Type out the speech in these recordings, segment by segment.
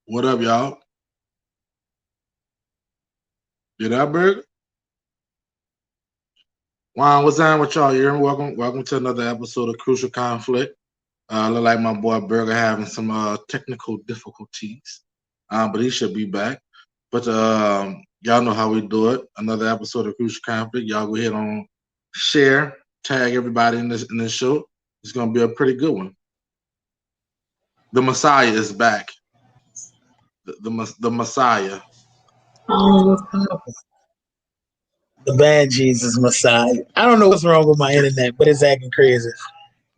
What up, y'all? Get up, Berg? Juan, what's on with y'all here? Welcome to another episode of Crucial Conflict. Look like my boy Burger having some technical difficulties, but he should be back. But y'all know how we do it. Another episode of Crucial Conflict. Y'all go ahead on share, tag everybody in this show. It's gonna be a pretty good one. The Messiah is back. The Messiah. The band Jesus Messiah. I don't know what's wrong with my internet, but it's acting crazy.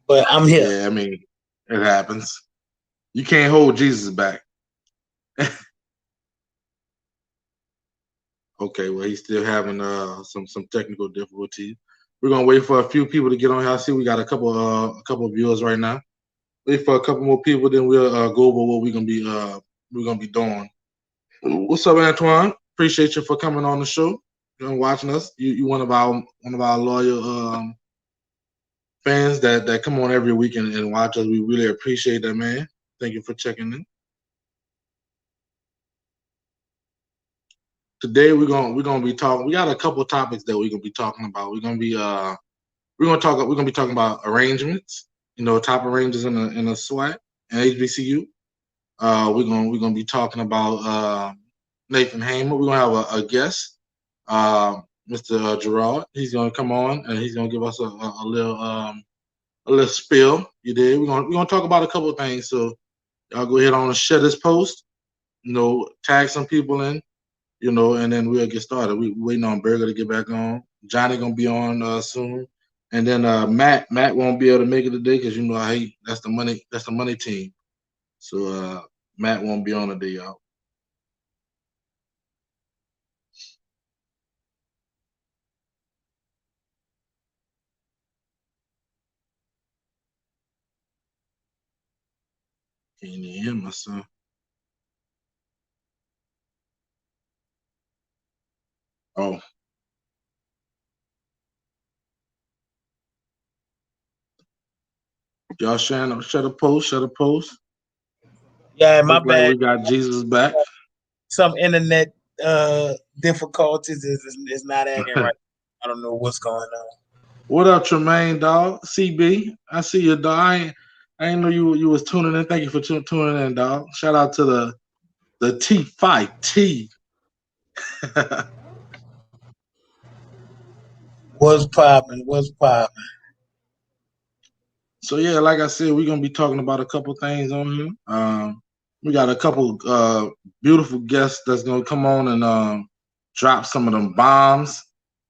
But I'm here. Yeah, I mean, it happens. You can't hold Jesus back. Okay, well, he's still having some technical difficulties. We're gonna wait for a few people to get on here. I see we got a couple of viewers right now. Wait for a couple more people, then we'll go over what we're gonna be doing. What's up, Antoine? Appreciate you for coming on the show and watching us. You one of our loyal fans that come on every week and watch us. We really appreciate that, man. Thank you for checking in. Today we're gonna be talking. We got a couple of topics that we're gonna be talking about. We're gonna be talking about arrangements. You know, top arrangers in a SWAC and HBCU. We're gonna be talking about Nathan Hamer. We're gonna have a guest, Mr. Gerard. He's gonna come on and he's gonna give us a little spill. You did. We're gonna talk about a couple of things. So y'all go ahead on and share this post. You know, tag some people in. You know, and then we'll get started. We waiting on Burger to get back on. Johnny gonna be on soon, and then Matt won't be able to make it today because you know that's the money team. So Matt won't be on today, y'all. Can't even hear myself. Oh. Y'all share the post. Yeah, my Look bad. like we got Jesus back. Some internet difficulties is not acting right. I don't know what's going on. What up, Tremaine, dog? CB, I see you, dog. I ain't know you was tuning in. Thank you for tuning in, dog. Shout out to the T5T. What's popping? So yeah, like I said, we're gonna be talking about a couple things on here. We got a couple beautiful guests that's gonna come on and drop some of them bombs.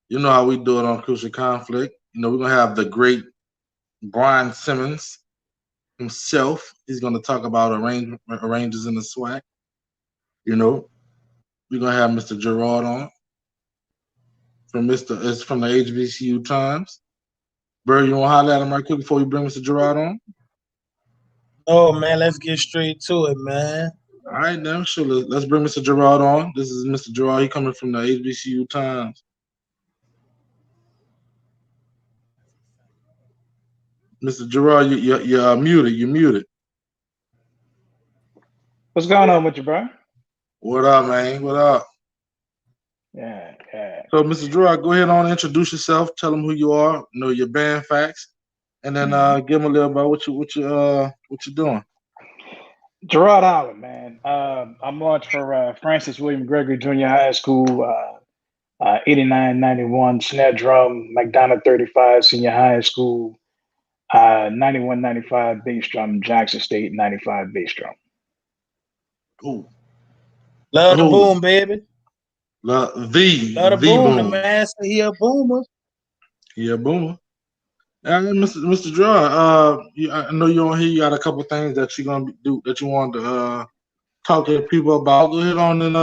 You know how we do it on Crucial Conflict. You know, we're gonna have the great Brian Simmons himself. He's gonna talk about arrangers in the SWAC. You know, we're gonna have Mr. Gerard on it's from the HBCU Times. Bro, you wanna holler at him right quick before we bring Mr. Gerard on? Oh man, let's get straight to it, man. All right, then sure. Let's bring Mr. Gerard on. This is Mr. Gerard. He coming from the HBCU Times. Mr. Gerard, you're muted. You're muted. What's going on with you, bro? What up, man? What up? Yeah. So, Mr. Gerard, go ahead on and introduce yourself. Tell them who you are. Know your band facts, and then give them a little about what you're doing. Gerard Howard, man. I'm launched for Francis William Gregory Junior High School, 89-91 snare drum, McDonough 35 Senior High School, 91-95 bass drum, Jackson State 95 bass drum. Ooh. Love the boom, baby. Love the boom. The master, he a boomer. He a boomer. Mr. Gerard, I know you're on here. You got a couple things that you're gonna do that you want to talk to people about. Go ahead on and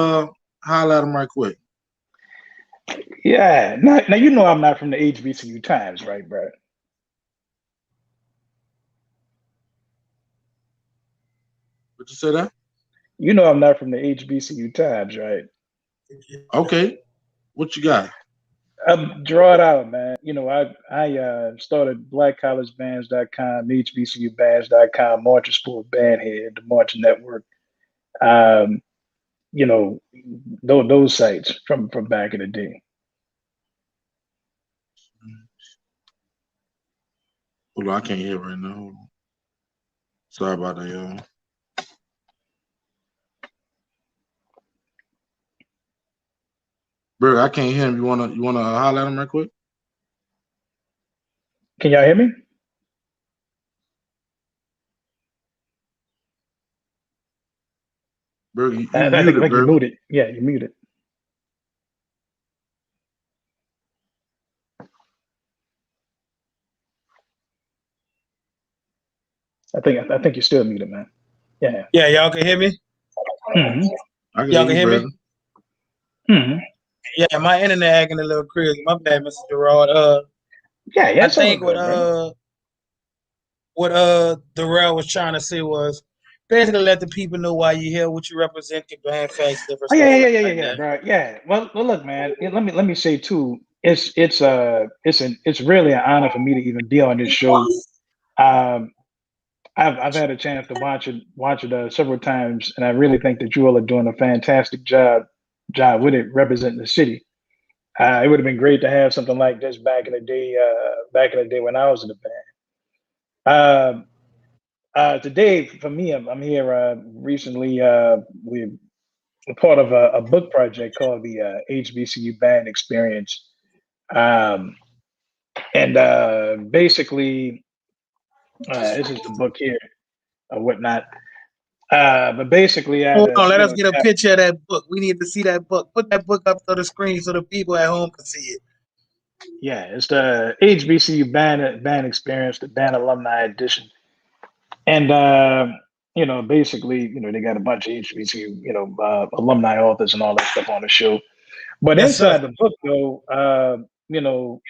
highlight them right quick. Yeah. Now you know I'm not from the HBCU Times, right, bro? Would you say that? You know I'm not from the HBCU Times, right? Okay. What you got? Gerard Howard, man. You know, I started blackcollegebands.com, HBCUbands.com, Marching Sport Bandhead, the Marching Network. You know, those sites from back in the day. Hold on, I can't hear right now. Hold on. Sorry about that, y'all. Bro, I can't hear him. You wanna holler at him right quick? Can y'all hear me? Bro, you I muted, think bro. you're muted. Yeah, you're muted. I think you're still muted, man. Yeah. Yeah, y'all can hear me? Mm-hmm. I can Y'all hear can hear you, me? brother. Mm-hmm. Yeah, my internet acting a little crazy. My bad, Mr. Gerard. Yeah, I it's all think good, man. what Darrell was trying to say was basically let the people know why you're here, what you represent, your band facts, different Oh stuff yeah, like that. bro. Yeah. Well, look, man. Let me say too. It's really an honor for me to even be on this show. Um, I've had a chance to watch it several times, and I really think that you all are doing a fantastic job with it representing the city. It would have been great to have something like this back in the day. Back in the day when I was in the band. Today, for me, I'm here recently. We're part of a book project called the HBCU Band Experience, um, and basically, this is the book here or whatnot. But basically, I had Hold a on, let us get a picture of that book. We need to see that book. Put that book up on the screen so the people at home can see it. yeah, it's the HBCU Band Experience, the Band Alumni Edition, and basically, they got a bunch of HBCU, alumni authors and all that stuff on the show. But Yes, sir. inside the book, though,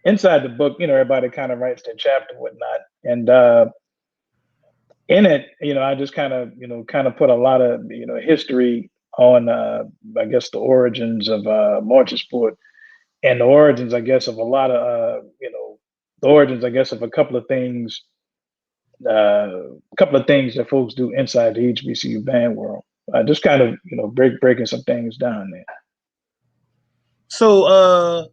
inside the book, everybody kind of writes their chapter and whatnot. And in it, I just kind of put a lot of, history on, I guess, the origins of marching sport and the origins, I guess, of a lot of, the origins, I guess, of a couple of things that folks do inside the HBCU band world. Just kind of, breaking some things down there. So,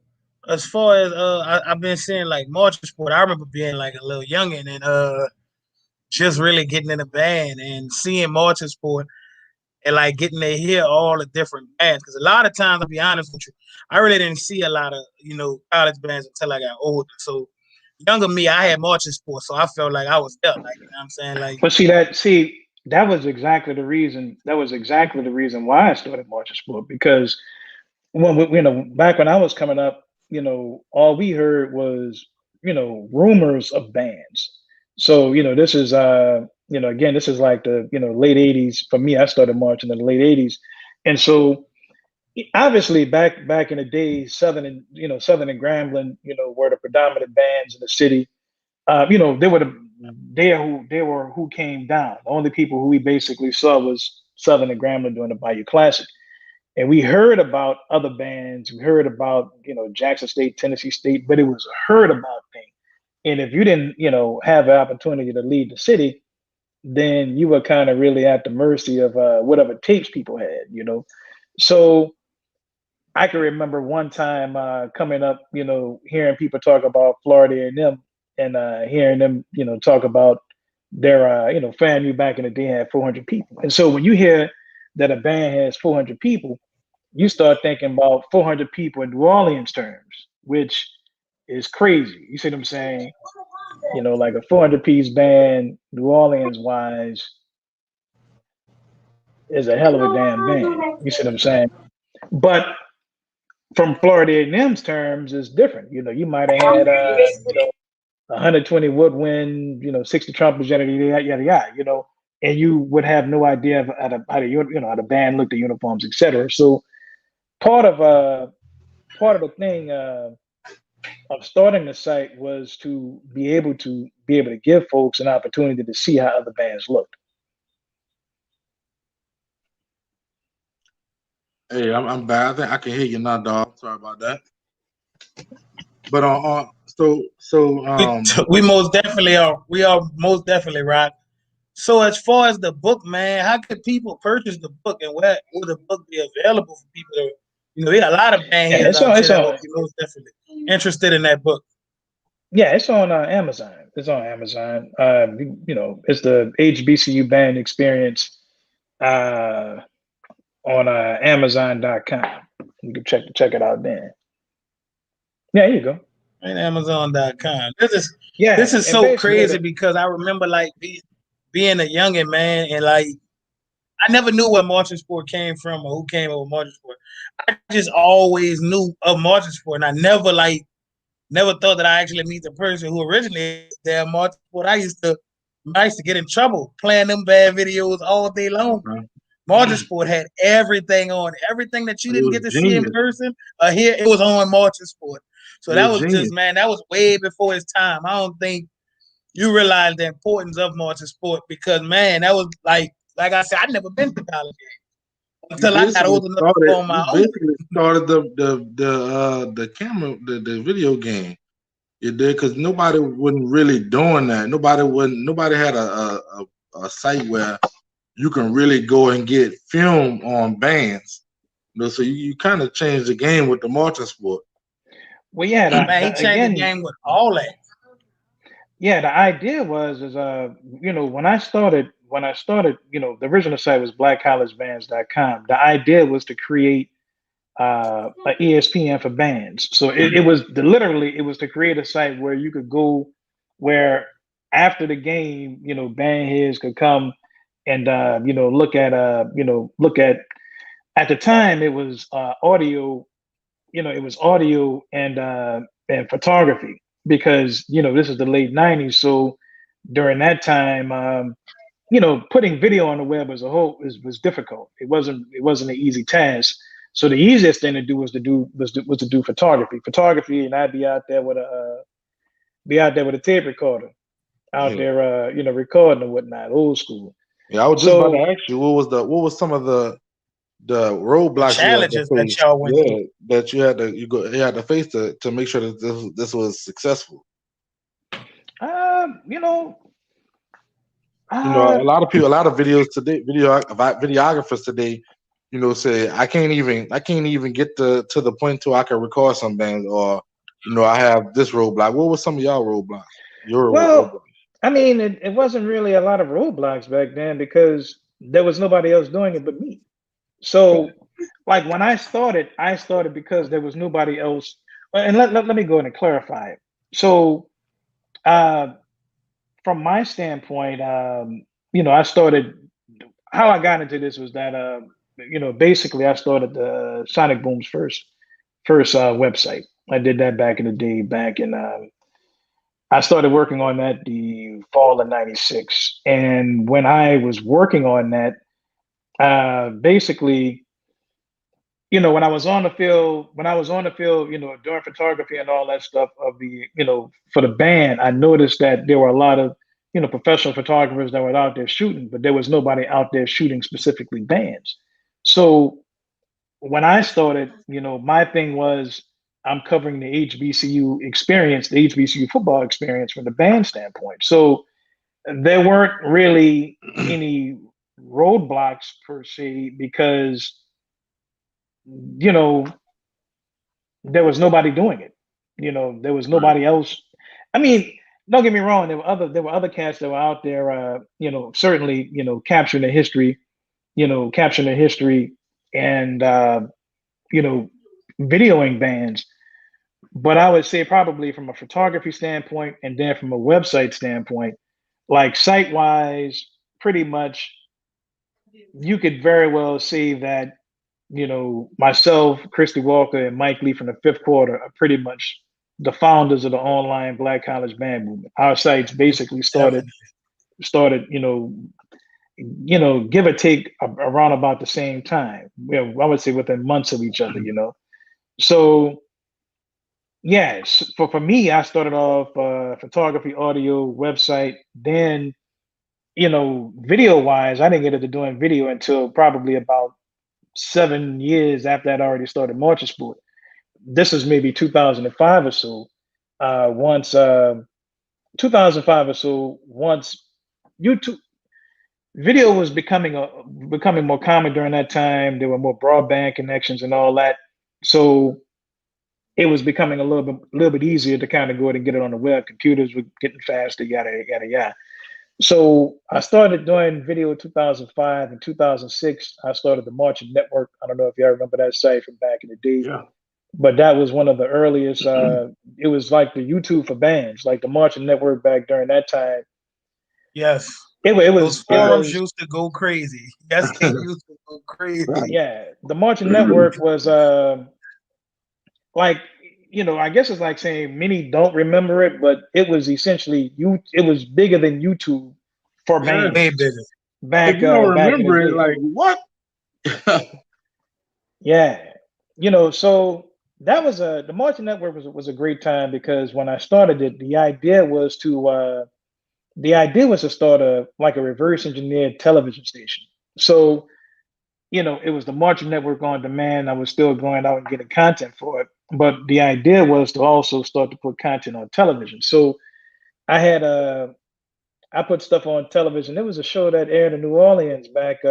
as far as I've been seeing like marching sport, I remember being like a little youngin' and just really getting in a band and seeing marching sport and like getting to hear all the different bands. Because a lot of times, I'll be honest with you, I really didn't see a lot of college bands until I got older. So younger me, I had marching sport, so I felt like I was there. Like, you know what I'm saying? Like, But that was exactly the reason. That was exactly the reason why I started marching sport, because back when I was coming up, all we heard was, rumors of bands. So, this is, again, this is like the, late 80s. For me, I started marching in the late 80s. And so obviously back in the day, Southern and Grambling, were the predominant bands in the city. They were who came down. The only people who we basically saw was Southern and Grambling doing the Bayou Classic. And we heard about other bands. We heard about, Jackson State, Tennessee State, but it was a heard about thing. And if you didn't, have the opportunity to lead the city, then you were kind of really at the mercy of whatever tapes people had. So I can remember one time coming up, hearing people talk about Florida A&M and hearing them, talk about their, FAMU back in the day had 400 people. And so when you hear that a band has 400 people, you start thinking about 400 people in New Orleans terms, which is crazy. You see what I'm saying? Like a 400-piece band, New Orleans wise, is a hell of a damn band. You see what I'm saying? But from Florida A&M's terms, is different. You might have had, 120 woodwind, 60 trumpets, yada yada yada yada. And you would have no idea of how the band looked, the uniforms, etc. So part of the thing of starting the site was to be able to give folks an opportunity to see how other bands looked. Hey, I'm bad. I think I can hear you now, dog. Sorry about that. But we most definitely are. We are most definitely right. So as far as the book, man, how could people purchase the book, and where will the book be available for people to, we got a lot of band Yeah, heads out it's there that on. would be most definitely interested in that book. Yeah, it's on Amazon. It's on Amazon. It's the HBCU Band Experience on Amazon.com. You can check it out then. Yeah, here you go. And Amazon.com. This Yeah, is and so basically, crazy because I remember like being a youngin', man, and like I never knew where marching sport came from or who came up with marching sport. I just always knew of marching sport, and I never thought that I actually meet the person who originated their marching sport. I used to get in trouble playing them bad videos all day long. Marching sport had everything on, everything that you It didn't was get to see in genius. person or here, it was on marching sport. So It that was was genius. just, man, that was way before its time. I don't think you realize the importance of marching sport because, man, that was like I said, I'd never been to college until I got old enough to go on my You own. basically started the camera the video game. You did because nobody wasn't really doing that. Nobody had a site where you can really go and get film on bands. So you kind of changed the game with the marching sport. well, yeah, Man, he changed the game with all that. Yeah, the idea was when I started, the original site was blackcollegebands.com. The idea was to create an ESPN for bands. So it was literally it was to create a site where you could go where after the game, band heads could come and look at the time it was audio, it was audio and photography because this is the late 90s. So during that time, putting video on the web as a whole was difficult. It wasn't an easy task. So the easiest thing to do was to do photography, and I'd be out there with a tape recorder, out Yeah. there, recording and whatnot, old school. Yeah, I was just about to ask you what was some of the roadblocks challenges you had to that face? y'all went through. That you had to face to make sure that this was successful. A lot of people, a lot of videos today, videographers today, say I can't even get to the point to I can record some bands, or I have this roadblock. What was some of y'all roadblocks? Well, I mean, it wasn't really a lot of roadblocks back then because there was nobody else doing it but me. So, like when I started because there was nobody else. And let me go in and clarify it. So, from my standpoint, I started. How I got into this was that, basically I started the Sonic Boom's first website. I did that back in the day, I started working on that the fall of '96, and when I was working on that, basically, when I was on the field, doing photography and all that stuff for the band, I noticed that there were a lot of, professional photographers that were out there shooting, but there was nobody out there shooting specifically bands. So when I started, my thing was I'm covering the HBCU experience, the HBCU football experience from the band standpoint. So there weren't really any roadblocks per se because there was nobody doing it. There was nobody else. I mean, don't get me wrong. There were other cats that were out there. Certainly, capturing the history. Capturing the history and videoing bands. But I would say probably from a photography standpoint, and then from a website standpoint, like site wise, pretty much, you could very well say that myself, Christy Walker, and Mike Lee from the Fifth Quarter are pretty much the founders of the online Black College Band movement. Our sites basically started, give or take around about the same time. I would say within months of each other. So yes, for me, I started off photography, audio, website. Then, video wise, I didn't get into doing video until probably about 7 years after I'd already started marching sport. This is maybe 2005 or so. Once 2005 or so, once YouTube, video was becoming more common during that time. There were more broadband connections and all that, so it was becoming a little bit easier to kind of go ahead and get it on the web. Computers were getting faster, yada yada yada. So I started doing video in 2005. In 2006, I started the Marching Network. I don't know if y'all remember that site from back in the day. Yeah. But that was one of the earliest. It was like the YouTube for bands, like the Marching Network back during that time. Yes. It Those forums used to go crazy. Yes, they used to go crazy. Yeah, the Marching Network was like, I guess it's like saying many don't remember it, but it was essentially it was bigger than YouTube for bands. Way bigger. Back, if you don't back in the remember day. it, like what? Yeah, so that was the Marching Network was a great time, because when I started it, the idea was to start a reverse engineered television station. So, it was the Marching Network on demand. I was still going out and getting content for it, but the idea was to also start to put content on television. So I had I put stuff on television. There was a show that aired in New Orleans back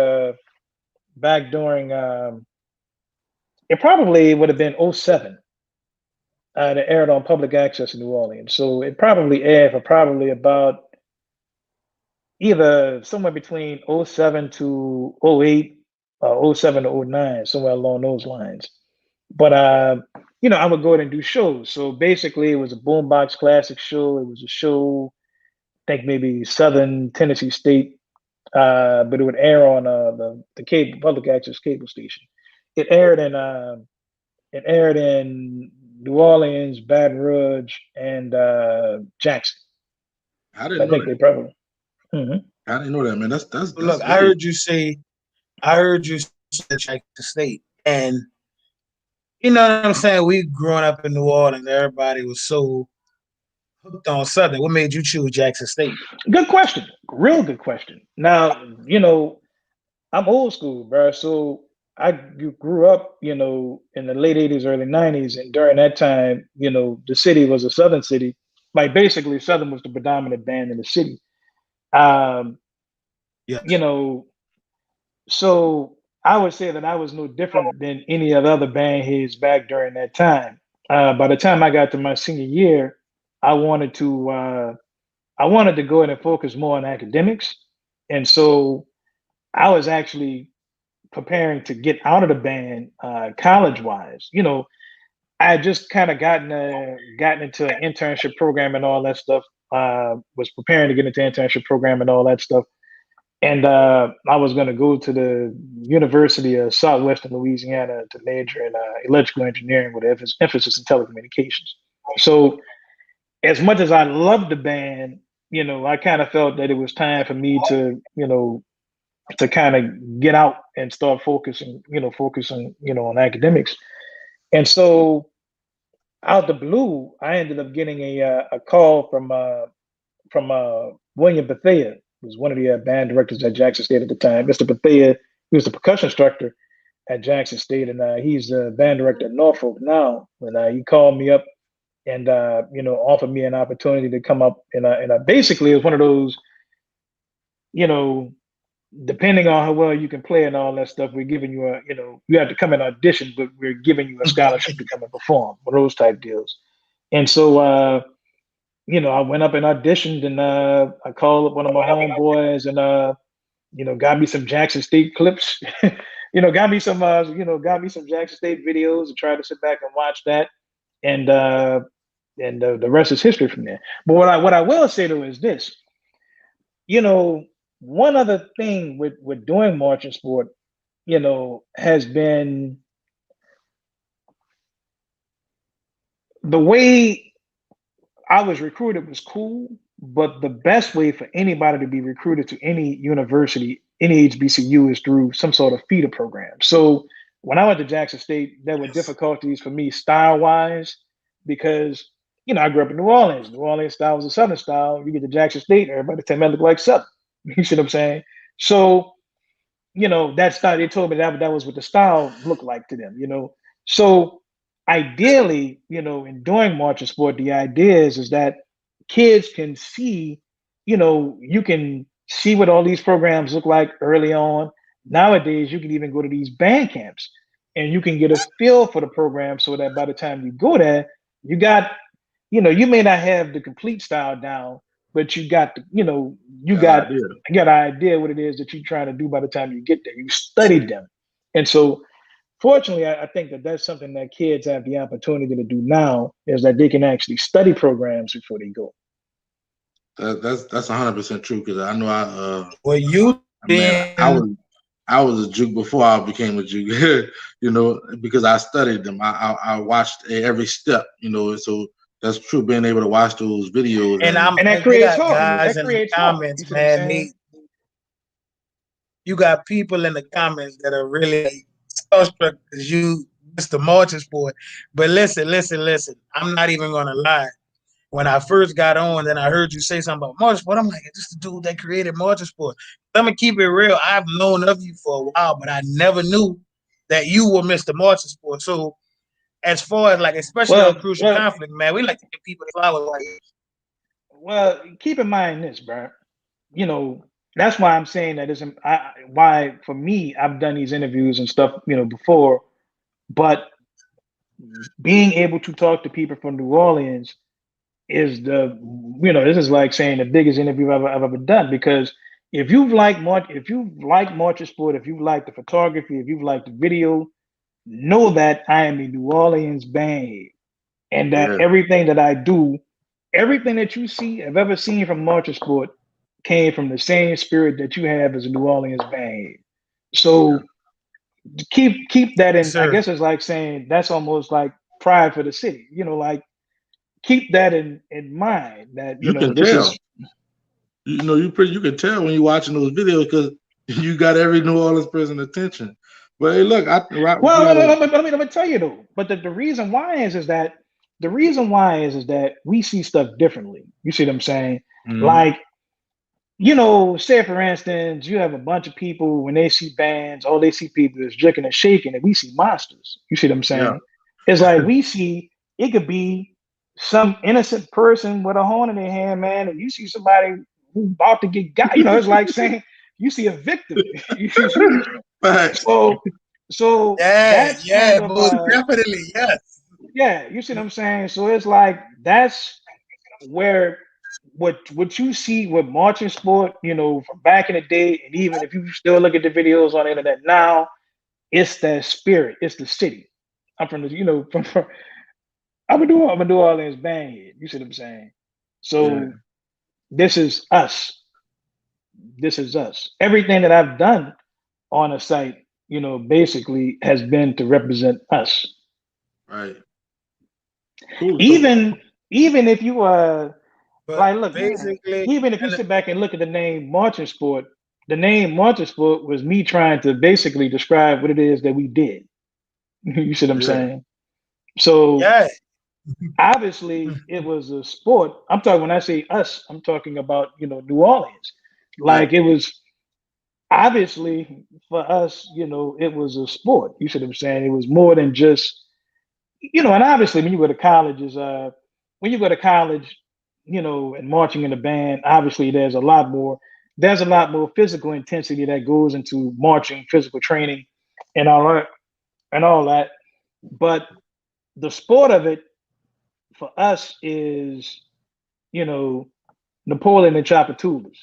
during it probably would have been '07. That aired on public access in New Orleans. So it probably aired for probably about either somewhere between '07 to '08, '07 to '09, somewhere along those lines. But I would go ahead and do shows. So basically, it was a boombox classic show. It was a show, I think maybe Southern Tennessee State, but it would air on the cable public access cable station. It aired in New Orleans, Baton Rouge, and Jackson. I didn't know think that. they probably. I didn't know that, man. That's Look, great. I heard you say Jackson State, and you know what I'm saying. We growing up in New Orleans, everybody was so hooked on Southern. What made you choose Jackson State? Good question. Real good question. Now, I'm old school, bro. So I grew up, in the late '80s, early '90s, and during that time, the city was a Southern city. Like basically, Southern was the predominant band in the city. Yes. So I would say that I was no different than any of the other band heads back during that time. By the time I got to my senior year, I wanted to go in and focus more on academics, and so I was actually preparing to get out of the band college wise. I had just kind of gotten into an internship program and all that stuff. Was preparing to get into internship program and all that stuff. And I was going to go to the University of Southwestern Louisiana to major in electrical engineering with an emphasis in telecommunications. So as much as I loved the band, I kind of felt that it was time for me to, to kind of get out and start focusing on academics. And so out the blue, I ended up getting a call from William Bethea, who was one of the band directors at Jackson State at the time. Mr. Bethea, he was the percussion instructor at Jackson State, and he's the band director at Norfolk now. And he called me up and offered me an opportunity to come up. And basically, it was one of those, depending on how well you can play and all that stuff, we're giving you you have to come and audition, but we're giving you a scholarship to come and perform, one of those type deals. And so, I went up and auditioned, and I called up one of my homeboys and, got me some Jackson State clips, got me some Jackson State videos and tried to sit back and watch that. And the rest is history from there. But what I will say though is this, one other thing with doing marching sport, has been the way I was recruited was cool, but the best way for anybody to be recruited to any university, any HBCU, is through some sort of feeder program. So when I went to Jackson State, there were difficulties for me style-wise because, I grew up in New Orleans. New Orleans style was a Southern style. You get to Jackson State, everybody tell me I look like Southern. You see what I'm saying? So, that style, they told me that was what the style looked like to them, So ideally, in doing marching sport, the idea is that kids can see, you can see what all these programs look like early on. Nowadays, you can even go to these band camps and you can get a feel for the program so that by the time you go there, you got, you may not have the complete style down, but you got, you got an idea what it is that you're trying to do by the time you get there. You studied them. And so fortunately, I think that that's something that kids have the opportunity to do now, is that they can actually study programs before they go. That's 100% true, because I know I was a juke before I became a juke, because I studied them. I watched every step, so that's true. Being able to watch those videos and that creates hope. Guys in the comments, man. You got people in the comments that are really starstruck because you missed the marching sport. But listen. I'm not even gonna lie. When I first got on, then I heard you say something about marching sport. I'm like, it's just the dude that created marching sport. Let me keep it real. I've known of you for a while, but I never knew that you were Mr. Marching Sport. So as far as especially on Crucial Conflict, man, we like to give people the flowers like this. Well, keep in mind this, bro. That's why I'm saying that why for me, I've done these interviews and stuff, before, but being able to talk to people from New Orleans is this is like saying the biggest interview I've ever done, because if you like marching sport, if you like the photography, if you like the video, know that I am a New Orleans band head, and that everything that I do, everything that you have ever seen from marching sport came from the same spirit that you have as a New Orleans band head. So keep that in. I guess it's like saying that's almost like pride for the city, keep that in mind, that you can tell. You can tell when you're watching those videos, because you got every New Orleans person attention. But hey, look, let me tell you though. But the reason why is that we see stuff differently. You see what I'm saying? Mm-hmm. Say for instance, you have a bunch of people, when they see bands, all they see people is jerking and shaking, and we see monsters. You see what I'm saying? Yeah. It's like we see, it could be some innocent person with a horn in their hand, man, and you see somebody who about to get got. It's like saying you see a victim. So that's definitely, yes. Yeah, you see what I'm saying? So it's like that's where what you see with marching sport, from back in the day, and even if you still look at the videos on the internet now, it's that spirit, it's the city. I'm from the, I'm a New Orleans band head. You see what I'm saying? So this is us. This is us. Everything that I've done on a site, basically has been to represent us. Right. Cool. Even if you look, basically, man, even if you sit back and look at the name marching sport, the name marching sport was me trying to basically describe what it is that we did. You see what I'm saying? So obviously it was a sport. I'm talking, when I say us, I'm talking about, New Orleans. It was obviously for us, it was a sport. You see what I'm saying? It was more than just, and obviously when you go to college and marching in a band, obviously there's a lot more physical intensity that goes into marching, physical training and all that. But the sport of it for us is, Napoleon and Chapatulas.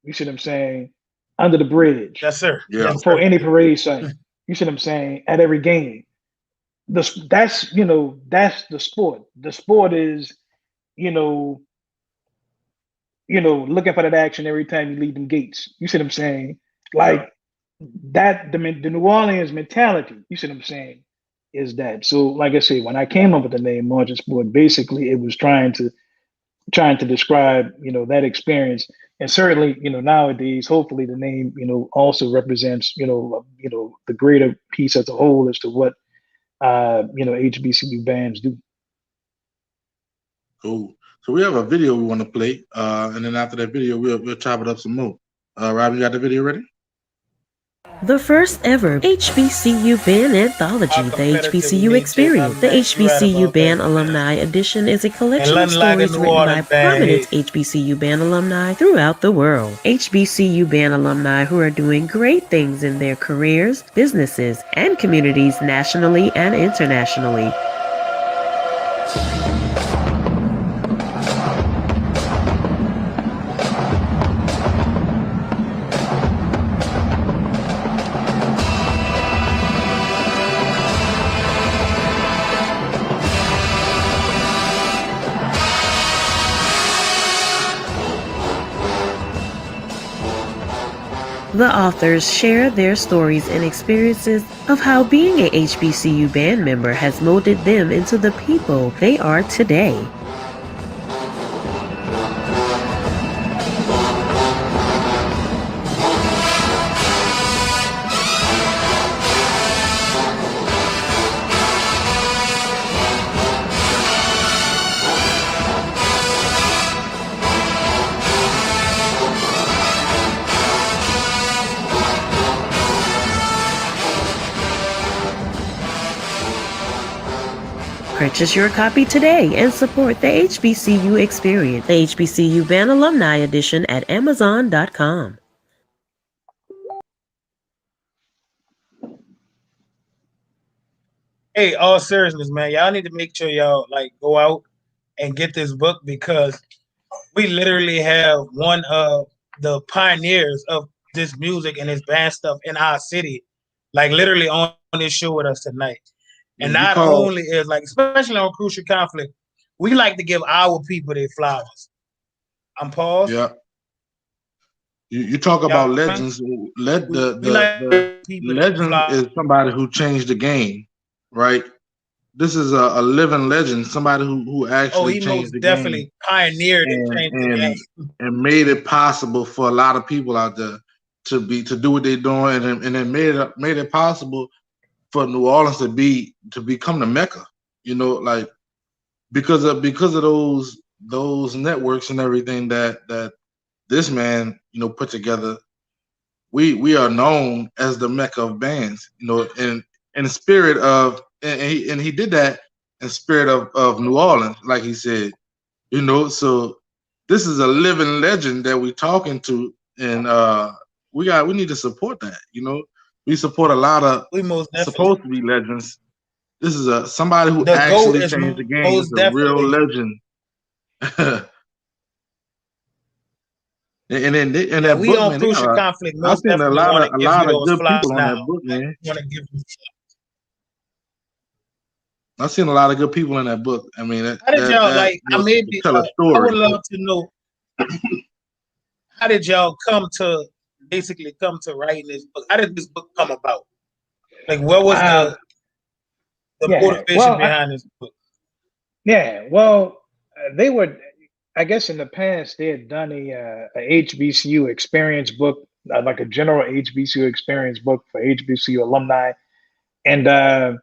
You see what I'm saying? Under the bridge. Yes, sir. Yeah. Before any parade site. You see what I'm saying? At every game. That's the sport. The sport is, looking for that action every time you leave them gates. You see what I'm saying? That, the New Orleans mentality, you see what I'm saying, is that. So like I say, when I came up with the name marching sport, basically it was trying to describe, that experience. And certainly, nowadays, hopefully the name, also represents, the greater piece as a whole as to what HBCU bands do. Cool. So we have a video we want to play, and then after that video, we'll chop it up some more. Rob, you got the video ready? The first ever HBCU Band Anthology, the HBCU Experience. The HBCU Band Alumni Edition is a collection of stories written by prominent HBCU Band alumni throughout the world. HBCU Band alumni who are doing great things in their careers, businesses, and communities nationally and internationally. The authors share their stories and experiences of how being a HBCU band member has molded them into the people they are today. Purchase your copy today and support the HBCU Experience, the HBCU Band Alumni Edition at Amazon.com. Hey, all seriousness, man, y'all need to make sure y'all like go out and get this book because we literally have one of the pioneers of this music and this band stuff in our city, like literally on this show with us tonight. And not only is like, especially on Crucial Conflict, we like to give our people their flowers. I'm paused. Yeah. You talk about legends. The legend is somebody who changed the game, right? This is a living legend, somebody who actually changed the game. Definitely pioneered and made it possible for a lot of people out there to do what they're doing, and it made it possible for New Orleans to become the Mecca, you know, like because of those networks and everything that this man, you know, put together. We are known as the Mecca of bands, you know, in the spirit of, and he did that in spirit of New Orleans, like he said, you know. So this is a living legend that we're talking to, and we need to support that, you know. We support a lot of supposed to be legends. This is somebody who actually changed the game. It's a real legend. and that we book, on man, Crucial Conflict. I've seen a lot of good people on that book, man. I've seen a lot of good people in that book. I mean, how did y'all tell a story. I would love to know how did y'all come to writing this book? How did this book come about? Like, what was the motivation behind this book? Yeah, well, they were, I guess in the past, they had done a HBCU experience book, like a general HBCU experience book for HBCU alumni. And the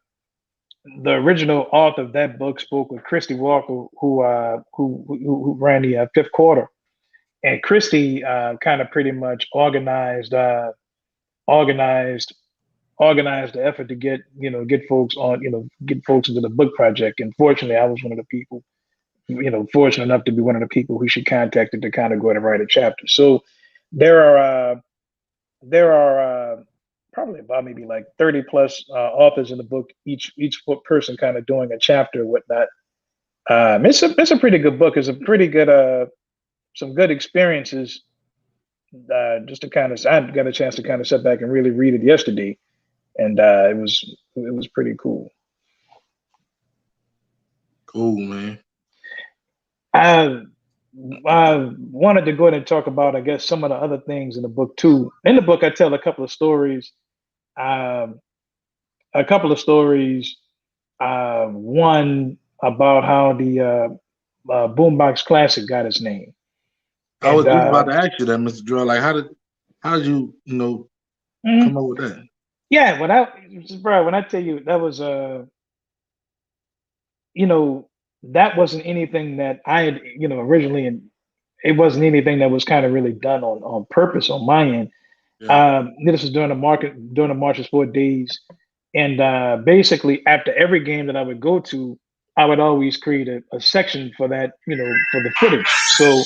original author of that book spoke with Christy Walker, who ran the fifth quarter. And Christy kind of pretty much organized the effort to get folks into the book project. And fortunately, I was one of the people, fortunate enough to be one of the people who she contacted to kind of go ahead and write a chapter. So there are probably about maybe like 30 plus authors in the book, each person kind of doing a chapter, whatnot. It's a pretty good book. It's a pretty good some good experiences. Just to kind of, I got a chance to kind of sit back and really read it yesterday, and it was pretty cool. Cool, man. I wanted to go ahead and talk about, I guess, some of the other things in the book too. In the book, I tell a couple of stories. One about how the Boombox Classic got its name. I was just about to ask you that, Mr. Gerard. Like, how did you come up with that? Yeah, when I tell you that was that wasn't anything that I had originally, and it wasn't anything that was kind of really done on purpose on my end. Yeah. This was during the March of Sport days, and basically after every game that I would go to, I would always create a section for that, for the footage. So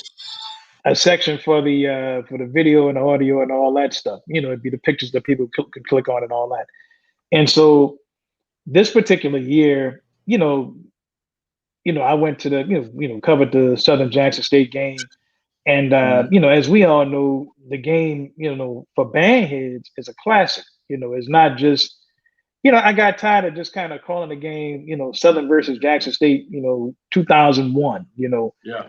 a section for the video and the audio and all that stuff. It'd be the pictures that people could click on and all that. And so this particular year, I went to the covered the Southern Jackson State game, and as we all know, the game for band heads is a classic. It's not just I got tired of just kind of calling the game Southern versus Jackson State 2001. Yeah.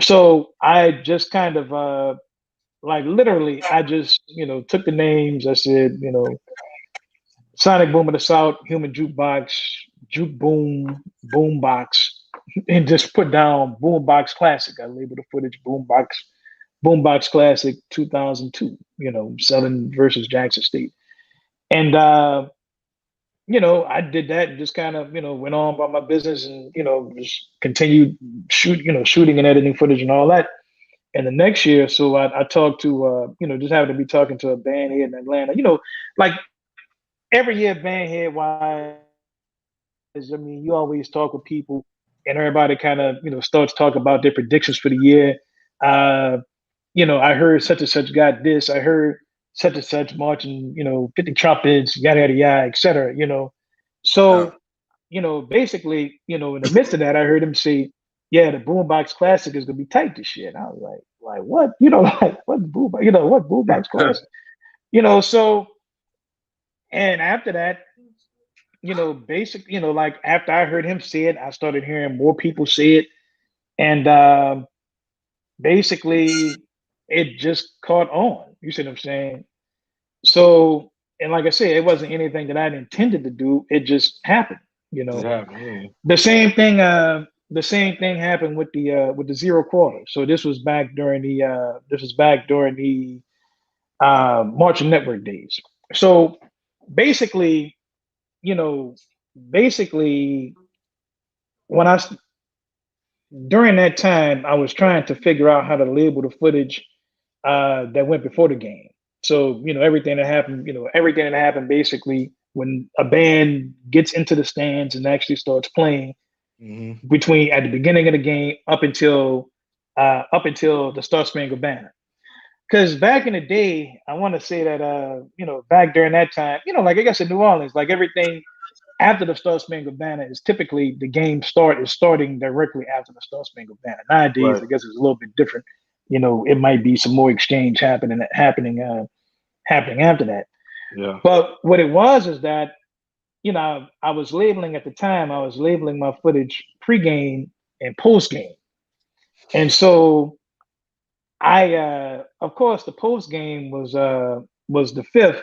So I just kind of like literally I just took the names. I said Sonic Boom of the South, Human Jukebox, Juke Boom, Boombox, and just put down Boombox Classic. I labeled the footage Boombox Classic 2002. Southern versus Jackson State, and I did that and just kind of went on about my business and just continued shooting and editing footage and all that. And the next year, so I talked to just happened to be talking to a band head in Atlanta. Like every year, band head wise, I mean, you always talk with people, and everybody kind of starts talking about their predictions for the year. I heard such and such got this. I heard such and such marching, 50 trumpets, yada yada yada, etc. So basically, in the midst of that, I heard him say, "Yeah, the Boombox Classic is gonna be tight this year." And I was like what? Like what Boombox? What Boombox Classic? So, and after that, basically, like after I heard him say it, I started hearing more people say it, and basically, it just caught on. You see what I'm saying? So, and like I said, it wasn't anything that I intended to do. It just happened. Yeah. The same thing. The same thing happened with the zero quarter. So this was back during the Marching Network days. So basically, when during that time, I was trying to figure out how to label the footage that went before the game. So everything that happened basically when a band gets into the stands and actually starts playing between at the beginning of the game up until the Star Spangled Banner. Because back in the day, I want to say that back during that time, like I guess in New Orleans, like everything after the Star Spangled Banner is typically the game starting directly after the Star Spangled Banner. Nowadays, Right. I guess it's a little bit different. It might be some more exchange happening after that. Yeah. But what it was is that I was labeling at the time. I was labeling my footage pregame and postgame, and so of course, the postgame was the fifth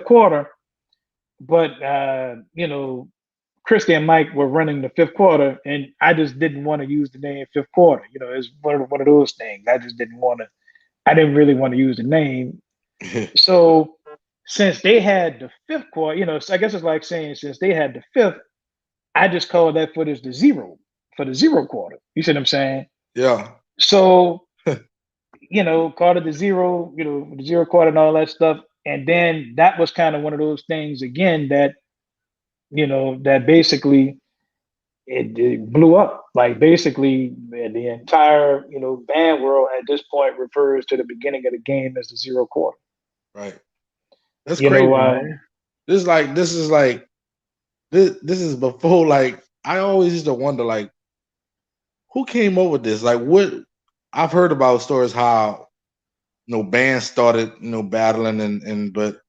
quarter, but Christy and Mike were running the fifth quarter, and I just didn't want to use the name fifth quarter. It's one of those things. I just didn't want to. I didn't really want to use the name. So since they had the fifth quarter, so I guess it's like saying since they had the fifth, I just called that footage the zero for the zero quarter. You see what I'm saying? Yeah. So called it the zero, the zero quarter and all that stuff. And then that was kind of one of those things again that that basically it blew up. Like basically the entire band world at this point refers to the beginning of the game as the zero quarter. Right. That's crazy, man. This is before, like, I always used to wonder, like, who came up with this? Like, what I've heard about stories how bands started battling but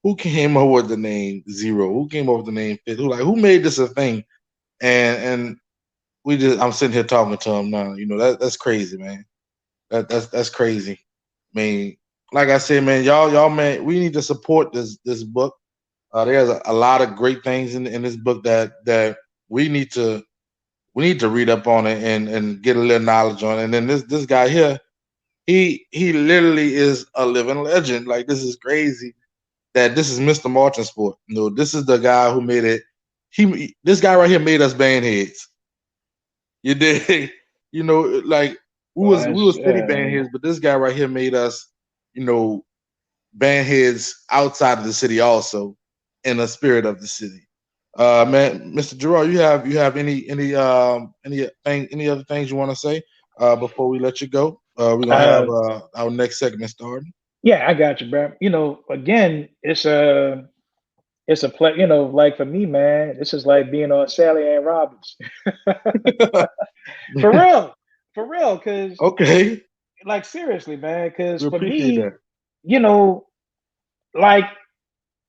who came up with the name zero? Who came up with the name fifth? Who made this a thing? And I'm sitting here talking to him now. That's crazy, man. That's crazy. I mean, like I said, man, y'all, man, we need to support this book. There's a lot of great things in this book that we need to read up on it and get a little knowledge on it. And then this guy here, he literally is a living legend. Like, this is crazy that this is Mr. Marching Sport. This is the guy who made it. This guy right here made us band heads. You did, like we was city band heads, but this guy right here made us, band heads outside of the city also in the spirit of the city. Man, Mr. Gerard, you have any other things you want to say before we let you go? We're gonna have our next segment starting. Yeah, I got you, bro. Again, it's a play. Like for me, man, this is like being on Sally Ann Robbins. For real, because okay, like seriously, man, because we for appreciate me, that. like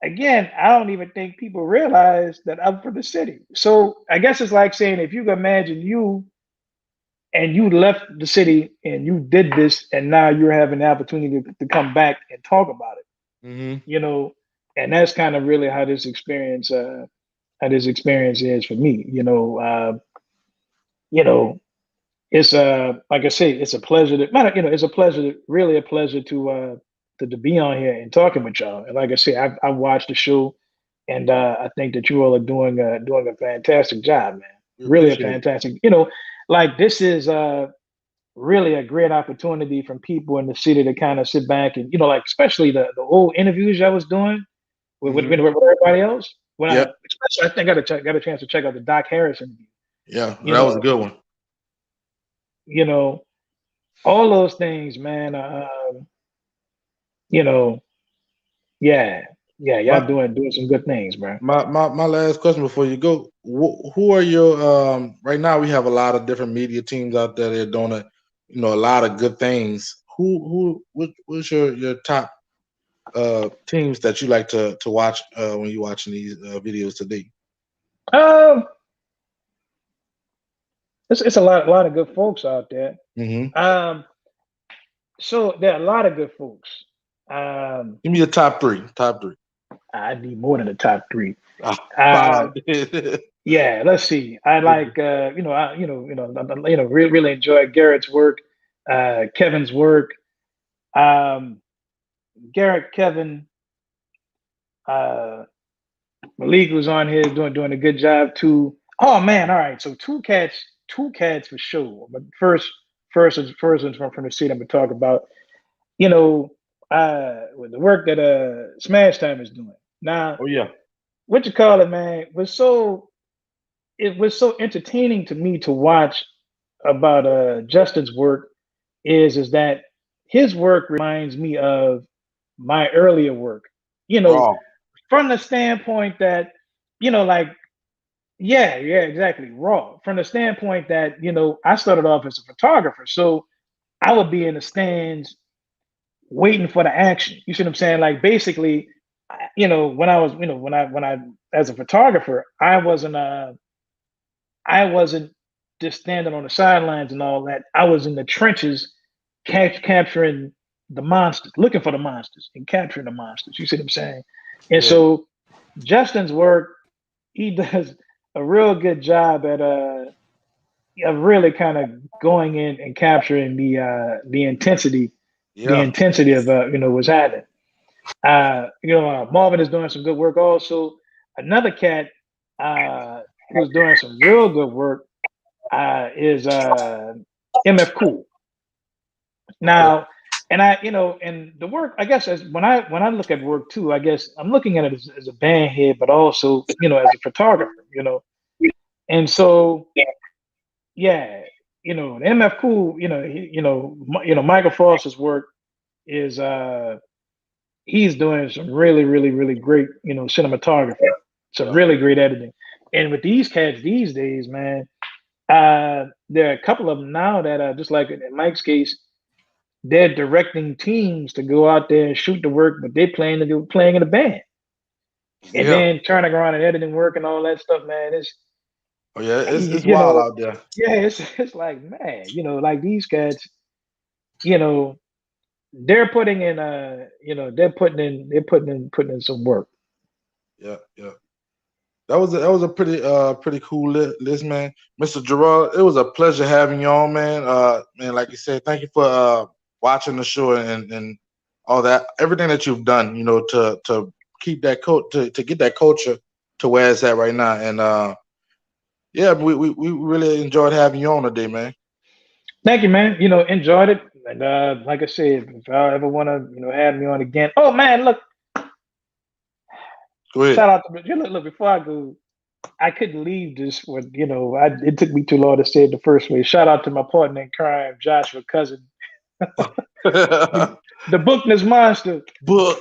again, I don't even think people realize that I'm from the city. So I guess it's like saying if you can imagine you left the city and you did this, and now you're having the opportunity to come back and talk about it. Mm-hmm. And that's kind of really how this experience is for me. It's like I say, it's a pleasure really a pleasure to be on here and talking with y'all. And like I say, I watched the show, and I think that you all are doing a fantastic job, man. Really a fantastic. Like this is really a great opportunity from people in the city to kind of sit back and like especially the old interviews I was doing with everybody else. Especially I think I got a chance to check out the Doc Harris interview. Yeah, that was a good one. All those things, man. Y'all doing some good things, bro. My last question before you go: who are your right now? We have a lot of different media teams out there. They're doing a lot of good things. What's your top teams that you like to watch when you're watching these videos today? It's a lot of good folks out there. Mm-hmm. So there are a lot of good folks. Give me your top three. I need more than the top three. Five. Yeah, let's see. I like really enjoy Garrett's work, Kevin's work. Garrett, Kevin, Malik was on here doing a good job too. Oh man, all right. So two cats for sure. But first is from the city I'm gonna talk about. With the work that Smash Time is doing now. Oh yeah. What you call it, man? It was so entertaining to me to watch about Justin's work. Is that his work reminds me of my earlier work. From the standpoint that exactly, raw. From the standpoint that I started off as a photographer, so I would be in the stands waiting for the action. You see what I'm saying? Like basically, when I as a photographer, I wasn't just standing on the sidelines and all that. I was in the trenches capturing the monsters, looking for the monsters and capturing the monsters. You see what I'm saying? And so Justin's work, he does a real good job at really kind of going in and capturing the intensity. The intensity of what's happening. Marvin is doing some good work also. Another cat who's doing some real good work is MF Cool. Now, and and the work, I guess, as when I look at work too, I guess I'm looking at it as a band head, but also as a photographer, and so MF Cool, Michael Foster's work is he's doing some really, really, really great, cinematography, some really great editing. And with these cats these days, man, there are a couple of them now that are just like in Mike's case, they're directing teams to go out there and shoot the work, but they're playing in a band. And then turning around and editing work and all that stuff, man, it's wild out there. Yeah, it's like, man, like these cats, they're putting in they're putting in some work. Yeah. That was a pretty cool list, man. Mr. Gerard, it was a pleasure having you on, man. Man, like you said, thank you for watching the show and all that, everything that you've done, to keep that to get that culture to where it's at right now. And we really enjoyed having you on today, man. Thank you, man. Enjoyed it. And like I said, if y'all ever want to, have me on again. Oh man, look. Go ahead. Shout out to look. Before I go, I couldn't leave this with it took me too long to say it the first way. Shout out to my partner in crime, Joshua Cousin, the Bookness Monster. Book.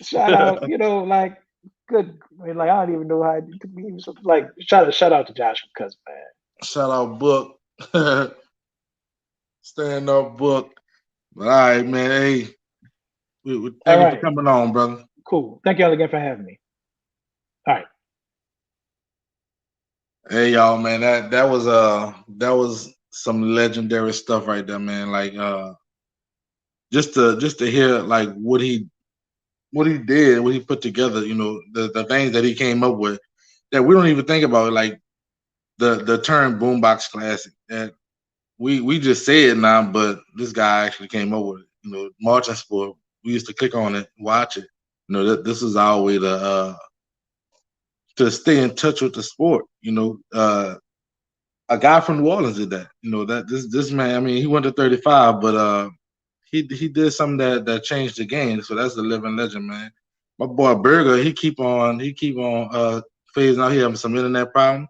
Shout out, like good. I mean, like I don't even know how it took me. Like shout out to Joshua Cousin, man. Shout out Book. Stand up, Book. But all right, man. Hey, thank you for coming on, brother. Cool. Thank y'all again for having me. All right. Hey y'all, man, that was some legendary stuff right there, man. Like just to hear like what he did, what he put together, the things that he came up with that we don't even think about, like the term boombox classic. That we just say it now, but this guy actually came up with it. Marching sport. We used to click on it, watch it. This is our way to stay in touch with the sport. A guy from New Orleans did that. That this man, I mean, he went to 35, but he did something that changed the game. So that's the living legend, man. My boy Burger, he keep on phasing out. He having some internet problem.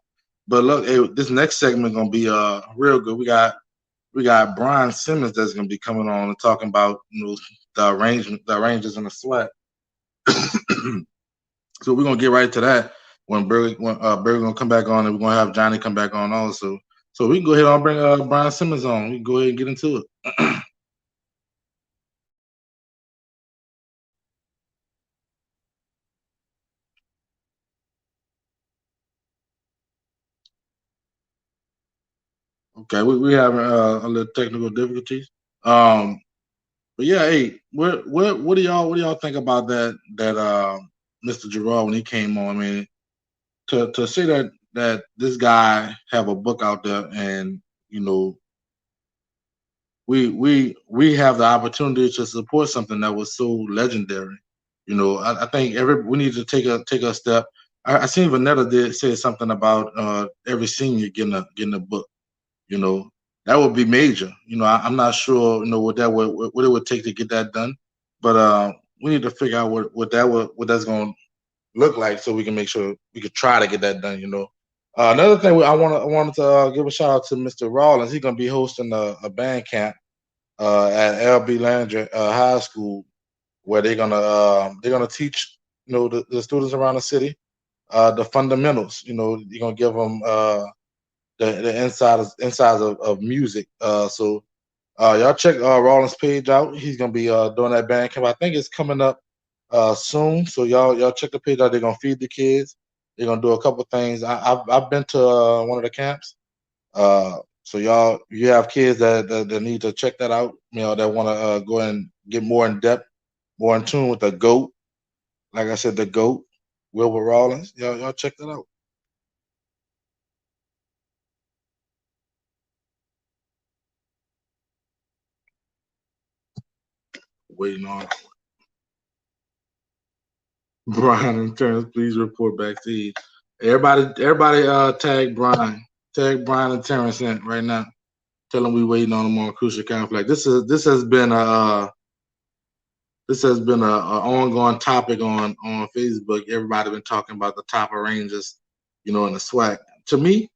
But look, hey, this next segment gonna be real good. We got Brian Simmons that's gonna be coming on and talking about the arrangements in the SWAC. So we're gonna get right to that when Burger gonna come back on, and we're gonna have Johnny come back on also. So we can go ahead and bring Brian Simmons on. We can go ahead and get into it. Okay, we having a little technical difficulties. But yeah, hey, what do y'all think about that Mr. Gerard when he came on? I mean, to say that this guy have a book out there, and we have the opportunity to support something that was so legendary. I think we need to take a step. I seen Vanetta did say something about every senior getting a book. That would be major. I'm not sure what it would take to get that done, but we need to figure out what that's going to look like, so we can make sure we could try to get that done. Another thing I wanted to give a shout out to Mr. Rawlins. He's gonna be hosting a band camp at LB Landry High School, where they're gonna teach the students around the city the fundamentals. You're gonna give them the insides of music. So y'all check Rawlins' page out. He's gonna be doing that band camp. I think it's coming up soon. So y'all check the page out. They're gonna feed the kids. They're gonna do a couple things. I've been to one of the camps. So you have kids that need to check that out. That want to go and get more in depth, more in tune with the GOAT. Like I said, the GOAT, Wilbur Rawlins. Y'all check that out. Waiting on Brian and Terrence. Please report backstage. Everybody, tag Brian and Terrence in right now. Tell them we waiting on them on Crucial Conflict. This has been a ongoing topic on Facebook. Everybody been talking about the top arrangers, in the SWAC. To me,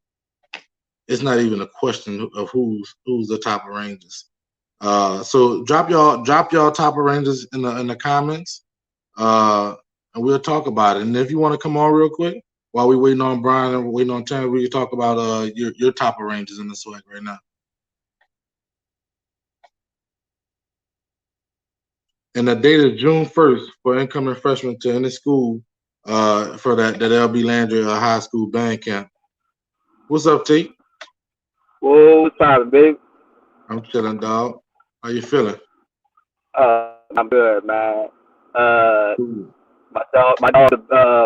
it's not even a question of who's the top arrangers. So drop y'all top arrangers in the comments, and we'll talk about it. And if you want to come on real quick while we waiting on Brian and waiting on Terrence, we can talk about your top arrangers in the SWAC right now. And the date is June 1st for incoming freshmen to any school for that LB Landry High School band camp. What's up, Tate? Whoa, what's poppin', babe? I'm chilling, dog. How you feeling? I'm good, man. My dog,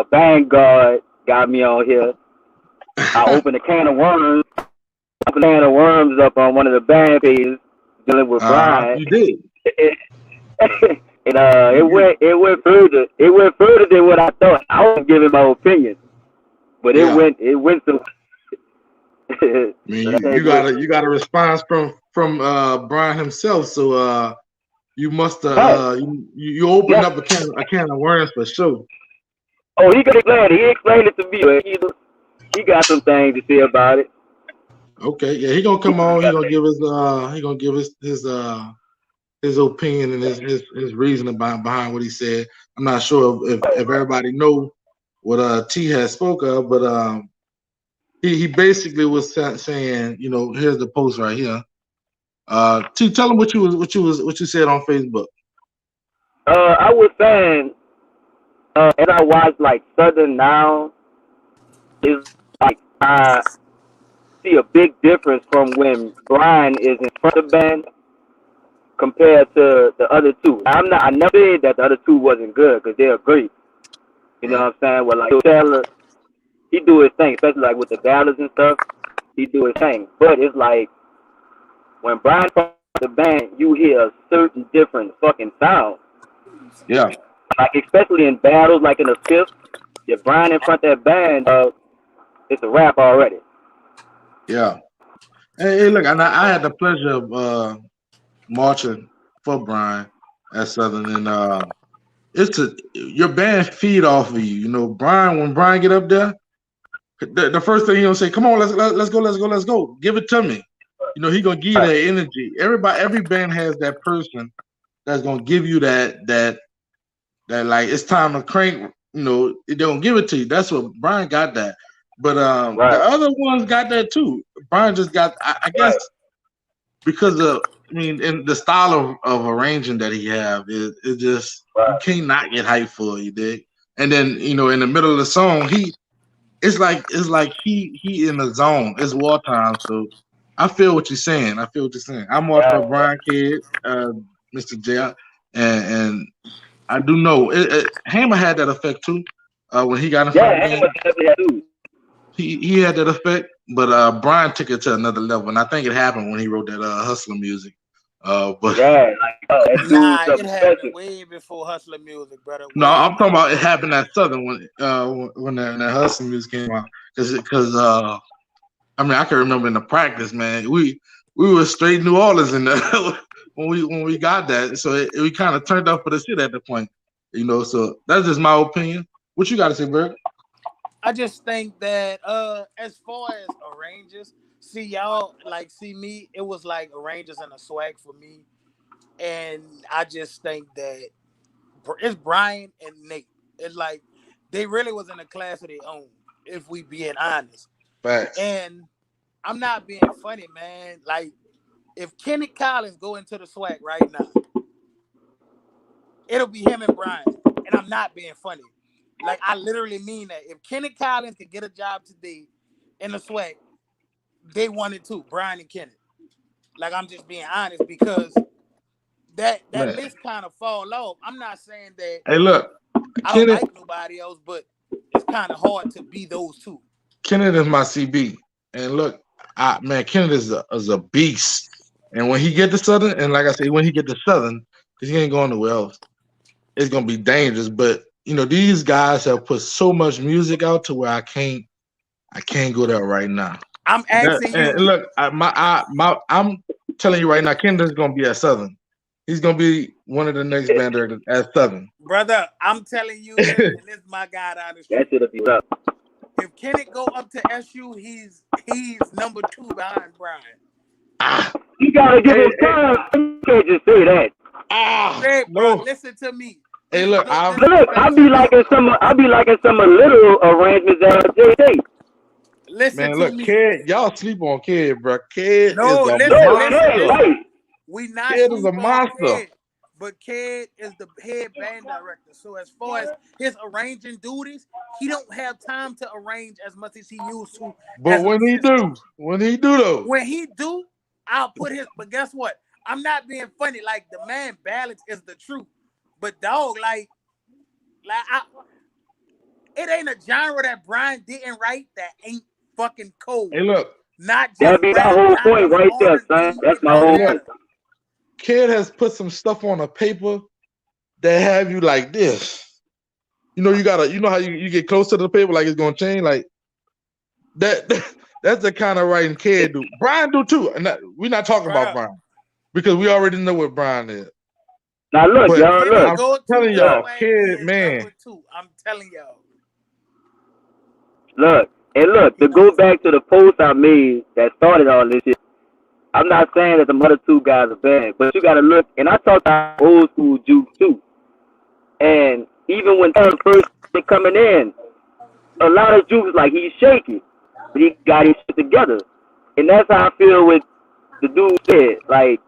Vanguard, got me on here. I opened a can of worms. Up on one of the band pages dealing with Brian. You did. And it went further. It went further than what I thought. I was giving my opinion, but it went so. I mean, you got a response from Brian himself. So you must you opened up a can of worms for sure. Oh, he explained it to me. He got some things to say about it. Okay, yeah, he gonna come on. He gonna give his opinion and his reasoning behind what he said. I'm not sure if everybody know what T has spoke of, but he basically was saying, you know, here's the post right here. T, tell him what you said on Facebook. I was saying, as I watch like Southern now, is like I see a big difference from when Brian is in front of the band compared to the other two. I never said that the other two wasn't good because they're great. You know what I'm saying? Well, like Taylor, he do his thing, especially like with the ballads and stuff. He do his thing, but it's like when Brian from the band, you hear a certain different fucking sound. Yeah. Like especially in battles, like in the fifth, if Brian in front of that band, it's a rap already. Yeah. Hey, look, I had the pleasure of marching for Brian at Southern, and your band feed off of you. You know, Brian, when Brian get up there, the first thing he gonna say, "Come on, let's go, give it to me." You know, he gonna give you that energy. Every band has that person that's gonna give you that like it's time to crank. You know, they don't give it to you. That's what Brian got that. But the other ones got that too. Brian just got, I guess, because in the style of arranging that he have is just you can't not get hyped for it, you dig? And then in the middle of the song, it's like he in the zone. It's wartime, so I feel what you're saying. I'm watching for Brian Kidd, Mr. J, and I do know Hammer had that effect too. When he got in front of me, he had that effect, but Brian took it to another level, and I think it happened when he wrote that Hustler music. But it happened way before Hustler music, brother. No, I'm talking about it happened at Southern when that Hustler music came out, because I mean, I can remember in the practice, man, we were straight New Orleans in there when we got that, so we kind of turned up for the shit at the point, So that's just my opinion. What you got to say, Bert? I just think that as far as arrangers, see me, it was like arrangers and a SWAC for me, and I just think that it's Brian and Nate. It's like they really was in a class of their own, if we being honest. Facts. And I'm not being funny, man. Like if Kenny Collins go into the SWAC right now, it'll be him and Brian, and I'm not being funny. Like I literally mean that. If Kenny Collins could get a job today in the SWAC, they wanted to, Brian and Kenny. Like I'm just being honest, because that list kind of fall off. I'm not saying that. Hey, look, I don't like nobody else, but it's kind of hard to be those two. Kenneth is my CB, and look, Kenneth is a beast. And when he get to Southern, and like I said, when he get to Southern, because he ain't going nowhere else, it's gonna be dangerous. But these guys have put so much music out to where I can't go there right now. I'm asking you. And look, I'm telling you right now, Kenneth is gonna be at Southern. He's gonna be one of the next band directors at Southern. Brother, I'm telling you, and this is my God honest truth. If Kenneth go up to SU, he's number 2 behind Brian. You gotta give him time. You can't just say that. Bro, listen to me. Hey, look, I'll be like in some little arrangements that JJ. Listen to me. Kid, y'all sleep on Kid, bro. Kid listen. Right. We not Kid is a monster. Kid, but Kid is the head band director. So as far as his arranging duties, he don't have time to arrange as much as he used to. But when he do, I'll put his. But guess what? I'm not being funny. Like the man balance is the truth. But dog, it ain't a genre that Brian didn't write that ain't fucking cold. Hey, look, not just that'd be my whole point right there, son. That's my whole point. Kid has put some stuff on a paper that have you like this. You know how you get close to the paper like it's gonna change, like that That's the kind of writing Kid do. Brian do too. And we're not talking about Brian because we already know what Brian is. Now look, But y'all, look. I'm telling y'all, Kid, man. I'm telling y'all. Look, and look, to go back to the post I made that started all this shit, I'm not saying that the other two guys are bad, but you got to look, and I talked about old school Juke too. And even when Terrence first coming in, a lot of Juke was like, he's shaky, but he got his shit together. And that's how I feel with the dude said. Like,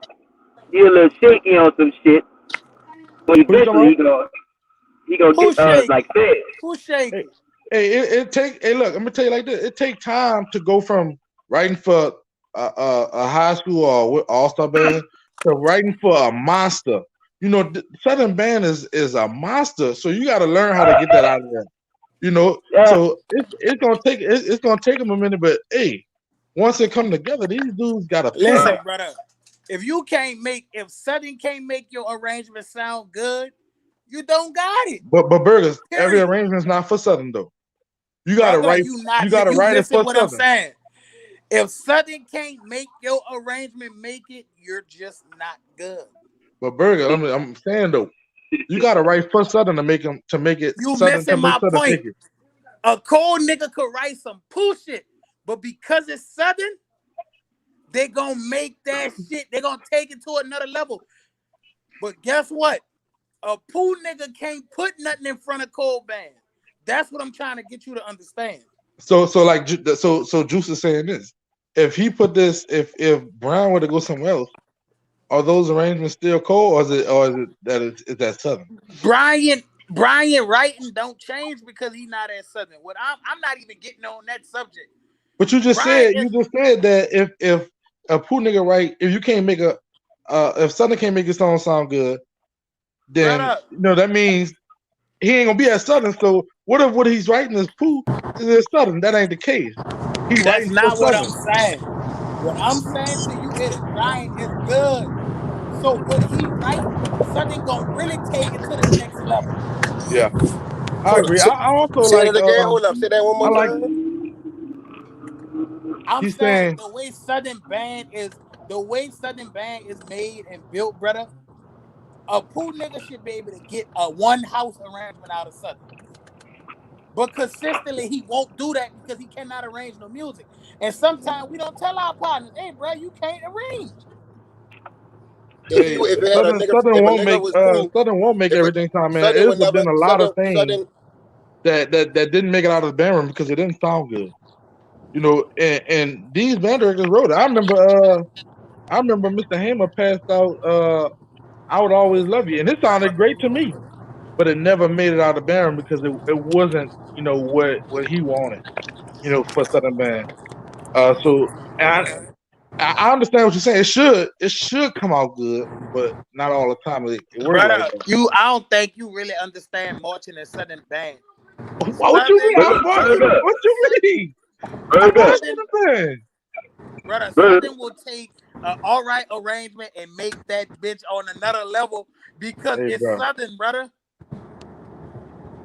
he a little shaky on some shit, but eventually he gonna get like said. Who's shaky? Hey, look, I'm gonna tell you like this. It takes time to go from writing for a high school or all-star band to writing for a monster. You know, Southern Band is a monster, so you got to learn how to get that out of there. You know, so it's gonna take them a minute, but hey, once they come together, these dudes got to listen, brother. If Southern can't make your arrangement sound good, you don't got it. But Burgers, every arrangement's not for Southern though. You gotta write. You gotta write it for what Southern. I'm saying. If Southern can't make your arrangement make it, you're just not good. But Burger, I'm saying though, you gotta write for Southern to make it. You Southern missing my point. A cold nigga could write some poo shit, but because it's Southern, they gonna make that shit. They gonna take it to another level. But guess what? A poo nigga can't put nothing in front of Cold Band. That's what I'm trying to get you to understand. So Juice is saying this. If he put this, if Brown were to go somewhere else, are those arrangements still cold, or is it that Southern? Brian writing don't change because he's not at Southern. What I'm not even getting on that subject. But you just said that if a poo nigga write, if you can't make if Southern can't make his song sound good, then that means he ain't gonna be at Southern. So what if what he's writing is poo is at Southern? That ain't the case. That's not what I'm saying. What I'm saying to you is Brian is good. So what he writes, Southern gonna really take it to the next level. Yeah, I agree. I also say like. It again. Hold up. Say that one more time. I'm saying the way Southern Band is made and built, brother. A poo nigga should be able to get a one house arrangement out of Southern. But consistently, he won't do that because he cannot arrange no music. And sometimes we don't tell our partners, hey, bro, you can't arrange. Southern won't make everything sound, man. There's been a lot of things that didn't make it out of the band room because it didn't sound good. You know, and these band directors wrote it. I remember Mr. Hamer passed out I Would Always Love You, and it sounded great to me. But it never made it out of the band room because it wasn't, you know, what he wanted, you know, for Southern Band. So I understand what you're saying. It should come out good, but not all the time. It works like that. I don't think you really understand marching in Southern Band. What you mean? What you mean? Brother, Southern will take an all right arrangement and make that bitch on another level because it's Southern, brother.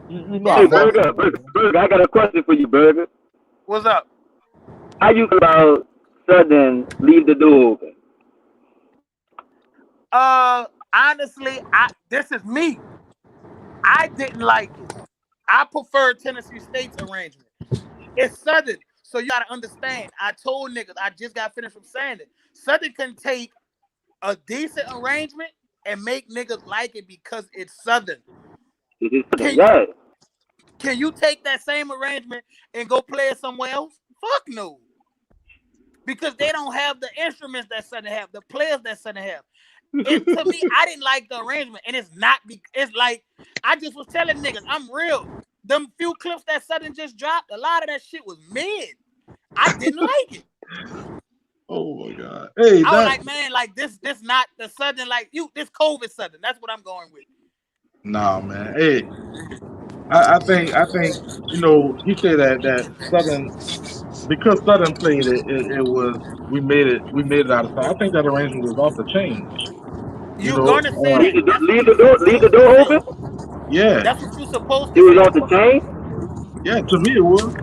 Hey, Burger, I got a question for you, Burger. What's up? How you feel about Southern Leave the Door Open? Honestly, this is me. I didn't like it. I prefer Tennessee State's arrangement. It's Southern, so you gotta understand. I told niggas, I just got finished from saying it. Southern can take a decent arrangement and make niggas like it because it's Southern. Can you take that same arrangement and go play it somewhere else? Fuck no. Because they don't have the instruments that Southern have, the players that Southern have. And to me, I didn't like the arrangement. And it's like, I just was telling niggas, I'm real. Them few clips that Southern just dropped, a lot of that shit was mid. I didn't like it. Oh my God. Hey, I was like, man, like this not the Southern, like this COVID Southern. That's what I'm going with. Nah, man. Hey, I think you know, he said that Southern, because Southern played it was we made it out of time. I think that arrangement was off the chain. You're gonna say leave the door open? Yeah. That's what you're supposed to. It was off the chain? Yeah, to me it was.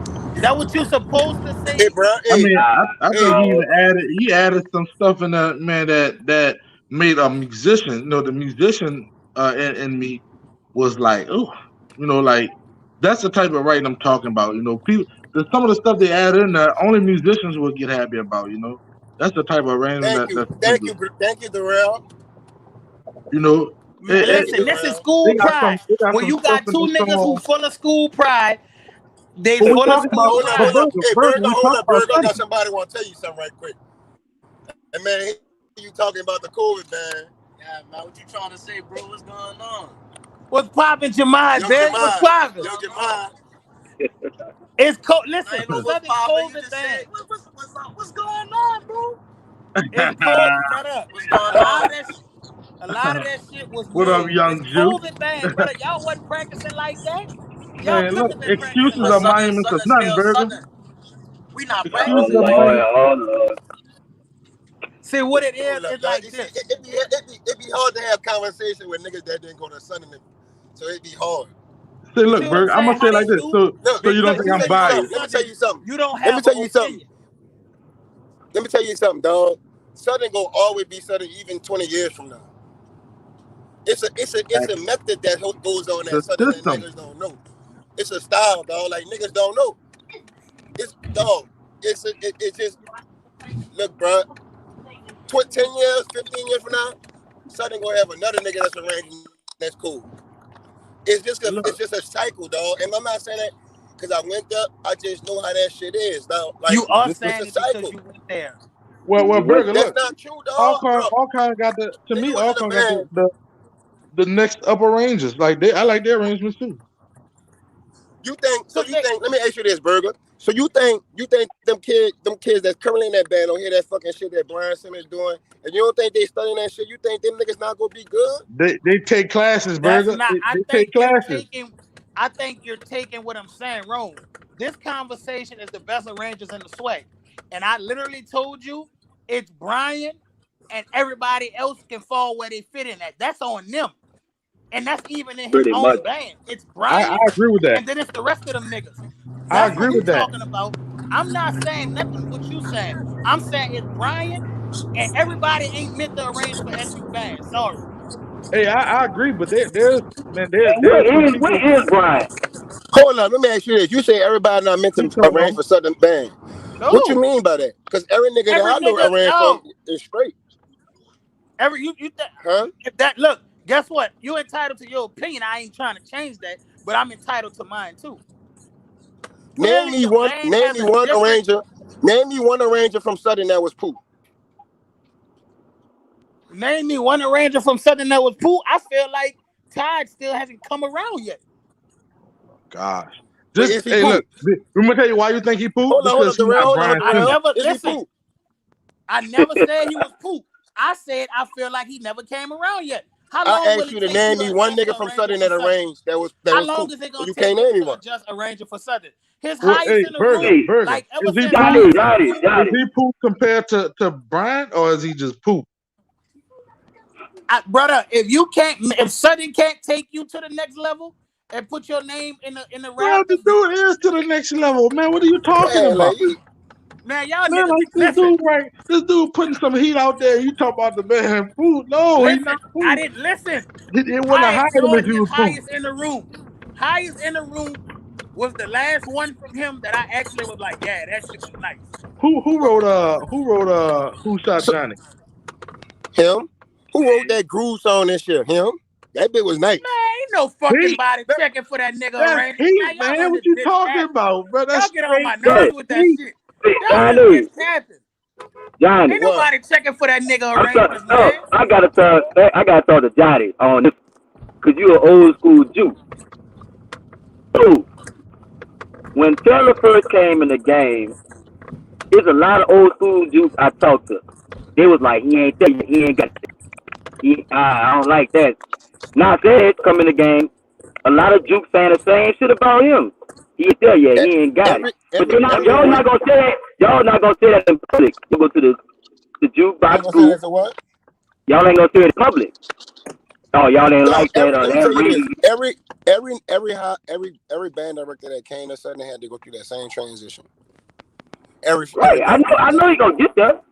That what you supposed to say? Hey, bro. I Hey, mean, I think hey, he even added some stuff in that, man, that made a musician. You know, the musician in me was like, oh, you know, like that's the type of writing I'm talking about. You know, people, some of the stuff they add in there, only musicians will get happy about. You know, that's the type of arrangement thank you, Darrell. You know, listen, this is school pride. When you got two niggas who full of school pride, they full of school pride. Hold up. Hey, Berger, hold up, Berger. I got somebody want to tell you something right quick. And man, you talking about the COVID, man. Yeah, man, what you trying to say, bro? What's going on? What's poppin', Jamison, man? What's poppin'? Yo, Jamison. It's cold. Listen, what's COVID thing. What's going on, bro? It's cold. Shut up. What's going on? A lot of that shit was what up, young it's Jew? COVID thing, brother. Y'all wasn't practicing like that. Man, look, excuses are monuments of nothing, Berger. We not Excuses practicing. Oh, See what it is? It's like this. It be hard to have conversation with niggas that didn't go to Sunday, so it be hard. Say, look, Berger, I'm gonna say it like this, so you don't think I'm biased. Let me tell you something. You don't have. Let me tell you something. Let me tell you something, dog. Southern go always be Southern, even 20 years from now. It's a method that goes on that Southern that niggas don't know. It's a style, dog. Like niggas don't know. It's dog. It's just look, bro. 10 years, 15 years from now, Southern gonna have another nigga that's arranging that's cool. It's just a cycle, dog. And I'm not saying that because I went there. I just know how that shit is, dog. Like you are saying it's a cycle. because you went there. Well, Berger, that's look, not true, dog. Allcon got the next upper ranges. Like I like their arrangements too. You think? Let me ask you this, Berger. So you think them kids that's currently in that band don't hear that fucking shit that Brian Simmons doing, and you don't think they studying that shit? You think them niggas not gonna be good? They take classes, Berger. They take classes. I think you're taking what I'm saying wrong. This conversation is the best arrangers in the SWAC, and I literally told you it's Brian, and everybody else can fall where they fit in at. That's on them. And that's even in his own band. It's Brian. I agree with that. And then it's the rest of them niggas. That's I agree with that. Talking about. I'm not saying nothing what you saying. I'm saying it's Brian, and everybody ain't meant to arrange for SU band. Sorry. Hey, I agree, but there's where is Brian? Hold on, let me ask you this. You say everybody not meant to arrange for Southern band. No. What you mean by that? Because every nigga that I know arrange for is straight. You huh? If that look. Guess what? You entitled to your opinion. I ain't trying to change that, but I'm entitled to mine too. Name me one arranger from Southern that was poop. Name me one arranger from Southern that was poop. I feel like Todd still hasn't come around yet. Gosh. Look, I'm gonna tell you why you think he pooped. I never said he was poop. I said I feel like he never came around yet. How long I asked you to name me one nigga from Southern that arranged that was How long is it gonna you take can't name me one? Just arranging for Southern. His highest in the room, like is he poop compared to Brian, or is he just poop? Brother, if Southern can't take you to the next level and put your name in the rap, the dude is to the next level, man. What are you talking about? Man, y'all man, like this dude putting some heat out there. You talk about the man food? No, he's not food. I didn't listen. It wasn't highest in the room. Highest in the room was the last one from him that I actually was like, yeah, that shit was nice. Who wrote Who Shot Johnny? Him. Who wrote that groove song this year? Him. That bit was nice. Man, ain't no fucking body checking for that nigga. Man, what you talking about, bro? Y'all get on my nerves with that shit. Johnny, ain't nobody checking for that nigga arrangements, man. I gotta talk to Johnny on this, cause you an old school Jew. So, when Taylor first came in the game, there's a lot of old school Jews I talked to. They was like, he ain't there, he ain't got it. I don't like that. Not that come in the game, a lot of Jukes saying the same shit about him. He ain't there yet, he ain't got it. But y'all not gonna say that. Y'all not gonna say that in public. You go to the jukebox group. Y'all ain't gonna say it in public. Oh, y'all didn't No, like that. let me That tell you reading. this. Every band director that came to Sudden had to go through that same transition. Right. I know you gonna get that.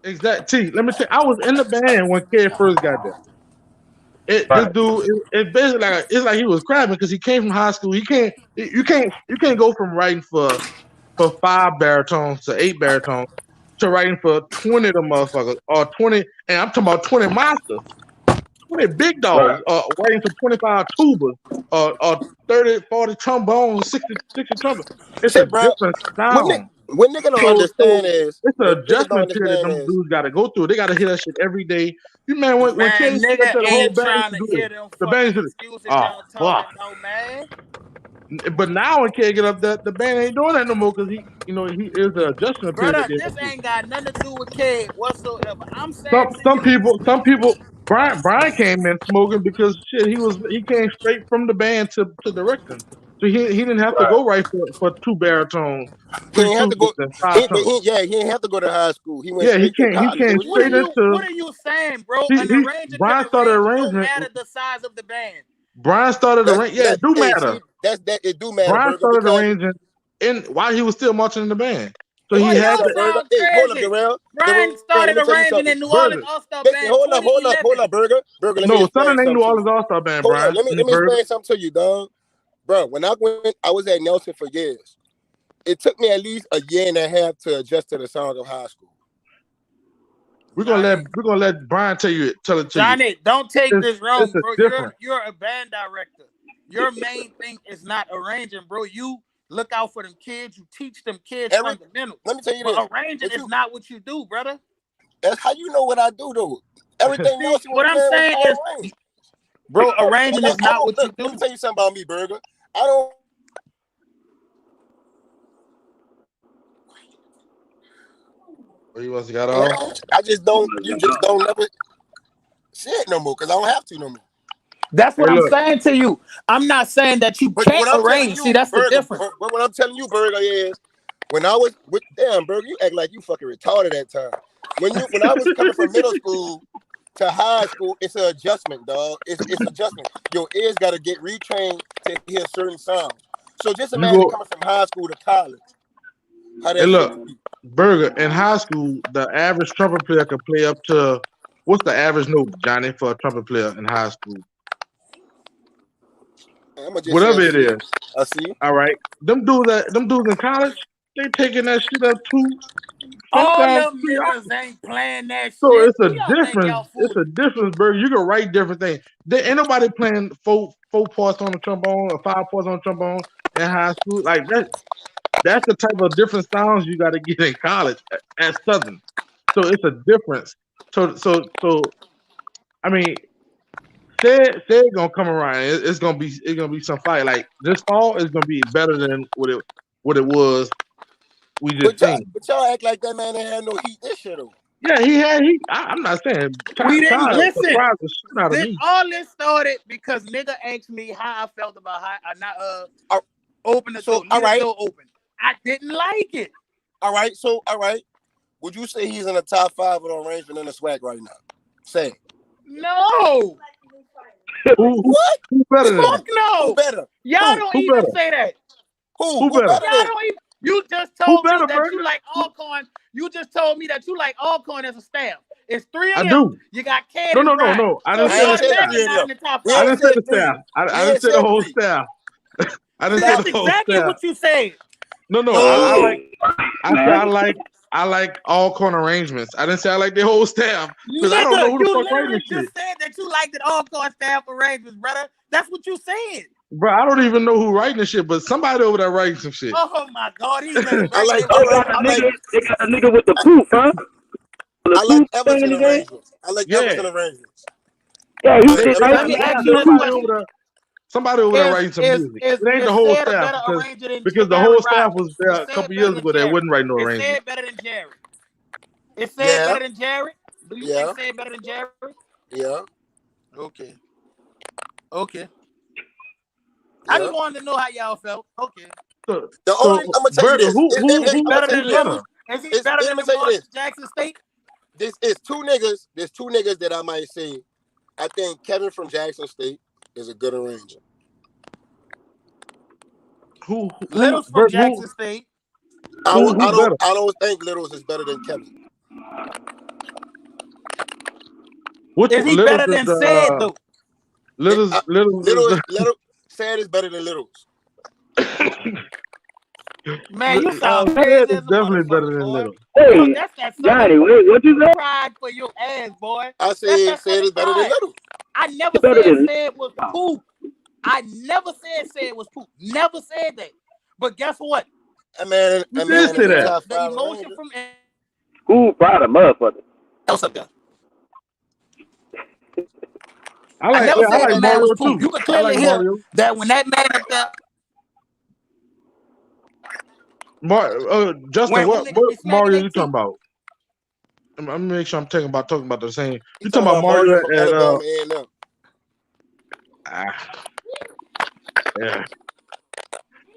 Exactly. Let me tell you, I was in the band when Kid first got there. This dude, it's basically like it's like he was crabbing because he came from high school. You can't go from writing for 5 baritones to 8 baritones to writing for 20 of them motherfuckers or 20, and I'm talking about 20 monsters, 20 big dogs, writing for 25 tubas or 30, 40 trombones, 60 trumpets. It's a bro, different sound. What nigga don't understand is it's an adjustment period that them dudes got to go through. They got to hear that shit every day. You man, when King said nigga to the whole ain't band trying to to do hear it, them the fucking band said, excuses "Oh y'all fuck." talking about, man. But now when Kid get up, the band ain't doing that no more because he is an adjustment period Brother, that they this have to do. ain't got nothing to do with Kid whatsoever. I'm saying Some people. Brian came in smoking because shit he came straight from the band to directing, so he didn't have to go right for 2 baritones, he 3 ain't have to tubas, go. and 5 trumpets. He ain't have to go to high school. He went Yeah, he straight to came college. straight into. What are you saying, bro? An He arranger Brian can started arrange no arrangement. matter the size of the band. Brian started arranging. Yeah, it do matter. It do matter, Brian Burger, started because arranging while he was still marching in the band. So let me he tell you had something, to. Burger. Sound Hey, hold up, crazy. Darrell. Brian Let started me tell you arranging something. in New Burger. Orleans All-Star Listen, Band hold up, 2011. Burger. Burger, let me No, explain Southern ain't New something to Orleans you. All-Star Band, Hold Brian. on, let me explain something to you, dog. Bro, when I was at Nelson for years. It took me at least a year and a half to adjust to the sound of high school. We're gonna let Brian tell it to you. Johnny, don't take this wrong, bro. Different. You're a band director. Your main thing is not arranging, bro. You look out for them kids. You teach them kids fundamentals. Let me tell you but this. Arranging is not what you do, brother. That's how you know what I do, though. Everything else what I'm saying is, bro, arranging is not what you do. Let me tell you something about me, Burger. I don't. You must have got off. I just don't. You just don't never say it no more because I don't have to no more. That's what I'm saying to you. I'm not saying that you can't arrange. See, that's the difference. But what I'm telling you, Burger, is when I was damn Burger, you act like you fucking retarded that time. When I was coming from middle school to high school, it's an adjustment, dog. It's adjustment. Your ears got to get retrained to hear certain sounds. So just imagine coming from high school to college. How that look, Burger, in high school, the average trumpet player could play up to what's the average note, Johnny, for a trumpet player in high school? Whatever it is. I see. All right. Them dudes in college, they taking that shit up too. All them niggas ain't playing that shit. So it's a difference. It's a difference, Burger. You can write different things. There ain't nobody playing four parts on the trombone or 5 parts on the trombone in high school. Like that. That's the type of different sounds you got to get in college at Southern. So it's a difference. So I mean, said gonna come around. It's gonna be some fight. Like this fall is gonna be better than what it was. We just seen. But y'all act like that man ain't had no heat this shit though. Yeah, I'm not saying. We didn't listen. All this started because nigga asked me how I felt about how I not open the door. All right. Door open. I didn't like it. All right. Would you say he's in the top 5 of the arrangement in the SWAC right now? Say. No. What? Who better than Fuck no. Who better? Y'all don't even say that. Who better? Y'all don't even. You just told me that Burger? You like Alcorn. You just told me that you like Alcorn as a staff. It's 3 of I them. do. You got Ked No. I didn't say the staff. I didn't say the staff. I didn't say the whole staff. I didn't say the whole exactly staff. What you said. No. I like all corner arrangements. I didn't say I like the whole staff because I don't know who the fuck writing this shit. You said that you liked the Alcorn staff arrangements, brother. That's what you said. Bro, I don't even know who writing this shit, but somebody over there writing some shit. Oh my God, he's They got a nigga with the poop, huh? I like Everton arrangements. Yeah, you did. Let me ask you this question. Somebody over there writing some music. It ain't the whole staff because the whole staff was there a couple years ago that wouldn't write no arrangement. It said better than Jared. It said better than Jared. Do you think it said better than Jared? Yeah. Okay. I just wanted to know how y'all felt. Okay. I'm gonna tell you this. Is better than Jackson State? There's two niggas that I might say I think Kevin from Jackson State is a good arranger. Who Littles from Jackson State. I don't think Littles is better than Kevin. Is he better than Said though? Littles Said is better than Littles. Man, you sound crazy. Is definitely better than Littles. Hey, Johnny, what you say? Pride for your ass, boy. I said Said is better than Littles. I never said Said was poop. I never said was poop. Never said that. But guess what? That man say that. The emotion from Ooh, proud of motherfucker. What's up, guys? I never said like that man was Mario poop. too. You can clearly hear that when that man up there. Justin, what Mario you talking about? I'm gonna make sure I'm talking about the same. You talking about Mario at yeah.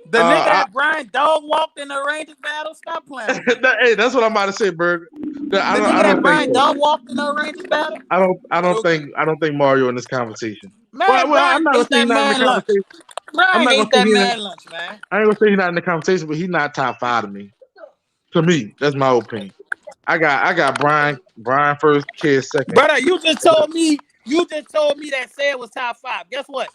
The nigga that Brian Dog walked in the Rangers battle. Stop playing. Hey, that's what I'm about to say, Berg. I don't Brian Dog walked in the Rangers battle. I don't think Mario in this conversation. Man, I'm not gonna say he's not in the conversation. Brian ate that man lunch, man. I ain't gonna say he's not in the conversation, but he's not top 5 to me. To me, that's my opinion. I got Brian first, Kid second. Brother, you just told me that Said was top 5. Guess what?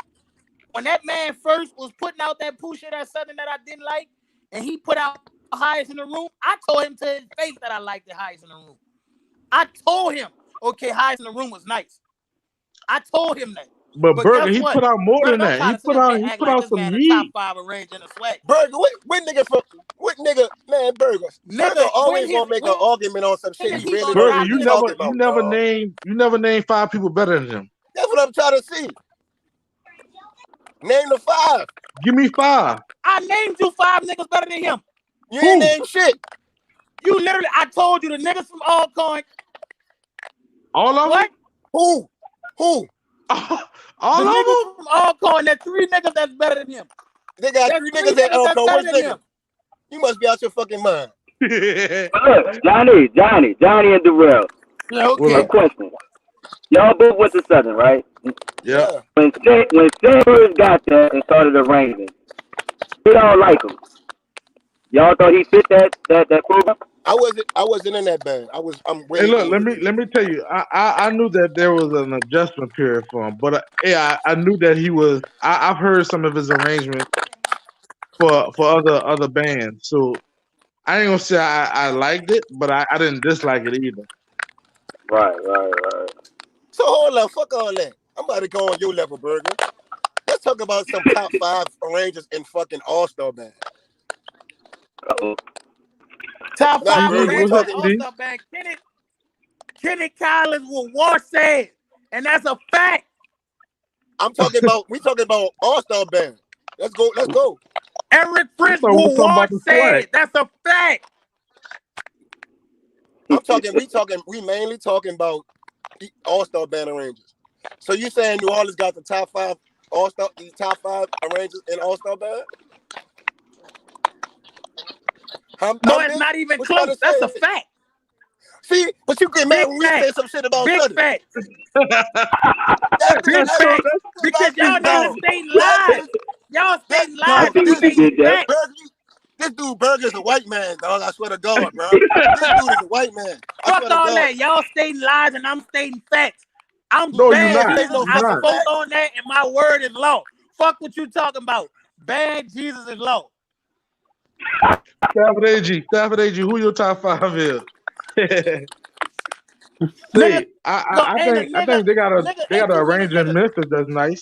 When that man first was putting out that poo shit, that's something that I didn't like, and he put out the highest in the room, I told him to his face that I liked the highest in the room. I told him, okay, highest in the room was nice. I told him that. But Burger, he put out more than that. He put out some heat. Top 5 arranged in a SWAC. Burger, what nigga, man, Burger always gonna make an argument on some shit. He really Burger, you never name 5 people better than him. That's what I'm trying to see. Name the 5. Give me 5. I named you 5 niggas better than him. You ain't named shit. You literally, I told you the niggas from Alcorn. All of them? Who? All of them? From Alcorn, there's 3 niggas that's better than him. They got 3 niggas at Alcorn. Which nigga? You must be out your fucking mind. Look, Johnny and Darrell. Yeah, okay. A question. Y'all both went to Southern, right? Yeah. When Simmons got there and started arranging, we all like him. Y'all thought he fit that program? I wasn't in that band. I'm Hey, look, let me tell you. I knew that there was an adjustment period for him, but I knew that he was. I've heard some of his arrangements for other bands, so I ain't gonna say I liked it, but I didn't dislike it either. Right. So hold on, fuck all that. I'm about to go on your level, Burger. Let's talk about some top 5 arrangers in fucking All-Star band. Uh-oh. Top 5 arrangers in All-Star band. Kenny Collins will war Said, and that's a fact. We talking about All-Star band. Let's go. Eric Prince will war Said. That's a fact. We mainly talking about the All-Star band arrangers. So you saying New Orleans got the top 5 arrangers in All-Star band? No, it's not even close. That's a fact. See, but you get mad when we say some shit about Big Southern. fact. Big fact. Because y'all niggas stay live. Y'all stay live. This dude Burger's a white man, dog. I swear to God, bro. This dude is a white man. Fuck all that. Y'all stating lies and I'm stating facts. I'm no, bad. You're not. I spoke on that and my word is law. Fuck what you talking about. Bad Jesus is law. Stafford AG, who your top 5 is? I think they got a arrange in Memphis that's nice.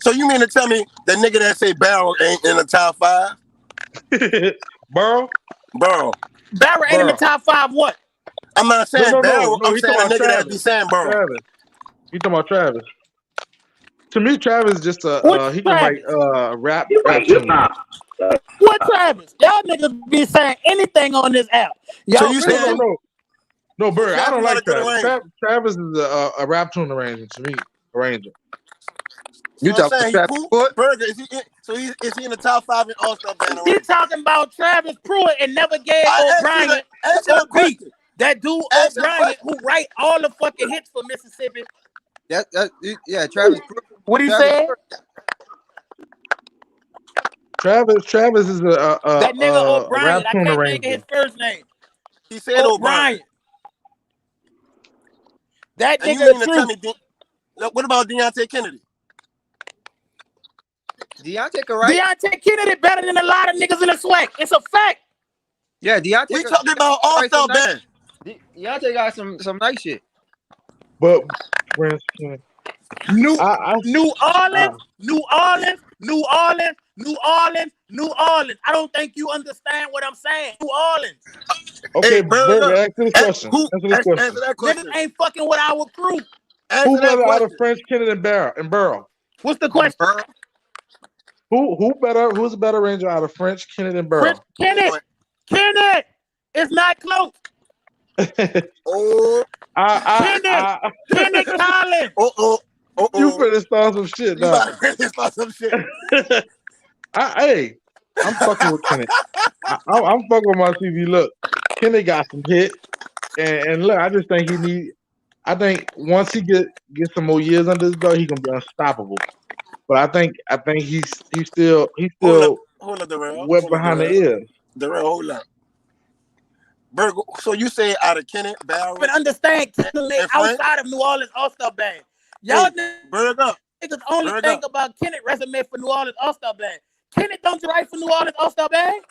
So you mean to tell me the nigga that say Barrel ain't in the top 5? Burrow ain't in the top 5 what? I'm not saying Barrel. No, I'm saying a nigga Travis. that be saying Burrow. Travis. You talking about Travis? To me, Travis just he can write rap tune. What Travis? Y'all niggas be saying anything on this app. Y'all so you saying no, Bird. I don't like Travis. Travis is a rap tune arranger to me. Arranger. You talking about Travis Pruitt? Burger, is he in the top 5 in All-Star band? He talking about Travis Pruitt and never gave O'Brien that dude O'Brien who write all the fucking hits for Mississippi. Yeah, Travis. What he Travis said? Travis is That nigga a O'Brien. rap I tune can't think of arranger. his first name. He said O'Brien. That And you nigga mean to tell me, what about Deontay Kennedy? Deontay can write. Deontay Kennedy better than a lot of niggas in the SWAC. It's a fact. Yeah, Deontay. We talking about all-star band. Deontay got some nice shit. But New Orleans. I don't think you understand what I'm saying. New Orleans. Okay, Hey, Burger, answer this question. Answer that question. Niggas ain't fucking with our crew. Who better out of French, Kennedy, and Burrow? What's the question? Who's a better ranger out of French, Kennedy, and Burrow? Kennedy. It's not close. Kennedy Collins. You finna start some shit now. Hey, I'm fucking with Kennedy. I'm fucking with my TV. Look, Kennedy got some hit, and look, I just think I think once he get some more years under his belt, he gonna be unstoppable. But I think he's still hold up, Darrell. wet behind the ears. Darrell, hold up. Burger, so you say out of Kennedy, Barrow, But understand, Kennedy outside of New Orleans All-Star Band. Y'all niggas only think about Kennedy resume for New Orleans All-Star Band. Kennedy don't you write for New Orleans All-Star Band?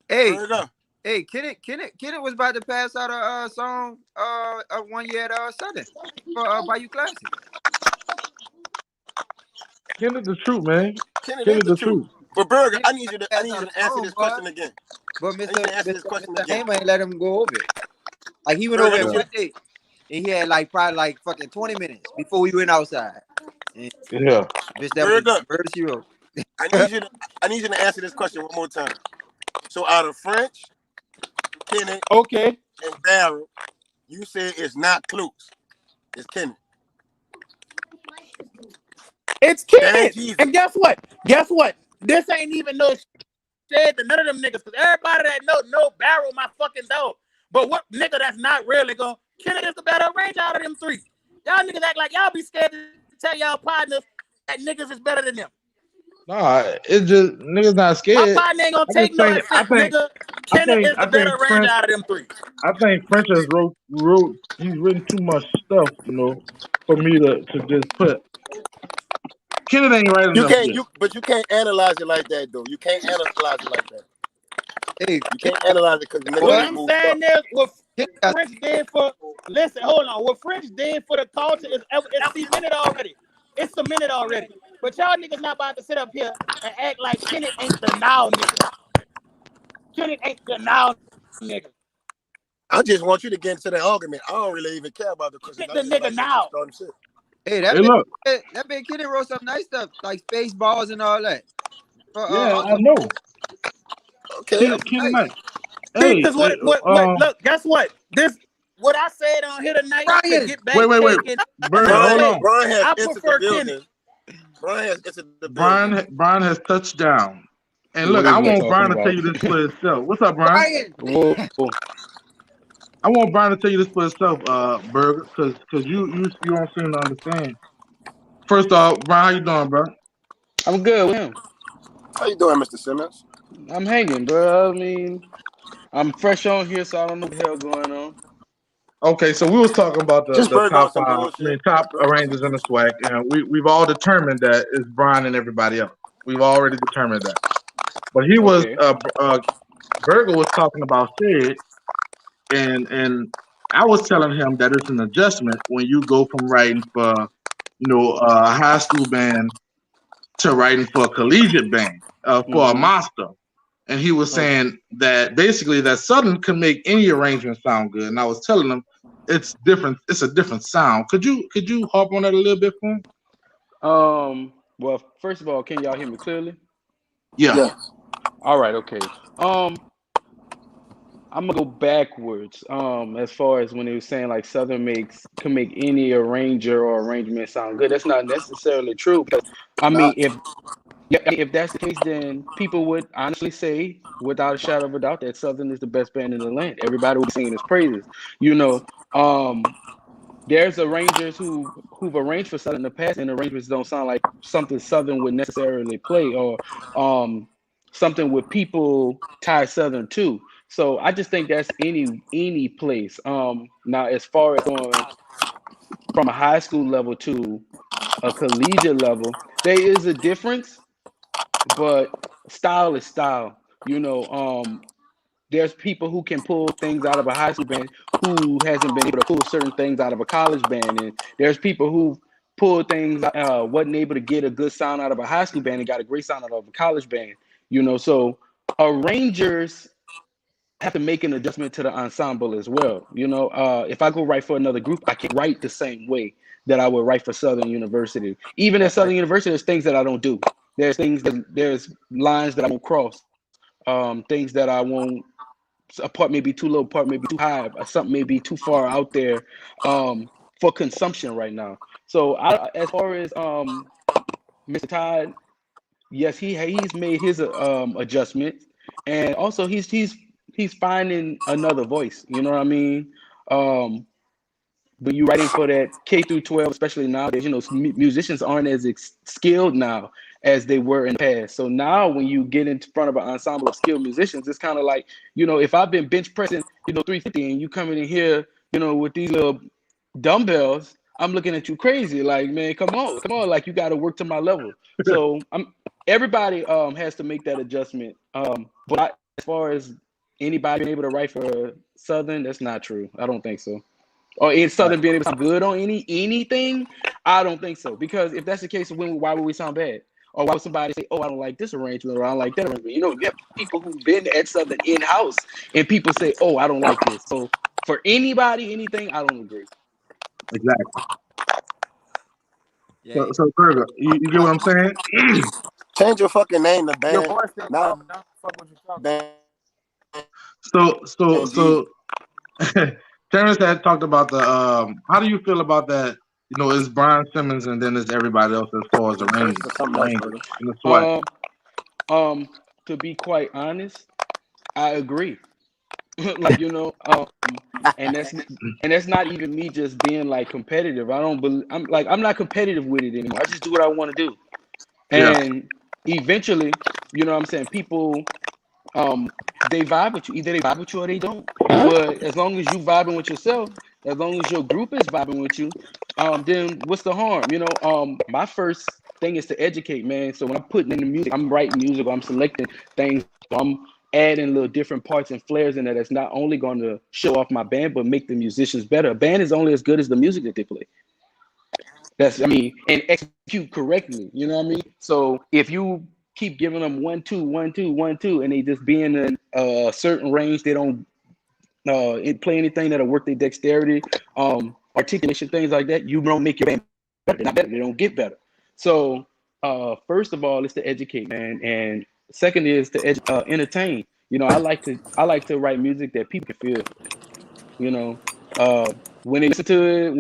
Hey, Kennedy was about to pass out a song 1 year at Southern for Bayou Classic. Kennedy the truth, man. Kennedy the truth. But Burger, I need you to answer this question again. But Mr. Hamer ain't let him go over it. Like he went over it one day, and he had probably fucking 20 minutes before we went outside. And yeah, bitch, that was Bird she wrote. I need you to answer this question one more time. So out of French, Kennedy, and Barrow, you say it's not close. It's Kennedy. It's Kennedy. And guess what? This ain't even no shade to none of them niggas. Because everybody that know Barrow my fucking dog. But what nigga that's not really going, Kennedy is the better range out of them three. Y'all niggas act like y'all be scared to tell y'all partners that niggas is better than them. Nah, it's just niggas not scared. My partner ain't gonna take no offense, nigga. Kennedy is the better range out of them three. I think French has he's written too much stuff, for me to just put. Kennedy ain't writing but you can't analyze it like that though. You can't analyze it like that. Hey, you can't analyze it because what I'm saying is what French did for hold on. What French did for the culture is cemented already. It's cemented already. But y'all niggas not about to sit up here and act like Kennedy ain't the now nigga. Kennedy ain't the now nigga. I just want you to get into that argument. I don't really even care about the question. The nigga now. Hey, that big Kennedy wrote some nice stuff like space balls and all that. I know. Okay. Nice. Hey, look, guess what? What I said on here tonight. Brian, get back wait. Brian has I prefer Kennedy. Brian has touched down. And look, I want Brian to tell you this for himself. What's up, Brian? I want Brian to tell you this for himself, Burger, because you don't seem to understand. First off, Brian, how you doing, bro? I'm good with him. How you doing, Mr. Simmons? I'm hanging, bro. I mean, I'm fresh on here, so I don't know what the hell going on. Okay, so we was talking about the top arrangers in the SWAC, and we've all determined that it's Brian and everybody else. We've already determined that. But he was Burger was talking about Sid, and I was telling him that it's an adjustment when you go from writing for a high school band to writing for a collegiate band for a master. And he was saying that basically that Southern can make any arrangement sound good. And I was telling him it's different. It's a different sound. Could you hop on that a little bit for him? Well, first of all, can y'all hear me clearly? Yeah. All right. Okay. I'm gonna go backwards. As far as when they were saying like Southern can make any arranger or arrangement sound good. That's not necessarily true. Because I mean, if that's the case, then people would honestly say, without a shadow of a doubt, that Southern is the best band in the land. Everybody would be singing his praises. there's arrangers who've arranged for Southern in the past, and arrangements don't sound like something Southern would necessarily play, or something with people tie Southern to. So I just think that's any place. Now as far as going from a high school level to a collegiate level, there is a difference, but style is style. There's people who can pull things out of a high school band who hasn't been able to pull certain things out of a college band, and there's people who pull things wasn't able to get a good sound out of a high school band and got a great sound out of a college band. So arrangers have to make an adjustment to the ensemble as well. If I go write for another group, I can't write the same way that I would write for Southern University. Even at Southern University, there's things that I don't do. There's lines that I won't cross. Things that I won't. A part may be too low, part may be too high, or something may be too far out there for consumption right now. So as far as Mr. Todd, yes, he's made his adjustments, and also he's finding another voice. You know what I mean? But you're writing for that K through 12, especially nowadays. Musicians aren't as skilled now as they were in the past. So now when you get in front of an ensemble of skilled musicians, it's kind of like, if I've been bench pressing, 350, and you coming in here, with these little dumbbells, I'm looking at you crazy. Like, man, come on. Like, you got to work to my level. So everybody has to make that adjustment. But as far as anybody being able to write for Southern, that's not true. I don't think so. Or in Southern being able to sound good on anything, I don't think so. Because if that's the case, why would we sound bad? Or why would somebody say, "Oh, I don't like this arrangement," or "I don't like that arrangement"? You have people who've been at Southern in-house, and people say, "Oh, I don't like this." So for anybody, anything, I don't agree. Exactly. Yeah. So Fergus, you get what I'm saying? Change your fucking name to Band. Your voice is Now, fuck what you talking. Band. So Terrence had talked about the how do you feel about that? It's Brian Simmons and then it's everybody else as far as the range in the SWAC. To be quite honest, I agree. Like, and that's not even me just being like competitive. I'm not competitive with it anymore. I just do what I want to do. And eventually, what I'm saying, people they vibe with you. Either they vibe with you or they don't. But as long as you vibing with yourself, as long as your group is vibing with you, then what's the harm? My first thing is to educate, man. So when I'm putting in the music, I'm writing music, or I'm selecting things, I'm adding little different parts and flares in there that's not only going to show off my band, but make the musicians better. A band is only as good as the music that they play. And execute correctly. You know what I mean? So if you keep giving them 1 2 1 2 1 2, and they just be in a certain range, they don't play anything that'll work their dexterity, articulation, things like that, you don't make your band better. Not better. They don't get better. So first of all, it's to educate, man, and second is to entertain. I like to write music that people can feel. When they listen to it,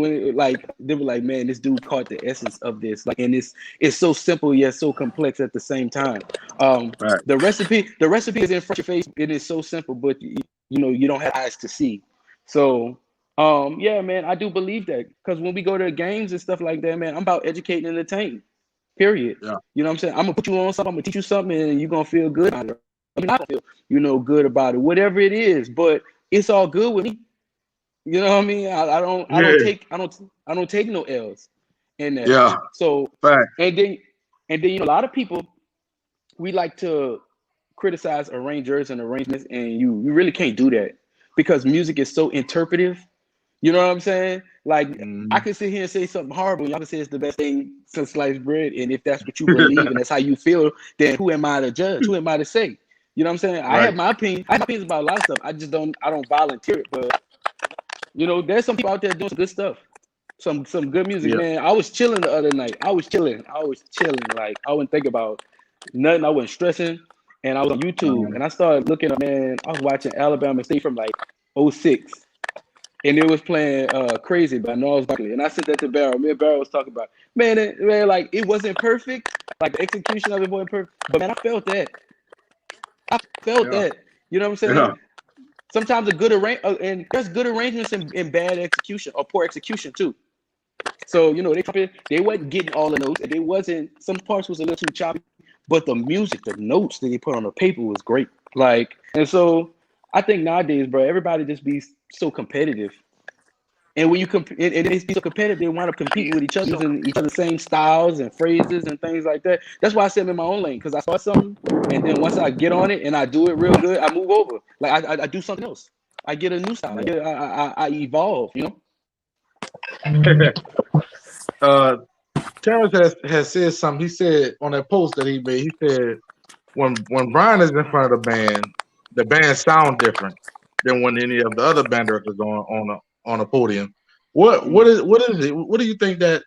they were like, man, this dude caught the essence of this. And it's so simple yet so complex at the same time. Right. The recipe is in front of your face. It is so simple, but you don't have eyes to see. So yeah, man, I do believe that, because when we go to games and stuff like that, man, I'm about educating and entertaining. Period. Yeah. You know what I'm saying? I'm gonna put you on something. I'm gonna teach you something, and you're gonna feel good about it. You're not gonna feel, good about it. Whatever it is, but it's all good with me. You know what I mean? I don't take no L's in that. Yeah. So right. and then a lot of people, we like to criticize arrangers and arrangements, and you really can't do that, because music is so interpretive. You know what I'm saying? Like, I can sit here and say something horrible, and y'all can say it's the best thing since sliced bread, and if that's what you believe and that's how you feel, then who am I to judge? Who am I to say? You know what I'm saying? Right. I have my opinion. I have opinions about a lot of stuff. I don't volunteer it, but there's some people out there doing some good stuff. Some good music, man. I was chilling the other night. I was chilling. Like, I wouldn't think about nothing. I wasn't stressing. And I was on YouTube, and I started looking up, man. I was watching Alabama State from like 2006. And it was playing Crazy by Gnarls Barkley. And I sent that to Barrow. Me and Barrow was talking about, man, like, it wasn't perfect. Like, the execution of it wasn't perfect. But, man, I felt that. You know what I'm saying? Yeah. Sometimes a good and there's good arrangements and bad execution or poor execution too. So they wasn't getting all the notes, and they wasn't. Some parts was a little too choppy, but the music, the notes that they put on the paper was great. Like, and so I think nowadays, bro, everybody just be so competitive. And when you and they be so competitive, they wind up competing with each other and each other's same styles and phrases and things like that. That's why I said I'm in my own lane, because I start something, and then once I get on it and I do it real good, I move over. Like I do something else. I get a new style. I evolve. Terrence has said something. He said on that post that he made, he said when Brian is in front of the band sound different than when any of the other band directors on a podium. What is it? What do you think the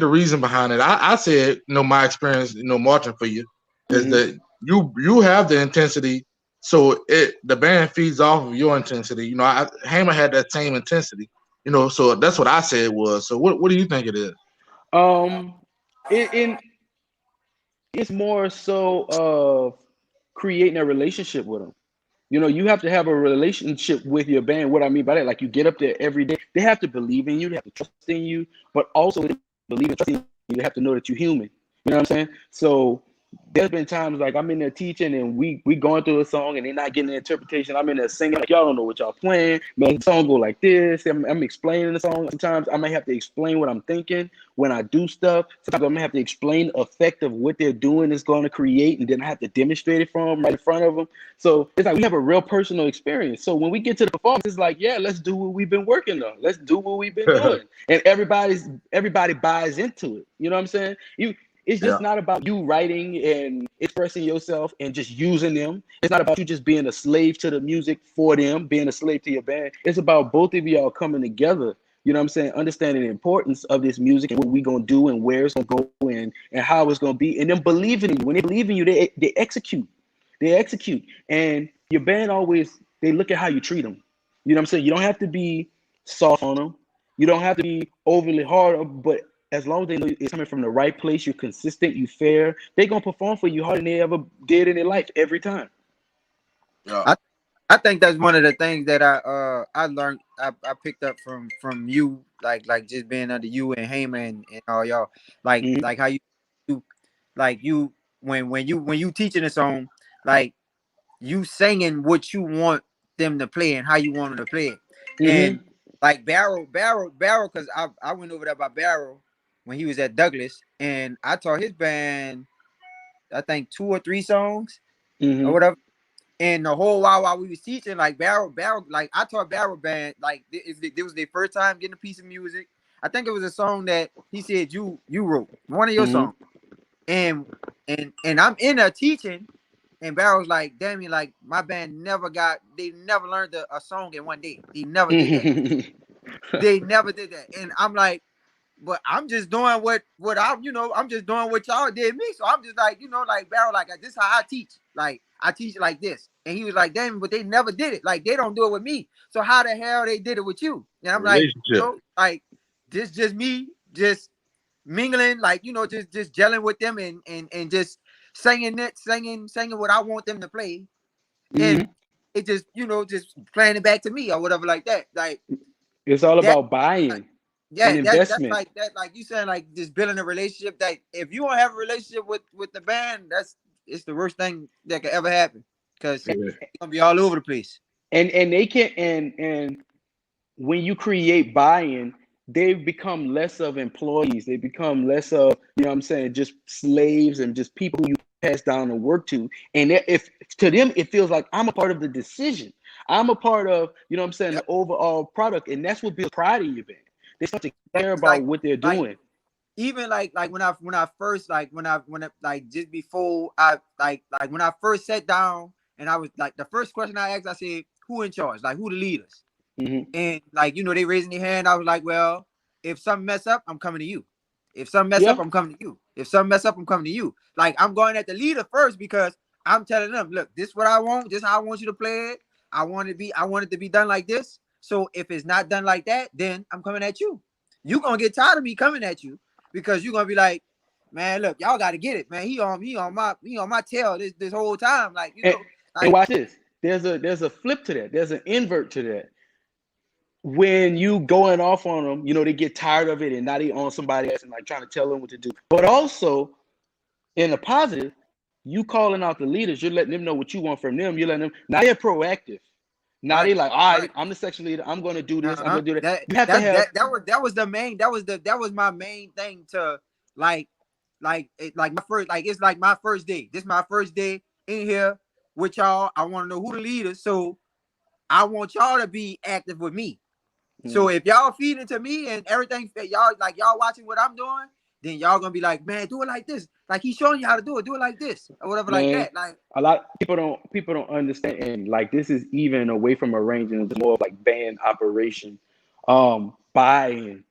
reason behind it? I said, my experience, marching for you is that you have the intensity, so the band feeds off of your intensity. Hammer had that same intensity. So that's what I said was. So what do you think it is? It's more so of creating a relationship with them. You have to have a relationship with your band. What I mean by that, like, you get up there every day. They have to believe in you. They have to trust in you. But also, they believe and trust in you. They have to know that you're human. You know what I'm saying? So there's been times like I'm in there teaching and we going through a song and they're not getting the interpretation. I'm in there singing like, y'all don't know what y'all playing. Man, the song go like this. I'm explaining the song. Sometimes I might have to explain what I'm thinking when I do stuff. Sometimes I might have to explain the effect of what they're doing is going to create, and then I have to demonstrate it for them right in front of them. So it's like we have a real personal experience. So when we get to the performance, it's like, yeah, let's do what we've been working on. Let's do what we've been doing. And everybody buys into it. You know what I'm saying? It's just not about you writing and expressing yourself and just using them. It's not about you just being a slave to the music for them, being a slave to your band. It's about both of y'all coming together, you know what I'm saying, understanding the importance of this music and what we're going to do and where it's going to go and how it's going to be. And then believing in you. When they believe in you, they execute. They execute. And your band always, they look at how you treat them. You know what I'm saying? You don't have to be soft on them. You don't have to be overly hard, but as long as they know it's coming from the right place, you're consistent, you fair, they're gonna perform for you harder than they ever did in their life every time. Yeah. I think that's one of the things that I learned. I picked up from you, like just being under you and Heyman and all y'all, like how you when you teaching a song, like you singing what you want them to play and how you want them to play it. And like Barrow, because I went over there by Barrow when he was at Douglas, and I taught his band, I think 2 or 3 songs or whatever. And the whole while we was teaching, like Barrow, like I taught Barrow band, like it was their first time getting a piece of music. I think it was a song that he said you wrote, one of your songs. And I'm in there teaching, and Barrow's like, Damien, like my band they never learned a song in one day. They never did that. They never did that. And I'm like, but I'm just doing what I'm just doing what y'all did me. So I'm just like, like Barrow, like this is how I teach. Like I teach it like this. And he was like, damn, but they never did it. Like they don't do it with me. So how the hell they did it with you? And I'm like, like this just me just mingling, like, just gelling with them and just singing what I want them to play. And it just, just playing it back to me or whatever like that. Like it's all about buying. Yeah, that's investment. like you saying, like just building a relationship. That if you don't have a relationship with the band, it's the worst thing that could ever happen, because it's gonna be all over the place. And they can and when you create buy-in, they become less of employees. They become less of, just slaves and just people you pass down the work to. And if to them it feels like I'm a part of the decision. I'm a part of, the overall product, and that's what builds pride in your band. They start to care about what they're doing. Even like when I first just before I when I first sat down, and I was like, the first question I asked, I said, who in charge? Like, who the leaders? And like, they raising their hand. I was like, well, if something mess up, I'm coming to you. If something mess up, I'm coming to you. If something mess up, I'm coming to you. Like, I'm going at the leader first, because I'm telling them, look, this is what I want. This is how I want you to play it. I want it to be done like this. So if it's not done like that, then I'm coming at you. You're going to get tired of me coming at you, because you're going to be like, man, look, y'all got to get it, man. He on my tail this whole time. Like, and watch this. there's a flip to that. There's an invert to that. When you going off on them, you know, they get tired of it and now they on somebody else and like trying to tell them what to do. But also in a positive, you calling out the leaders, you're letting them know what you want from them. You're letting them, now they're proactive. Now Right. they like, all right, I'm the section leader. I'm going to do this. I'm going to do that. You have that, to have that was my main thing to like my first, like, it's like my first day. This is my first day in here with y'all. I want to know who the leaders. So I want y'all to be active with me. So if y'all feed into me and everything, y'all watching what I'm doing, then y'all gonna be like, man, do it like this. Like he's showing you how to do it like this or whatever, man, like that. Like a lot of people don't understand, and like this is even away from arranging, it's more of like band operation. Buy-in.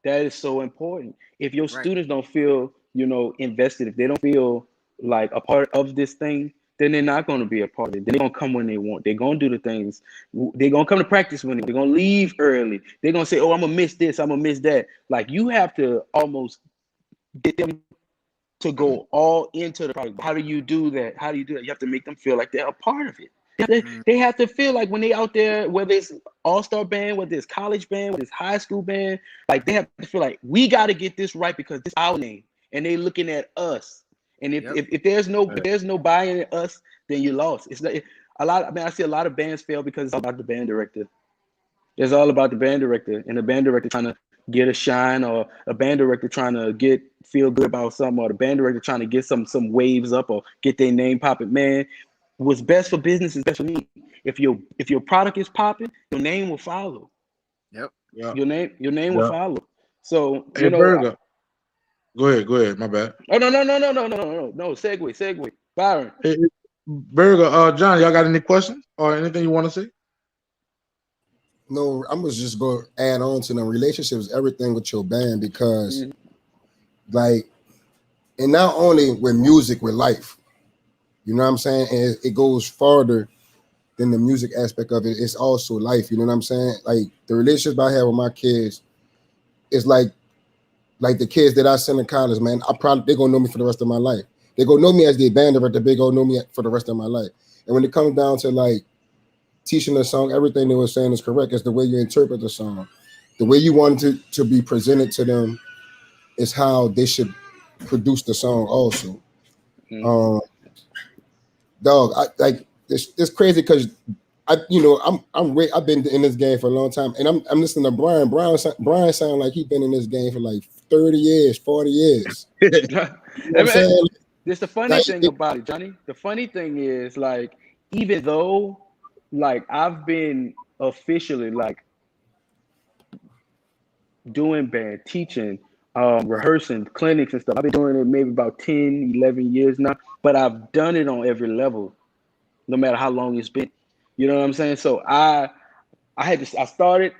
That is so important. If your students don't feel, you know, invested, if they don't feel like a part of this thing, then they're not going to be a part of it. They're going to come when they want. They're going to do the things. They're going to come to practice when they're going to leave early. They're going to say, oh, I'm going to miss this. I'm going to miss that. Like, you have to almost get them to go all into the project. How do you do that? How do you do that? You have to make them feel like they're a part of it. They have to feel like when they out there, whether it's all-star band, whether it's college band, whether it's high school band, like they have to feel like we got to get this right because this is our name. And they looking at us. And if there's no buy-in in us, then you lost. It's like I see a lot of bands fail because it's all about the band director. It's all about the band director, and the band director trying to get a shine, or a band director trying to feel good about something, or the band director trying to get some waves up or get their name popping. Man, what's best for business is best for me. If your product is popping, your name will follow. Yep. Your name will follow. So hey, Burger. Go ahead. My bad. Oh no. Segue. Byron. Hey, Burger, John, y'all got any questions or anything you want to say? No, I was just going to add on to the relationships, everything with your band, because like, and not only with music, with life, you know what I'm saying? And it goes farther than the music aspect of it. It's also life, you know what I'm saying? Like the relationships I have with my kids is like the kids that I send to college, man, they're gonna know me for the rest of my life. They're gonna know me as the band director, they're gonna know me for the rest of my life. And when it comes down to like teaching the song, everything they were saying is correct. It's the way you interpret the song. The way you want it to be presented to them is how they should produce the song also. It's crazy because I've been in this game for a long time, and I'm listening to Brian. Brian sound like he's been in this game for like 30 years, 40 years. You know what I'm saying? It's the funny thing about it, Johnny. The funny thing is, like, even though, like, I've been officially, like, doing band, teaching, rehearsing, clinics and stuff. I've been doing it maybe about 10, 11 years now, but I've done it on every level, no matter how long it's been. You know what I'm saying? So I started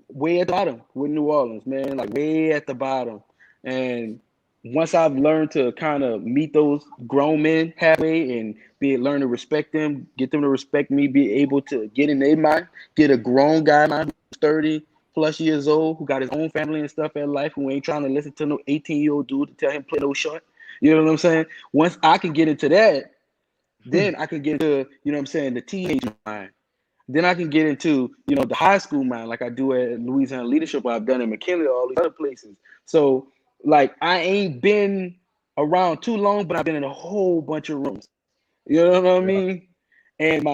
way at the bottom with New Orleans, man, like way at the bottom. And once I've learned to kind of meet those grown men halfway and learn to respect them, get them to respect me, be able to get in their mind, get a grown guy who's 30 plus years old, who got his own family and stuff in life, who ain't trying to listen to no 18-year-old dude to tell him play no short. You know what I'm saying? Once I can get into that, then I can get into, you know what I'm saying, the teenage mind. Then I can get into, you know, the high school mind, like I do at Louisiana Leadership, or I've done in McKinley, or all these other places. So, like, I ain't been around too long, but I've been in a whole bunch of rooms. You know what I mean? And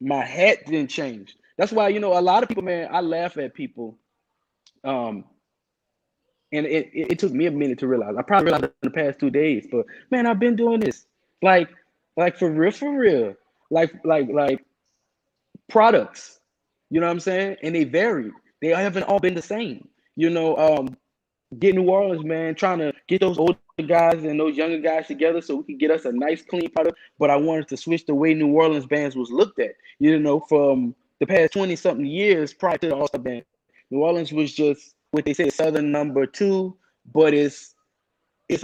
my hat didn't change. That's why, you know, a lot of people, man, I laugh at people. And it took me a minute to realize. I probably realized it in the past 2 days, but man, I've been doing this. Like for real. Like products. You know what I'm saying? And they varied. They haven't all been the same. You know, get New Orleans, man, trying to get those older guys and those younger guys together so we can get us a nice, clean product. But I wanted to switch the way New Orleans bands was looked at. You know, from the past 20-something years prior to the All-Star band, New Orleans was just what they say, Southern number 2, but it's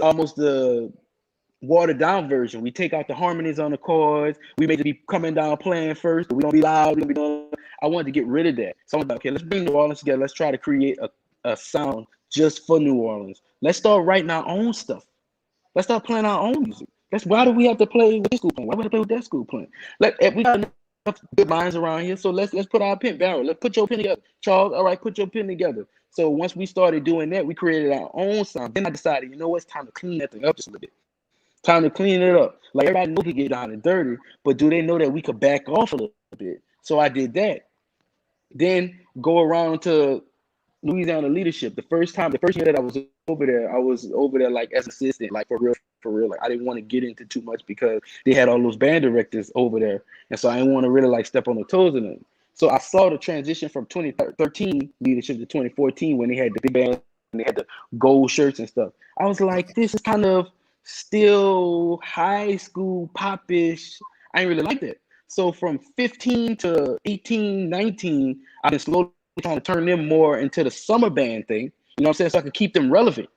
almost the watered down version. We take out the harmonies on the chords. We make it be coming down playing first. We don't be loud. We don't be doing. I wanted to get rid of that. So I was like, okay, let's bring New Orleans together. Let's try to create a sound just for New Orleans. Let's start writing our own stuff. Let's start playing our own music. Why do we have to play with this school playing? Why do we have to play with that school playing? We got good minds around here, so let's put our pen barrel. Let's put your pen together, Charles. All right, put your pen together. So once we started doing that, we created our own sound. Then I decided, you know what, it's time to clean that thing up just a little bit. Time to clean it up. Like everybody knows we get down and dirty, but do they know that we could back off a little bit? So I did that. Then go around to Louisiana leadership. The first year that I was over there like as assistant, like for real. Like I didn't want to get into too much because they had all those band directors over there, and so I didn't want to really like step on the toes of them. So I saw the transition from 2013 leadership to 2014 when they had the big band and they had the gold shirts and stuff. I was like, this is kind of still high school pop-ish. I didn't really like that. So from 15 to 18, 19, I've been slowly trying to turn them more into the summer band thing. You know what I'm saying? So I can keep them relevant.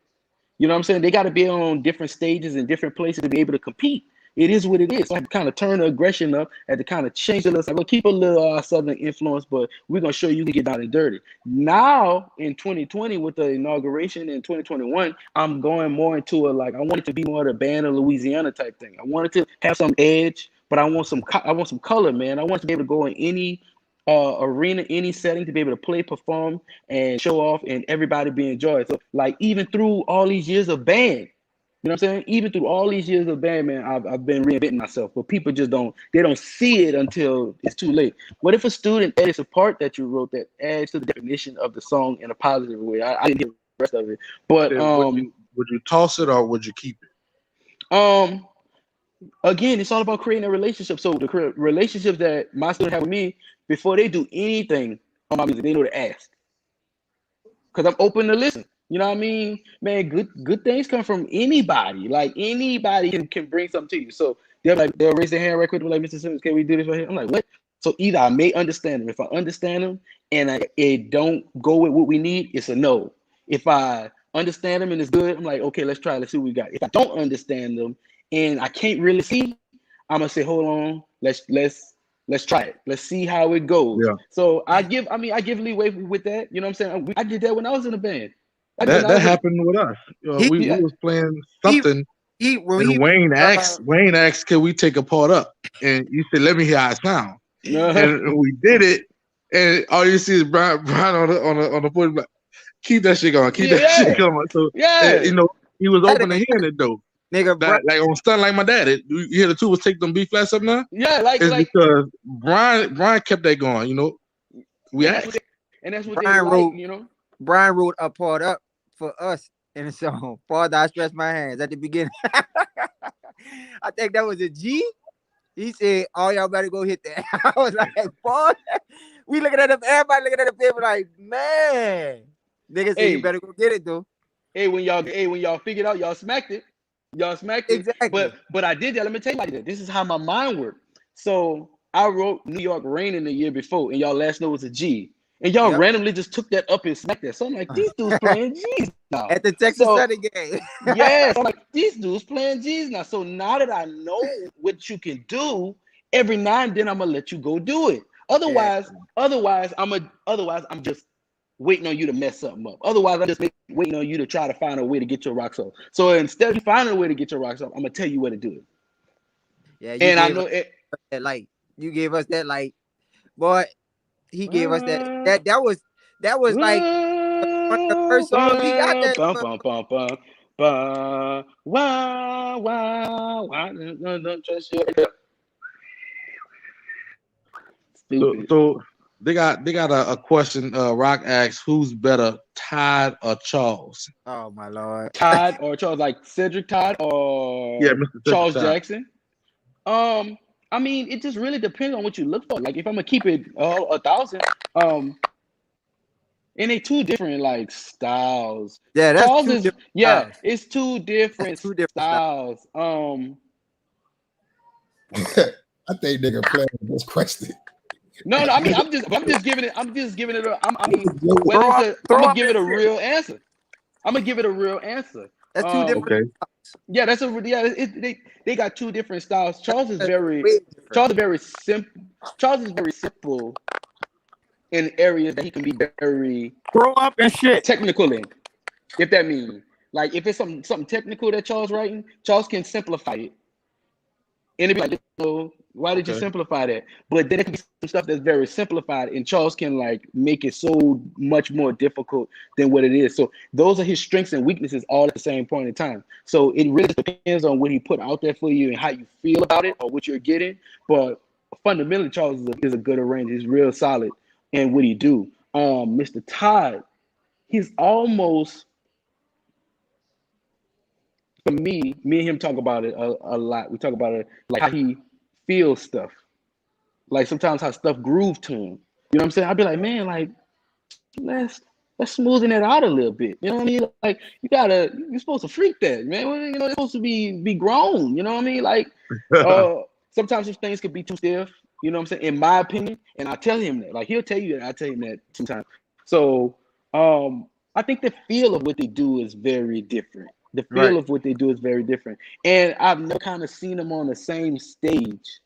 You know what I'm saying? They got to be on different stages and different places to be able to compete. It is what it is. So I had to kind of turn the aggression up, had to kind of change it. Like, we'll keep a little Southern influence, but we're going to show you can get down and dirty. Now, in 2020, with the inauguration in 2021, I'm going more into I want it to be more of the Band of Louisiana type thing. I wanted to have some edge, but I want some color, man. I want to be able to go in any arena, any setting, to be able to play, perform, and show off, and everybody be enjoyed. So, like, even through all these years of band, you know what I'm saying? Even through all these years of band, man, I've been reinventing myself, but people just don't see it until it's too late. What if a student edits a part that you wrote that adds to the definition of the song in a positive way? I didn't hear the rest of it, but would you toss it or would you keep it? Again, it's all about creating a relationship. So the relationships that my students have with me, before they do anything on my music, they know to ask, because I'm open to listen. You know what I mean? Man, good things come from anybody. Like, anybody can bring something to you. So they'll raise their hand right quick, like, Mr. Simmons, can we do this right here? I'm like, what? So either I may understand them. If I understand them and it don't go with what we need, it's a no. If I understand them and it's good, I'm like, okay, let's try it. Let's see what we got. If I don't understand them and I can't really see, I'm gonna say, hold on, let's try it. Let's see how it goes. Yeah. So I give leeway with that. You know what I'm saying? I did that when I was in a band. That happened with us. We was playing something. And Wayne asked, "Can we take a part up?" And you said, "Let me hear how it sound." And we did it, and all you see is Brian on the board. Like, keep that shit going. Keep that shit going. So you know, he was open to hearing it though. Nigga, like on Stun Like My Dad, you hear the two was take them B flats up now. Yeah, because Brian kept that going. You know, we asked, and that's what Brian wrote. You know, Brian wrote a part up for us in the song. Father, I stretch my hands at the beginning. I think that was a G. He said, "Oh, y'all better go hit that." I was like, "Boy," we looking at him. Everybody looking at the paper like, "Man, nigga said you better go get it though." Hey, when y'all figured out, y'all smacked it. Y'all smacked it. Exactly. But I did that. Let me tell you like that. This is how my mind worked. So I wrote New York Raining the year before, and y'all last note was a G. And y'all randomly just took that up and smacked that. So I'm like, these dudes playing G's now. At the Texas Southern game. Yes. I'm like, these dudes playing G's now. So now that I know what you can do, every now and then I'm gonna let you go do it. Otherwise, I'm just waiting on you to mess something up. Otherwise, I'm just waiting on you to try to find a way to get your rocks off. So instead of finding a way to get your rocks off, I'm gonna tell you where to do it. Yeah, and I know it. Like, you gave us that, like, boy. He gave us that was like the first song we got that. So they got a question. Rock asks, who's better, Todd or Charles? Oh my Lord. Todd or Charles, like Cedric Todd or Mr. Charles Todd. Jackson? I mean, it just really depends on what you look for. Like, if I'm gonna keep it 1,000, and they two different like styles. Yeah, that's Charles two is different styles. It's two different styles. I think nigga playing this question. No, I mean, I'm just giving it. I'm gonna give it a real answer. I'm gonna give it a real ansar. That's two different. Okay. Yeah, they got two different styles. Charles is very simple. Charles is very simple in areas that he can be very grow up and shit technical in. If that means, like, if it's something technical that Charles writing, Charles can simplify it And it'd be like, why did you simplify that? But then it can be some stuff that's very simplified, and Charles can like make it so much more difficult than what it is. So those are his strengths and weaknesses all at the same point in time. So it really depends on what he put out there for you and how you feel about it or what you're getting. But fundamentally, Charles is a good arranger. He's real solid in what he do. Mr. Todd, he's almost, for me and him talk about it a lot. We talk about it like how he feels stuff. Like sometimes how stuff groove to him. You know what I'm saying? I'd be like, man, like let's smoothen it out a little bit. You know what I mean? Like you're supposed to freak that, man. You know, it's supposed to be grown. You know what I mean? Like sometimes these things could be too stiff. You know what I'm saying? In my opinion, and I tell him that. Like he'll tell you that. I tell him that sometimes. So I think the feel of what they do is very different. The feel of what they do is very different. And I've never kind of seen them on the same stage.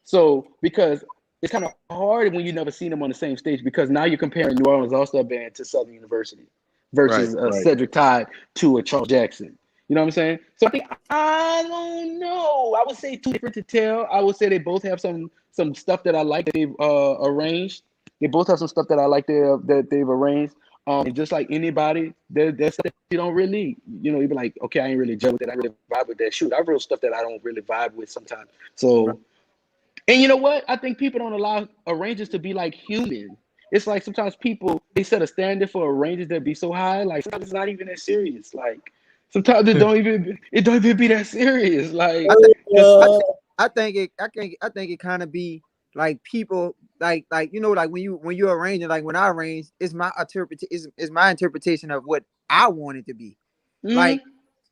So because it's kind of hard when you never seen them on the same stage, because now you're comparing New Orleans All-Star Band to Southern University versus Cedric Todd to a Charles Jackson. You know what I'm saying? So I don't know. I would say too different to tell. I would say they both have some stuff that I like that they've arranged. They both have some stuff that I like that they've arranged. And just like anybody, there's stuff that you don't really, you be like, okay, I ain't really gel with that. I really vibe with that. Shoot, I wrote stuff that I don't really vibe with sometimes. So, and you know what? I think people don't allow arrangers to be like human. It's like sometimes they set a standard for arrangers that be so high. Like sometimes it's not even that serious. Like sometimes it don't even be that serious. Like I think it kind of be like people like like when you're arranging, like when I arrange, it's my interpretation of what I want it to be. Like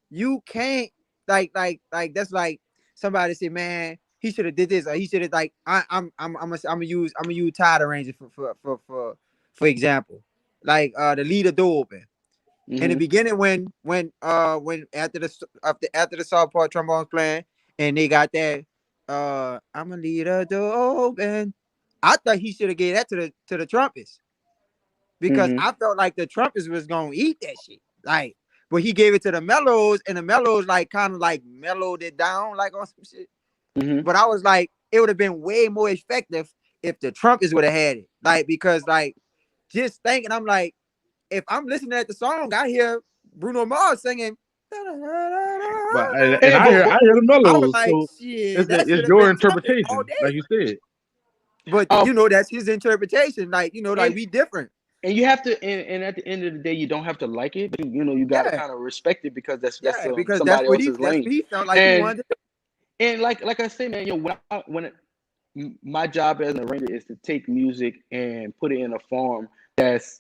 you can't like that's like somebody say, man, he should have did this, or he should have like I'm gonna use Todd arranger for example, like the leader door open. In the beginning when after the soft part trombone's playing and they got that I'm a leader door open, I thought he should have gave that to the trumpets, because I felt like the trumpets was gonna eat that shit. Like, but he gave it to the mellows, and the mellows like kind of like mellowed it down like on some shit. But I was like, it would have been way more effective if the trumpets would have had it. Like, because like just thinking, I'm like, if I'm listening at the song, I hear Bruno Mars singing. But I hear the mellows. Like, so shit, it's your interpretation, like you said. But that's his interpretation. Like, like we different. And you have to, and at the end of the day, you don't have to like it, but you gotta kind of respect it, because that's somebody else's lane. He felt like he wanted to. And like I say, man, my job as an arranger is to take music and put it in a form that's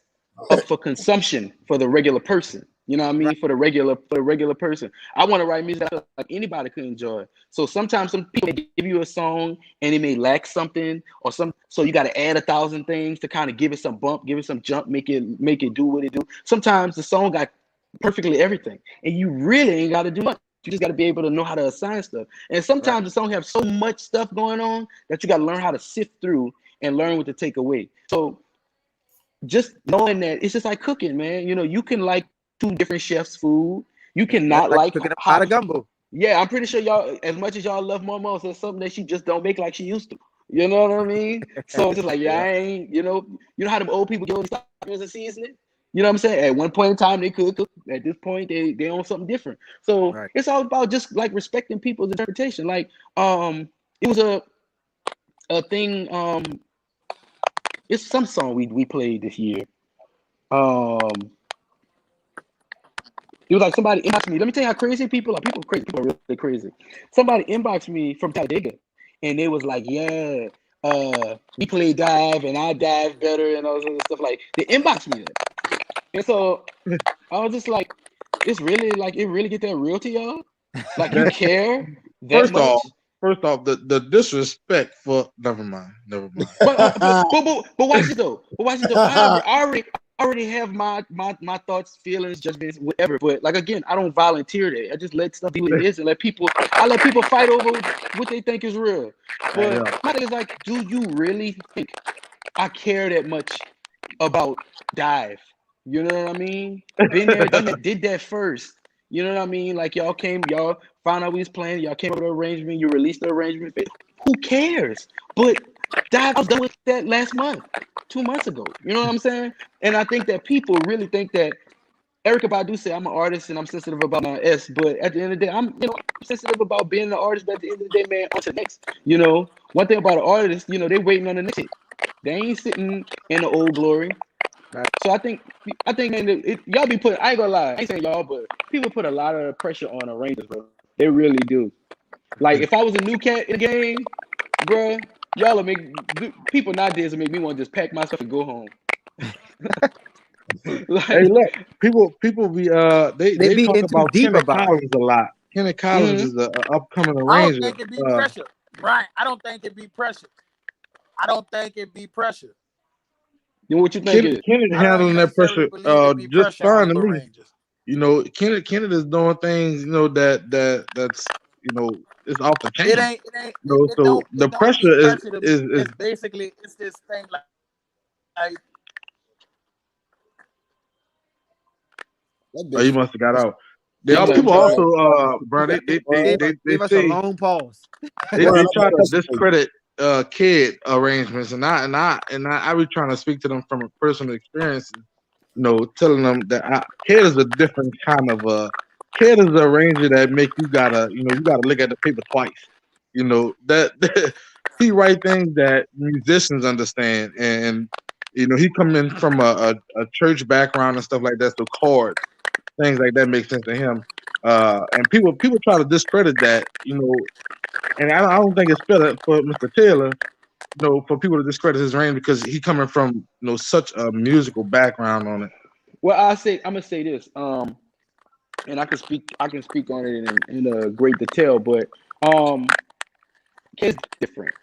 up for consumption for the regular person. You know what I mean? For the regular person. I want to write music that like anybody could enjoy. So sometimes some people give you a song and it may lack something or so you got to add 1,000 things to kind of give it some bump, give it some jump, make it do what it do. Sometimes the song got perfectly everything and you really ain't got to do much. You just got to be able to know how to assign stuff. And sometimes the song have so much stuff going on that you got to learn how to sift through and learn what to take away. So just knowing that it's just like cooking, man. You can like 2 different chefs' food. You cannot like cooking a pot of gumbo. Yeah, I'm pretty sure y'all, as much as y'all love Momo's, there's something that she just don't make like she used to. You know what I mean? So it's just like, I ain't, you know how them old people get on the seasoning? You know what I'm saying? At one point in time, they could cook. At this point, they own something different. So it's all about just like respecting people's interpretation. Like, it was a thing. It's some song we played this year. It was like somebody inboxed me. Let me tell you how crazy people are. People are really crazy. Somebody inboxed me from Talladega, and they was like, "Yeah, we play dive, and I dive better, and all this other stuff." Like they inboxed me that, and so I was just like, "It's really like it really get that real to y'all? Like you care that much?" First off, the disrespect for never mind. But watch it though. I already have my thoughts, feelings, judgments, whatever. But like again, I don't volunteer that. I just let stuff be what it is and let people fight over what they think is real. But my thing is like, do you really think I care that much about dive? You know what I mean? Been there, done that, did that first. You know what I mean? Like y'all found out we was playing, y'all came up with an arrangement, you released the arrangement. Who cares? But I was done with that last month, 2 months ago. You know what I'm saying? And I think that people really think that Erykah Badu said I'm an artist and I'm sensitive about my S, but at the end of the day, I'm sensitive about being an artist, but at the end of the day, man, on to the next. One thing about an artist, they waiting on the next hit. They ain't sitting in the old glory. So I think man, y'all be putting, I ain't gonna lie, I ain't saying y'all, but people put a lot of pressure on arrangers, bro. They really do. Like if I was a new cat in the game, bro, y'all will people nowadays will make me want to just pack my stuff and go home. Hey, look, people be they be talk in too about deep Kenny about it. Collins a lot. Kenny Collins is an upcoming I don't arranger. think it be pressure, Brian. I don't think it be pressure. I don't think it be pressure. Then what you think? Kenny handling that pressure just pressure on fine to the me. arrangers. Kenny is doing things that's it's off the chain. It ain't. So the pressure is it's basically it's this thing like oh, you must have got out. People also, bro, they Give us say a long pause. they try to discredit kid arrangements, and I be trying to speak to them from a personal experience. Telling them that kid is a different kind of kid is an arranger that make you gotta look at the paper twice. That he write things that musicians understand, and he coming from a church background and stuff like that, so chords, things like that make sense to him. And people try to discredit that, and I don't think it's fair for Mr. Taylor, for people to discredit his range because he coming from such a musical background on it. Well, I'm gonna say this, and I can speak on it in a great detail, but it's different,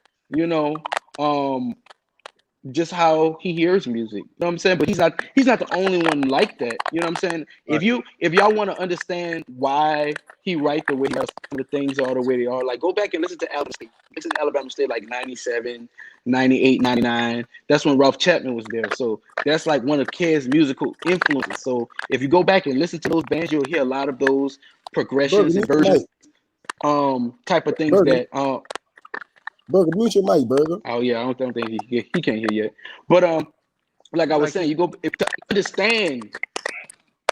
just how he hears music. You know what I'm saying? But he's not the only one like that. You know what I'm saying? Right. If y'all want to understand why he write the way he does, the things are the way they are, like go back and listen to Alabama State. Listen to Alabama State like 97, 98, 99. That's when Ralph Chapman was there. So that's like one of Ked's musical influences. So if you go back and listen to those bands, you'll hear a lot of those progressions and versions, type of things that Burger, mute your mic, Burger. Oh yeah, I don't think he can't hear yet. But like I was saying, you go to understand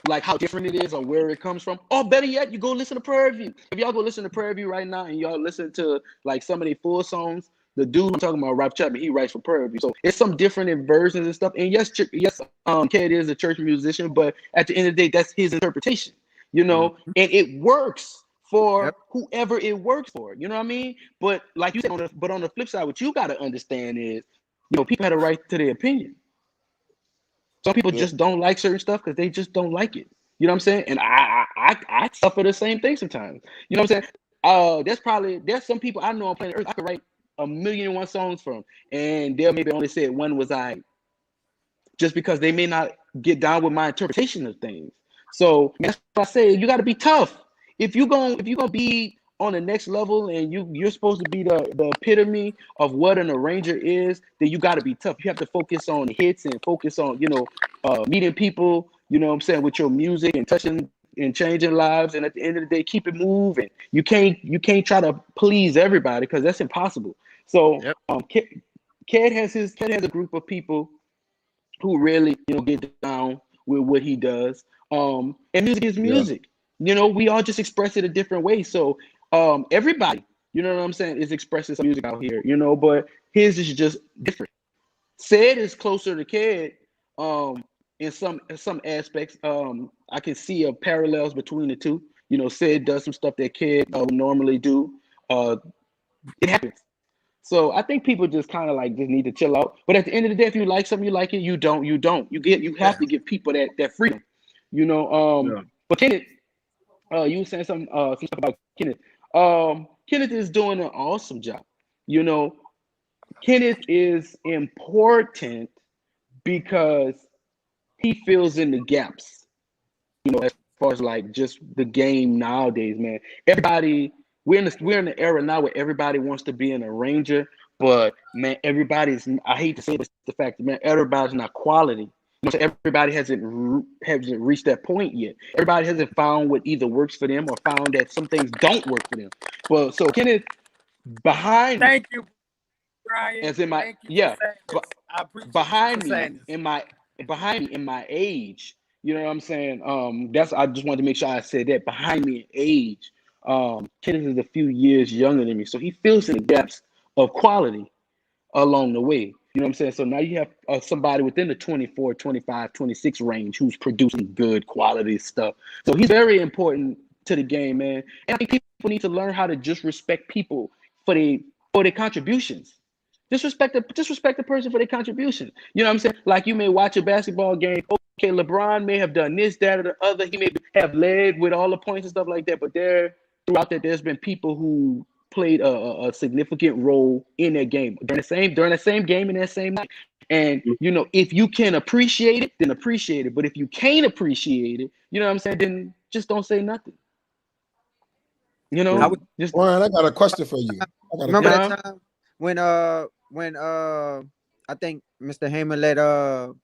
like how different it is or where it comes from. Or better yet, you go listen to Prairie View. If y'all go listen to Prairie View right now and y'all listen to like some of their full songs, the dude I'm talking about, Ralph Chapman, he writes for Prairie View. So it's some different versions and stuff. And yes, Ked is a church musician, but at the end of the day, that's his interpretation, and it works for whoever it works for. You know what I mean? But like you said, on the flip side, what you got to understand is, people have a right to their opinion. Some people just don't like certain stuff because they just don't like it. You know what I'm saying? And I suffer the same thing sometimes. You know what I'm saying? There's some people I know on planet Earth I could write 1,000,001 songs from, and they'll maybe only say one was just because they may not get down with my interpretation of things. So that's what I say. You got to be tough. If you're gonna be on the next level and you're supposed to be the epitome of what an arranger is, then you got to be tough. You have to focus on hits and focus on meeting people, you know what I'm saying, with your music and touching and changing lives, and at the end of the day keep it moving. You can't try to please everybody because that's impossible. So Ked has a group of people who really get down with what he does, and music is music. We all just express it a different way. So everybody, you know what I'm saying, is expressing some music out here, but his is just different. Sid is closer to Ked in some aspects. I can see parallels between the two. Sid does some stuff that Ked would normally do. It happens. So I think people just kind of like just need to chill out. But at the end of the day, if you like something, you like it. You don't, you don't. You have to give people that freedom. But Kenneth, you were saying some stuff about Kenneth. Kenneth is doing an awesome job. Kenneth is important because he fills in the gaps. As far as like just the game nowadays, man. Everybody, we're in the era now where everybody wants to be an arranger, but man, I hate to say this, the fact that man, everybody's not quality. So everybody hasn't reached that point yet. Everybody hasn't found what either works for them or found that some things don't work for them. Well, so Kenneth behind me, Thank you, Brian. as in my Thank you for saying this. I appreciate behind you for me saying this. in my age, you know what I'm saying? I just wanted to make sure I said that behind me in age. Kenneth is a few years younger than me, so he fills in the gaps of quality along the way. You know what I'm saying? So now you have somebody within the 24, 25, 26 range who's producing good quality stuff. So he's very important to the game, man. And I think people need to learn how to just respect people for their contributions. Disrespect the person for their contribution. You know what I'm saying? Like you may watch a basketball game. Okay, LeBron may have done this, that, or the other. He may have led with all the points and stuff like that. But throughout that, there's been people who played a significant role in that game during the same game in that same night. And you know, if you can appreciate it, then appreciate it. But if you can't appreciate it, you know what I'm saying, then just don't say nothing. You know, Brian, I got a question for you. Remember that time when I think Mr. Heyman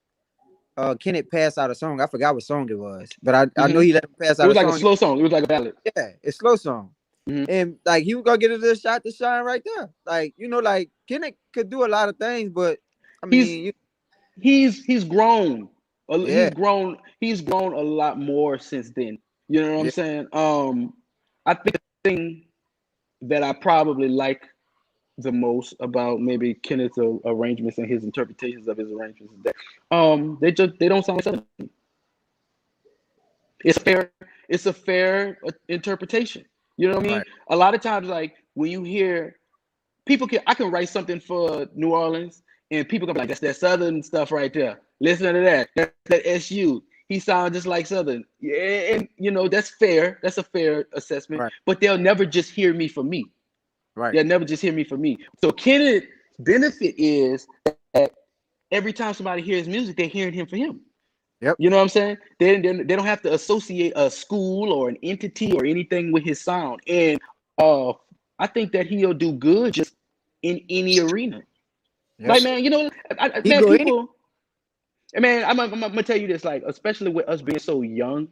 let Kenneth pass out a song. I forgot what song it was, but I know he let him pass out. It was like a slow song. It was like a ballad. Yeah, it's slow song. And like he was gonna get a shot to shine right there. Like, you know, like Kenneth could do a lot of things, but I mean he's grown. He's grown a lot more since then. You know what I'm saying? I think the thing that I probably like the most about maybe Kenneth's arrangements and his interpretations of his arrangements is that they don't sound like something. It's a fair interpretation. You know what I mean? Right. A lot of times, like when you hear I can write something for New Orleans and people can be like, that's that Southern stuff right there. Listen to that. That's that SU. He sounds just like Southern. Yeah, and you know, that's fair. That's a fair assessment. Right. But they'll never just hear me for me. Right. They'll never just hear me for me. So Kenneth's benefit is that every time somebody hears music, they're hearing him for him. Yep. You know what I'm saying? They don't have to associate a school or an entity or anything with his sound. And I think that he'll do good just in any arena. Yes. Like, man, you know, I'm gonna tell you this, like, especially with us being so young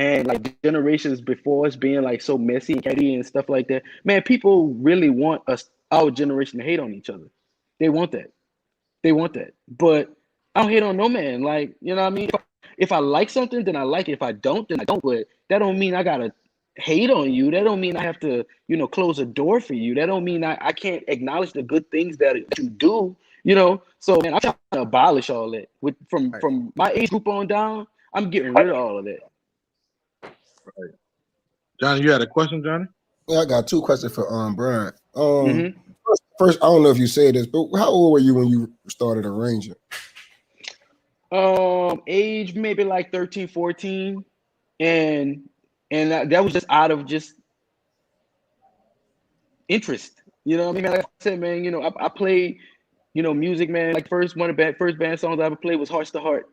and like generations before us being like so messy and catty and stuff like that, man, people really want our generation to hate on each other. They want that. But I don't hate on no man. Like, you know what I mean? If I like something, then I like it. If I don't, then I don't. But that don't mean I gotta hate on you. That don't mean I have to, you know, close a door for you. That don't mean I can't acknowledge the good things that you do, you know? So, man, I'm trying to abolish all that. From my age group on down, I'm getting rid of all of that. Right. Johnny, you had a question, Johnny? Yeah, I got two questions for Brian. First, I don't know if you said this, but how old were you when you started arranging? Age maybe like 13, 14. And that was just out of just interest. You know what I mean? Like I said, man, you know, I played, you know, music, man. Like first band songs I ever played was Hearts to Heart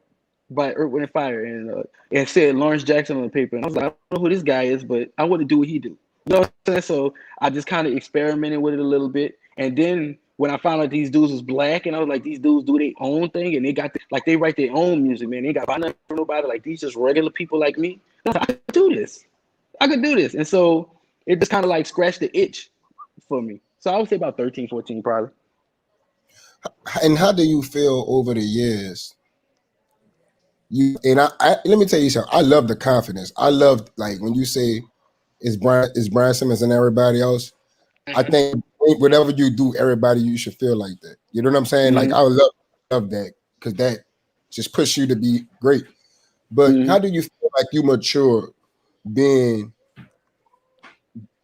by Earth, Wind & Fire. And it said Lawrence Jackson on the paper. And I was like, I don't know who this guy is, but I want to do what he do. You know what I'm saying? So I just kind of experimented with it a little bit. And then when I found out these dudes was black, and I was like, these dudes do their own thing, and they got they write their own music, man. They got nothing for nobody. Like these just regular people like me. I could do this. And so it just kind of like scratched the itch for me. So I would say about 13, 14 probably. And how do you feel over the years? I let me tell you something. I love the confidence. I love, like, when you say it's Brian Simmons and everybody else. I think whatever you do, everybody, you should feel like that. You know what I'm saying? Like, I would love that, because that just pushes you to be great. But how do you feel like you mature being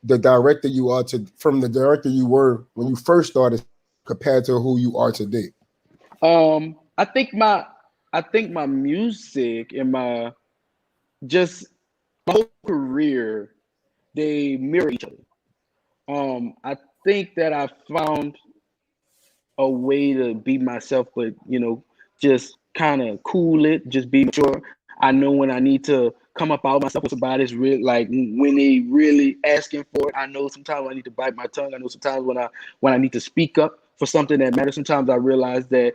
the director you are from the director you were when you first started compared to who you are today? I think my music and my whole career, they mirror each other. I think that I found a way to be myself, but, you know, just kind of cool it, just be mature. I know when I need to come up out myself with somebody's real, like when they really asking for it. I know sometimes I need to bite my tongue. I know sometimes when I need to speak up for something that matters. Sometimes I realize that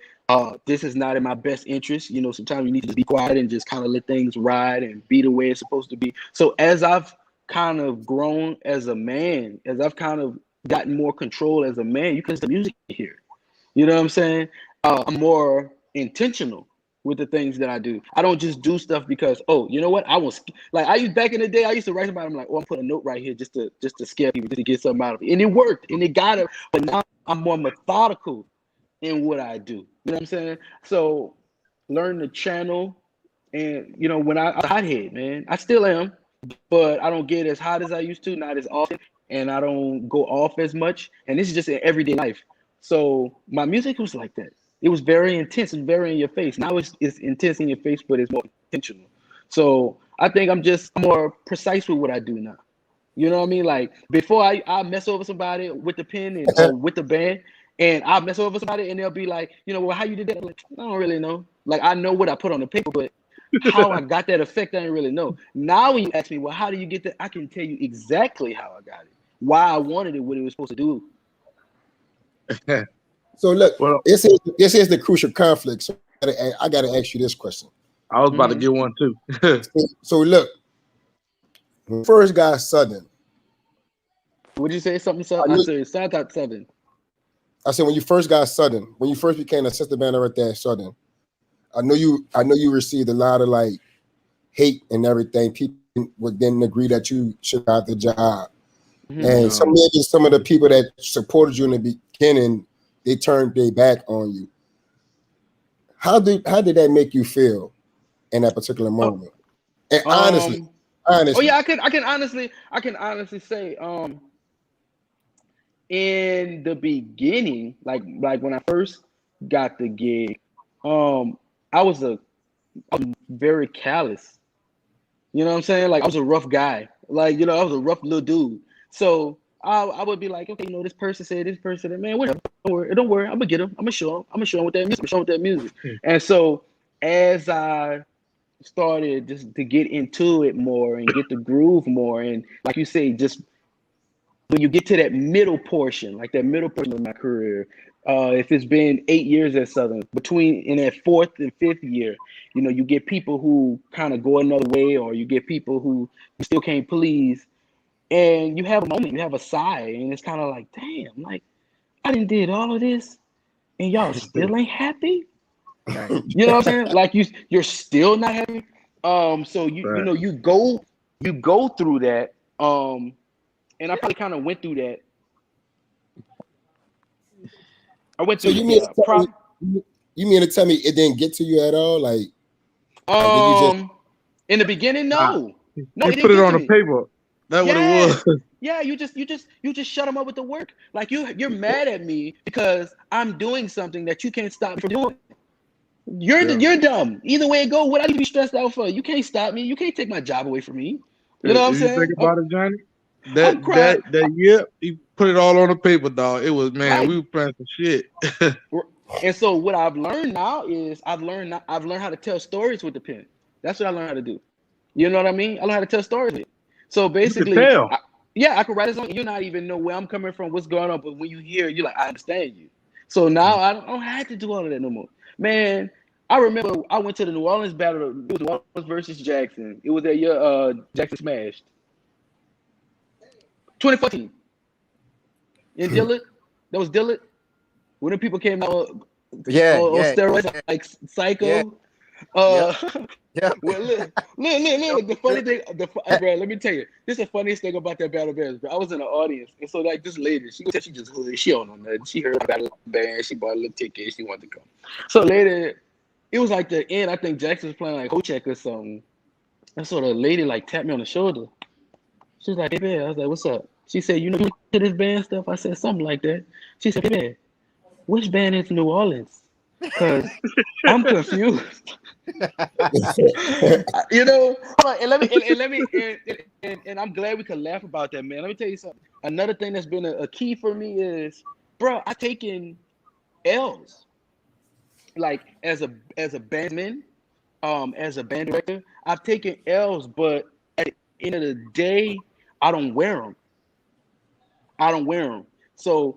this is not in my best interest. You know, sometimes you need to just be quiet and just kind of let things ride and be the way it's supposed to be. So as I've kind of grown as a man, as I've kind of gotten more control as a man, you can listen to music here. You know what I'm saying? I'm more intentional with the things that I do. I don't just do stuff because, oh, you know what? I was like, I used back in the day, I used to write somebody, I'm like, oh, I'm putting a note right here just to scare people, just to get something out of it. And it worked and it got it. But now I'm more methodical in what I do. You know what I'm saying? So learn the channel. And, you know, when I was a hothead, man, I still am, but I don't get as hot as I used to, not as often. And I don't go off as much. And this is just in everyday life. So my music was like that. It was very intense and very in your face. Now it's intense in your face, but it's more intentional. So I think I'm just more precise with what I do now. You know what I mean? Like before I mess over somebody with the pen and, or with the band, and I mess over somebody and they'll be like, you know, well, how you did that? I'm like, I don't really know. Like I know what I put on the paper, but how I got that effect, I didn't really know. Now when you ask me, well, how do you get that? I can tell you exactly how I got it, why I wanted it, what it was supposed to do. So look, this is the crucial conflict. So I got to ask you this question. I was about to get one too. So look, when first got Southern. Would you say something? I said Southern. I said when you first got Southern, when you first became a sister band right there at Southern, I know you received a lot of like hate and everything. People didn't agree that you should have the job, and some of the people that supported you in the beginning, they turned their back on you. How did that make you feel in that particular moment? And honestly. Oh yeah, I can honestly say, in the beginning, like when I first got the gig, I was very callous. You know what I'm saying? Like I was a rough guy. Like, you know, I was a rough little dude. So I would be like, okay, you know, this person said, man, whatever. Don't worry. I'm gonna get him. I'm gonna show him with that music. And so as I started just to get into it more and get the groove more, and like you say, just when you get to that middle portion, like that middle portion of my career, if it's been 8 years at Southern, in that 4th and 5th year, you know, you get people who kind of go another way, or you get people who you still can't please, and you have a moment, you have a sigh, and it's kind of like, damn, like I done did all of this, and y'all still ain't happy. You know what I'm saying? Like you're still not happy. So you know you go through that. And I probably kind of went through that. I went through. So you mean to tell me it didn't get to you at all? Like in the beginning, no. No, you put it on the paper. That's what it was. Yeah, you just shut them up with the work. Like you're mad at me because I'm doing something that you can't stop from doing. You're dumb. Either way it go, what I need to be stressed out for? You can't stop me. You can't take my job away from me. You know what I'm saying? You think about it, Johnny? That year, he put it all on the paper, dog. It was, man, we were playing some shit. And so what I've learned now is I've learned how to tell stories with the pen. That's what I learned how to do. You know what I mean? I learned how to tell stories with it. So basically, I could write a song. You not even know where I'm coming from, what's going on, but when you hear it, you're like, I understand you. So now I don't have to do all of that no more. Man, I remember I went to the New Orleans battle. It was New Orleans versus Jackson. It was that year Jackson smashed. 2014. In Dillard, that was Dillard. When the people came out on steroids like Psycho. Well, look, the funny thing, bro, let me tell you, this is the funniest thing about that battle band, bro. I was in the audience, and so like this lady, she just hood, she don't know nothing. She heard about the band, she bought a little ticket, she wanted to come. So later, it was like the end. I think Jackson was playing like Hocek or something, and so the lady like tapped me on the shoulder. She was like, "Hey man," I was like, "What's up?" She said, "You know to this band stuff?" I said something like that. She said, "Hey man, which band is New Orleans? Because I'm confused." You know, and I'm glad we could laugh about that, man. Let me tell you something. Another thing that's been a key for me is, bro, I've taken L's, like as a bandman, as a band director. I've taken L's, but at the end of the day, I don't wear them. So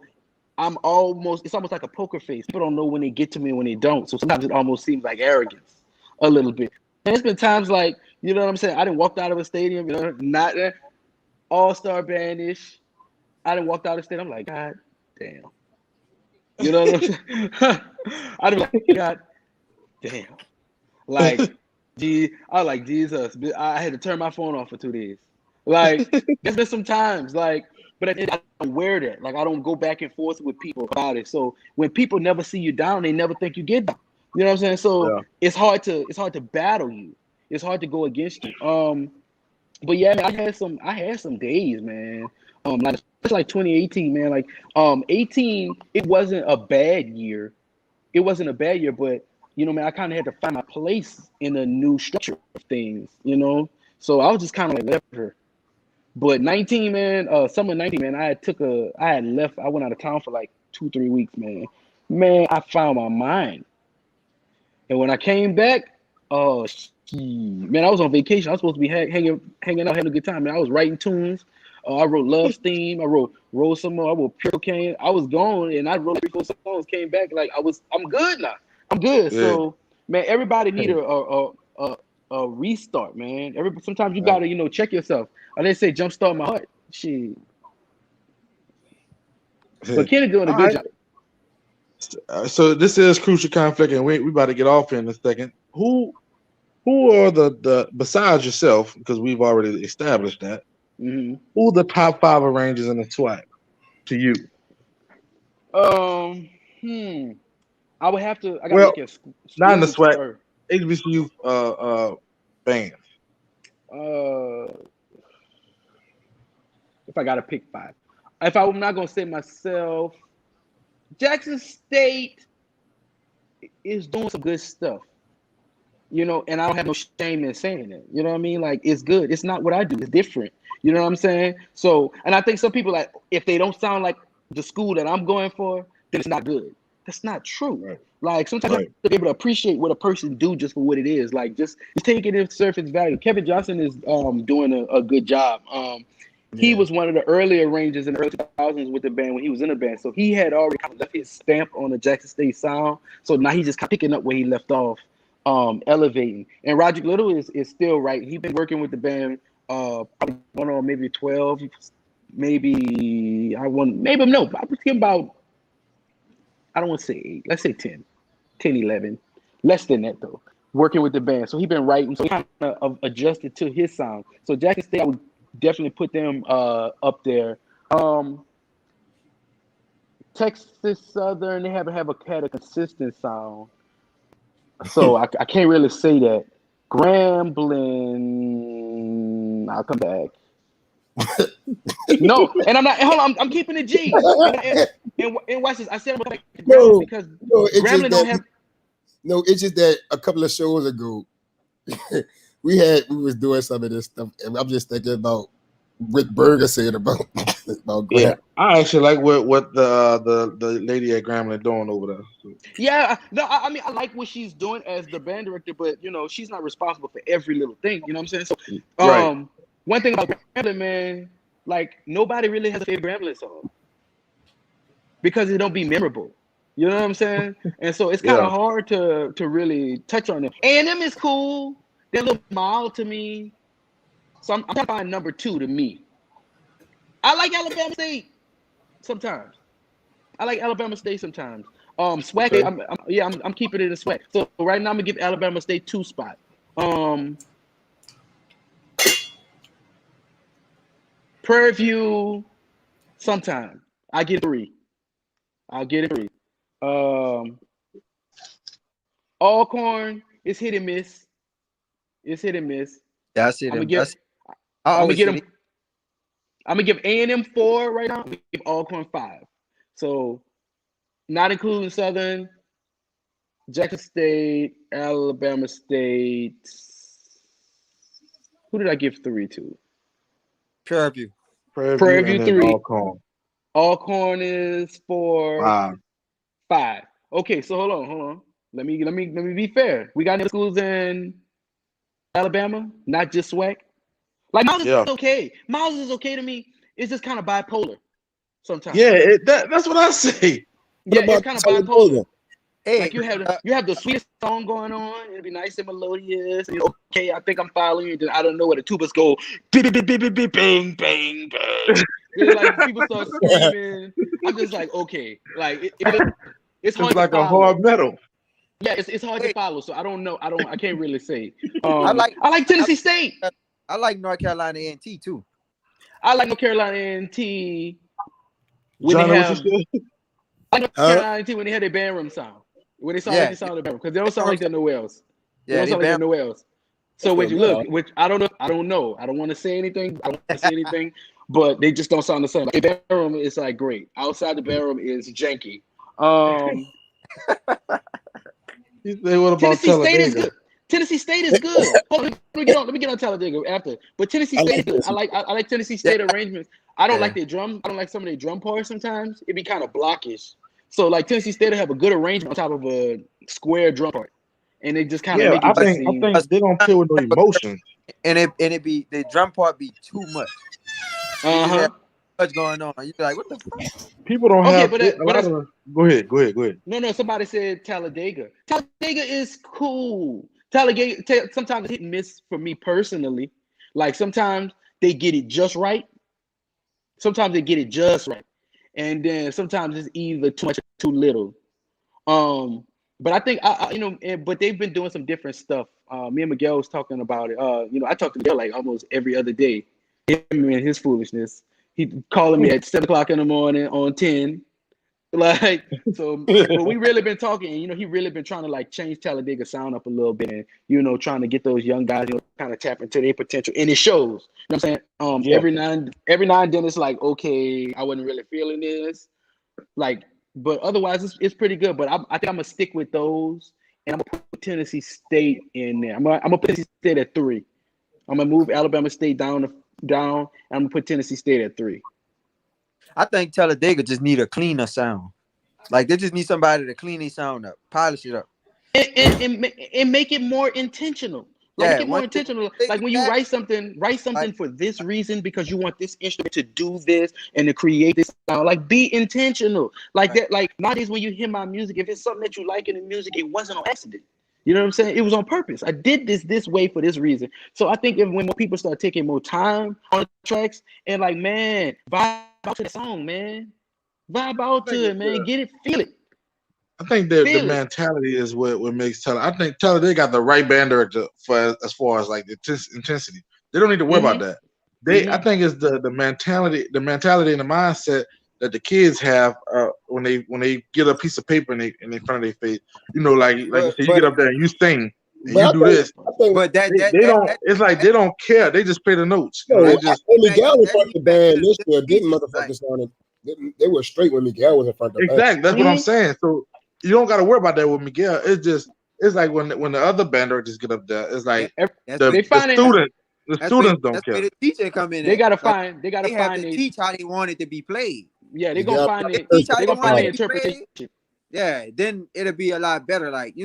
it's almost like a poker face. People don't know when they get to me and when they don't. So sometimes it almost seems like arrogance a little bit. And it's been times like, you know what I'm saying? I didn't walk out of a stadium, you know, not all-star band-ish. I didn't walk out of the stadium. I'm like, God damn. You know what I'm saying? I didn't like, God damn. Like, I was like, Jesus. I had to turn my phone off for 2 days. Like, there's been some times, like, but I don't wear that. Like, I don't go back and forth with people about it. So when people never see you down, they never think you get down. You know what I'm saying? So it's hard to battle you. It's hard to go against you. But yeah, man, I had some days, man. Like it's like 2018, man. Like 18, it wasn't a bad year. It wasn't a bad year, but you know, man, I kind of had to find my place in a new structure of things, you know. So I was just kind of like whatever. But 19, man, summer 19, man, I had left. I went out of town for like 2-3 weeks, man. Man, I found my mind. And when I came back, man, I was on vacation. I was supposed to be hanging out, having a good time. Man, I was writing tunes. I wrote Love's Theme. I wrote Roll Some More. I wrote Pure Cocaine. I was gone, and I wrote 3-4 songs. Came back like I'm good now. I'm good. Yeah. So, man, everybody need a restart, man. Sometimes you gotta, you know, check yourself. They say jumpstart my heart. Shit. But Kenny doing a good job. So this is Crucial Conflict, and we about to get off in a second. Who are the besides yourself, because we've already established that, who are the top 5 arrangers in the SWAC to you? I would have to. I gotta look at not in the SWAC. HBCU bands. If I gotta pick 5, if I'm not gonna say myself, Jackson State is doing some good stuff, you know, and I don't have no shame in saying it. You know what I mean? Like, it's good. It's not what I do. It's different. You know what I'm saying? So, and I think some people, like, if they don't sound like the school that I'm going for, then it's not good. That's not true. Right. Like, sometimes you have to be able to appreciate what a person do just for what it is. Like, just take it in surface value. Kevin Johnson is doing a good job. He was one of the early arrangers in the early 2000s with the band when he was in the band. So he had already kind of left his stamp on the Jackson State sound. So now he's just kind of picking up where he left off, elevating. And Roger Little is still right. He's been working with the band probably going on maybe 12, maybe I was thinking about, I don't want to say 8, let's say 10, 11, less than that though, working with the band. So he's been writing, so he kind of adjusted to his sound. So Jackson State, I would definitely put them up there. Texas Southern, they haven't had a consistent sound. So I can't really say that. Grambling, I'll come back. No, and I'm not. Hold on, I'm keeping it G. And watch this. I said I'm gonna come back to Grambling because Grambling don't have. No, it's just that a couple of shows ago, we was doing some of this stuff, and I'm just thinking about what Berger said about Grambling. Yeah, I actually like what the lady at Grambling doing over there. Yeah, no, I mean I like what she's doing as the band director, but you know she's not responsible for every little thing. You know what I'm saying? So, one thing about Grambling, man, like nobody really has a favorite Grambling song because it don't be memorable. You know what I'm saying? And so it's kind of hard to really touch on them. A&M is cool. They're a little mild to me. So I'm trying to find number 2 to me. I like Alabama State sometimes. SWAC, okay. I'm keeping it in SWAC. So right now I'm gonna give Alabama State 2 spot. Prairie View, sometime. I get 3. I'll get it 3. Alcorn is hit and miss. That's it. I'm gonna give A&M 4 right now. I'm gonna give Alcorn 5. So, not including Southern, Jackson State, Alabama State. Who did I give 3 to? Prairie View 3. Alcorn is 4. 5. Okay, so hold on. Let me be fair. We got any schools in Alabama, not just SWAC. Like Miles is okay. Miles is okay to me. It's just kind of bipolar. sometimes. Yeah, that's what I say. What Yeah, it's about kind of Taylor bipolar. Taylor? Hey, Like you have the sweetest song going on. It'll be nice and melodious. And okay, I think I'm following you. Then I don't know where the tubas go. Bing, bing, bing, bing, bing, bang, bang. Then like people start screaming. I'm just like, okay, like it's hard It's like to a follow. hard metal. Yeah, it's hard to hey, follow. So I can't really say. I like I like Tennessee State. I like North Carolina A&T too. I like North Carolina A&T when Johnny, they what you have. said? I like North Carolina A&T when they have their band room sound. When they sound like they sound like the band room, because they don't sound like that nowhere else. They don't sound like that nowhere else. So which I don't know. I don't know. I don't want to say anything. I don't want to say anything, but they just don't sound the same. Like, the band room is like great. Outside the band room is janky. What about Tennessee State is Talladega? good. Tennessee State is good. Hold on, let me get on Talladega after. But Tennessee State is good. I like Tennessee State arrangements. I don't like their drum. I don't like some of their drum parts sometimes. It be kind of blockish. So like Tennessee State will have a good arrangement on top of a square drum part, and they just kind of make it. I think they don't play with no emotion. And it be the drum part be too much. Much going on. You be like, what the fuck? People don't have a lot of. Go ahead. No. Somebody said Talladega. Talladega is cool. Talladega sometimes hit and miss for me personally. Like sometimes they get it just right. Sometimes they get it just right, and then sometimes it's either too much or too little. But I think but they've been doing some different stuff. Me and Miguel was talking about it. I talk to Miguel like almost every other day. Him and his foolishness. He calling me at 7:00 in the morning on 10. Like, so but we really been talking, and he really been trying to like change Talladega sound up a little bit, and trying to get those young guys, kind of tap into their potential, and it shows. You know what I'm saying? Every now and then it's like, okay, I wasn't really feeling this, like, but otherwise it's pretty good. But I think I'm gonna stick with those, and I'm gonna put Tennessee State in there. I'm gonna put Tennessee State at 3. I'm gonna move Alabama State down, and I'm gonna put Tennessee State at 3. I think Talladega just need a cleaner sound. Like they just need somebody to clean their sound up, polish it up, and make it more intentional. Like, make it more intentional. Like when you write something for this reason because you want this instrument to do this and to create this sound. Like, be intentional. Like that. Like nowadays when you hear my music, if it's something that you like in the music, it wasn't on accident. You know what I'm saying? It was on purpose. I did this way for this reason. So I think when more people start taking more time on the tracks and like, man, vibe out to the song, man. Vibe out to it, man. Get it, feel it. I think the mentality is what makes Talladega. I think Talladega got the right band director for as far as like the intensity. They don't need to worry about that. I think it's the mentality and the mindset that the kids have when they get a piece of paper in front of their face. Like you said, you get up there and you sing and you do this. But they don't. It's like they don't care. They just play the notes. They just. When Miguel was front of the band this year, didn't motherfuckers on it? They were straight when Miguel was in front of the band. Exactly. That's what I'm saying. So you don't got to worry about that with Miguel. It's like when the other band directors get up there. It's like the students don't care. Where the teacher come in. They gotta find. They have to teach how they want it to be played. Yeah, they're gonna find it. They're gonna find the interpretation. Yeah, then it'll be a lot better. Like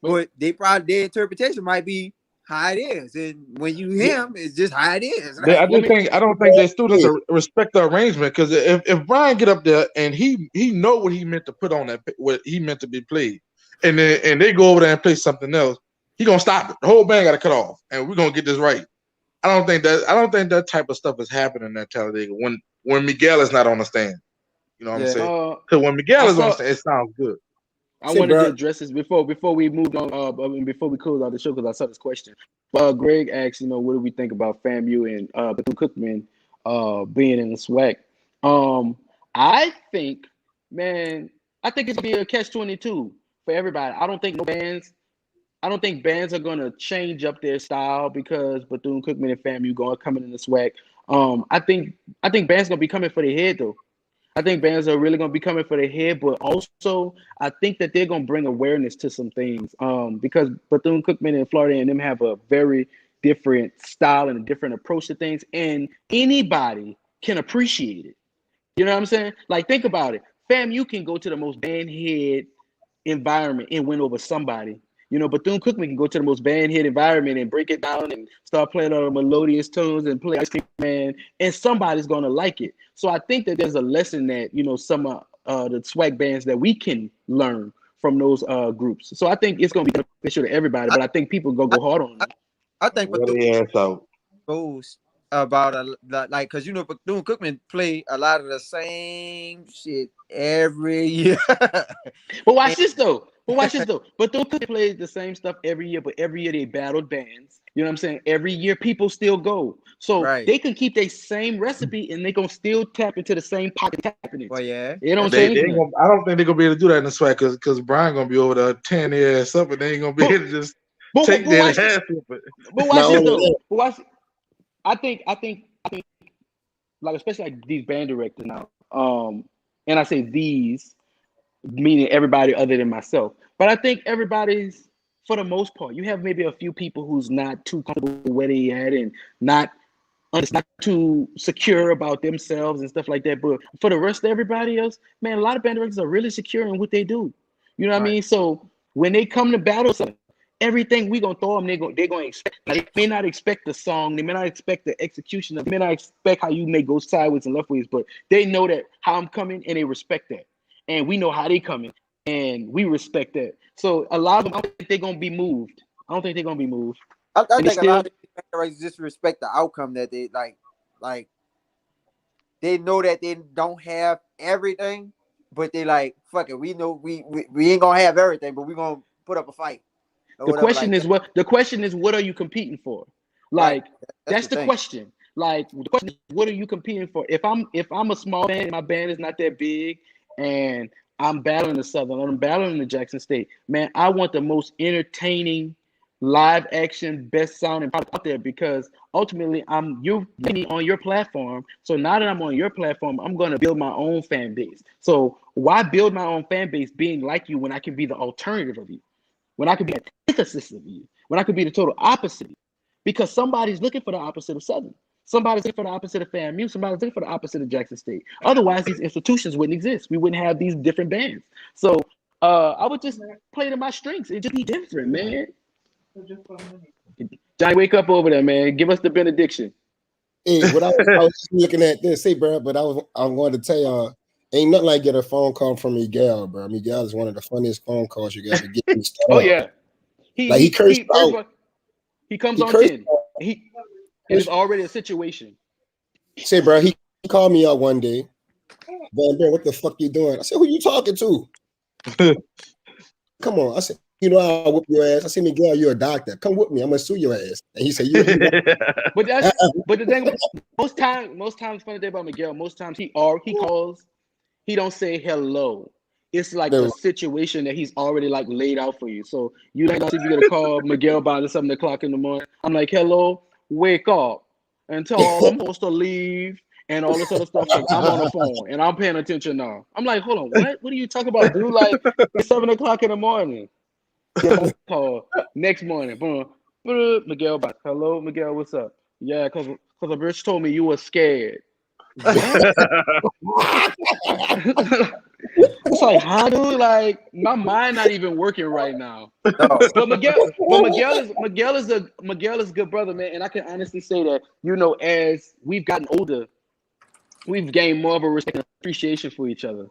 but their interpretation might be how it is, and when you hear them, it's just how it is. Right? I don't think their students respect the arrangement, because if Brian get up there and he know what he meant to put on that, what he meant to be played, and they go over there and play something else, he gonna stop it. The whole band got to cut off, and we're gonna get this right. I don't think that type of stuff is happening at Talladega when Miguel is not on the stand. You know what I'm saying? Because when Miguel is on the stand, it sounds good. I wanted to address this before we moved on. Before we close out the show, because I saw this question. Greg asked, what do we think about FAMU and Bethune-Cookman being in the SWAC? I think it's gonna be a catch-22 for everybody. I don't think bands are gonna change up their style because Bethune-Cookman and FAMU coming in the SWAC. I think bands gonna be coming for their head though. I think bands are really going to be coming for their head, but also I think that they're going to bring awareness to some things because Bethune-Cookman and Florida and them have a very different style and a different approach to things, and anybody can appreciate it. You know what I'm saying? Like, think about it. FAMU can go to the most bandhead environment and win over somebody, Bethune-Cookman can go to the most band hit environment and break it down and start playing on melodious tunes and play Ice Cream Man, and somebody's gonna like it. So I think that there's a lesson that some of the SWAC bands that we can learn from those groups. So I think it's gonna be beneficial to everybody, but I think people gonna go hard on them. I think Bethune goes about like, because Bethune-Cookman play a lot of the same shit every year. But watch this though. Bethune-Cookman plays the same stuff every year, but every year they battled bands. You know what I'm saying? Every year people still go. So they can keep their same recipe and they gonna still tap into the same pocket tapping it. Well, yeah. It don't change. I don't think they're gonna be able to do that in the SWAC because Brian gonna be over there tearing their ass up and they ain't gonna be able to just take their ass. But watch this though. But watch. I think like, especially like these band directors now. And I say these, meaning everybody other than myself. But I think everybody's, for the most part, you have maybe a few people who's not too comfortable where they at and not too secure about themselves and stuff like that. But for the rest of everybody else, man, a lot of band directors are really secure in what they do. You know what I mean? So when they come to battle something, everything we gonna throw them, they're gonna expect. Like, they may not expect the song, they may not expect the execution, they may not expect how you may go sideways and left ways, but they know that how I'm coming and they respect that. And we know how they coming and we respect that. So a lot of them, I don't think they're gonna be moved. I think a lot of bands just respect the outcome that they like. They know that they don't have everything, but they like, fuck it. We know we ain't gonna have everything, but we gonna put up a fight. The question is what are you competing for? Like, that's the question. Like, the question is, what are you competing for? If I'm a small band and my band is not that big and I'm battling the Southern, I'm battling the Jackson State, man, I want the most entertaining, live action, best sounding product out there, because ultimately you're on your platform. So now that I'm on your platform, I'm gonna build my own fan base. So why build my own fan base being like you when I can be the alternative of you? When I could be the antithesis of you, when I could be the total opposite of you. Because somebody's looking for the opposite of Southern. Somebody's looking for the opposite of FAMU. Somebody's looking for the opposite of Jackson State. Otherwise, these institutions wouldn't exist. We wouldn't have these different bands. So I would just play to my strengths and just be different, man. Johnny, wake up over there, man. Give us the benediction. Hey, what I was just looking at this, bro, but I'm going to tell y'all, ain't nothing like get a phone call from Miguel, bro. Miguel is one of the funniest phone calls you got to get. Yeah. He cursed out. He comes on 10. It's already a situation. Say, bro, he called me out one day. Van Bear, what the fuck you doing? I said, who you talking to? Come on. I said, I'll whoop your ass. I said, Miguel, you're a doctor. Come with me. I'm gonna sue your ass. And he said, but the thing, most times, funny thing about Miguel, most times he calls, he don't say hello. It's like a situation that he's already like laid out for you. So you don't see if you're gonna call Miguel by 7 o'clock in the morning. I'm like, hello, wake up, and tell all I'm supposed to leave and all this other stuff. Like, I'm on the phone and I'm paying attention now. I'm like, hold on, what? What are you talking about, dude? Like, it's 7 o'clock in the morning. Call next morning. Boom. Miguel back. Hello, Miguel, what's up? Yeah, because a bitch told me you were scared. It's like, how dude? Like, my mind not even working right now. But Miguel is a good brother, man. And I can honestly say that, as we've gotten older, we've gained more of a respect and appreciation for each other.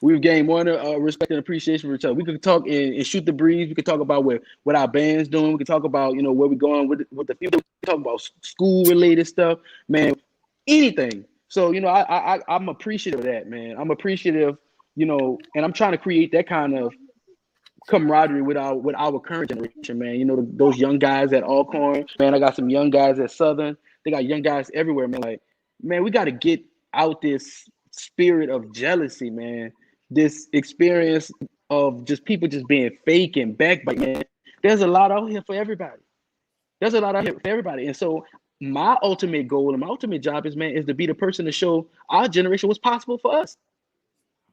We've gained more respect and appreciation for each other. We could talk and shoot the breeze. We could talk about what our band's doing. We could talk about, where we're going with the future. We could talk about school-related stuff, man, anything. So, I'm appreciative of that, man. I'm appreciative, and I'm trying to create that kind of camaraderie with our current generation, man. Those young guys at Alcorn, man. I got some young guys at Southern. They got young guys everywhere, man. Like, man, we got to get out this spirit of jealousy, man. This experience of just people just being fake and backbite, man. There's a lot out here for everybody. And so my ultimate goal and my ultimate job is to be the person to show our generation what's possible for us.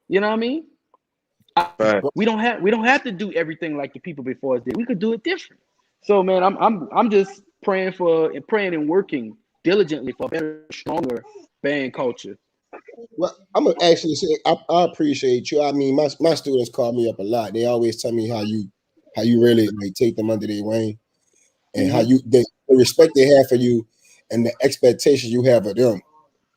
You know what I mean? We don't have to do everything like the people before us did. We could do it different. So, man, I'm just praying and working diligently for a better, stronger band culture. Well, I'm gonna actually say I appreciate you. I mean, my students call me up a lot. They always tell me how you how you really like take them under their wing, and how you the respect they have for you, and the expectations you have of them.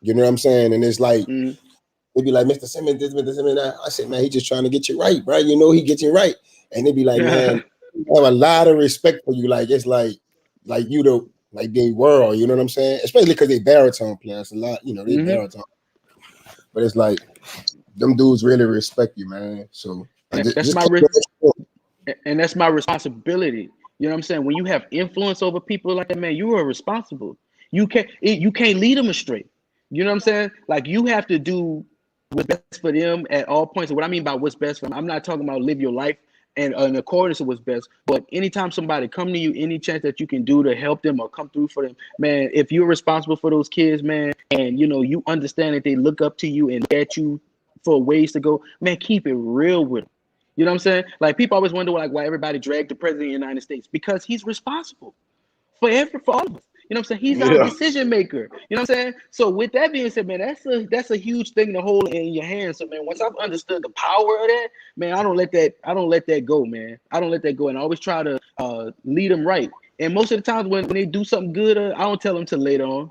You know what I'm saying? And it's like they'd be like, Mr. Simmons, this, Mr. Simmons, that. I said, man, he just trying to get you right, bro. You know he gets you right, and they'd be like, man, I have a lot of respect for you. Like it's like you the like they world. You know what I'm saying? Especially because they baritone players a lot. You know they baritone, but it's like them dudes really respect you, man. So that's my responsibility. You know what I'm saying? When you have influence over people like that, man, you are responsible. You can't lead them astray. You know what I'm saying? Like you have to do what's best for them at all points. And what I mean by what's best for them, I'm not talking about live your life and in accordance to what's best. But anytime somebody come to you, any chance that you can do to help them or come through for them, man, if you're responsible for those kids, man, and you know you understand that they look up to you and at you for ways to go, man, keep it real with them. You know what I'm saying? Like people always wonder like why everybody dragged the president of the United States, because he's responsible for all of us. You know what I'm saying? He's our decision maker. You know what I'm saying? So with that being said, man, that's a huge thing to hold in your hands. So man, once I've understood the power of that, man, I don't let that go, man. I don't let that go, and I always try to lead them right. And most of the times when they do something good, I don't tell them to later on.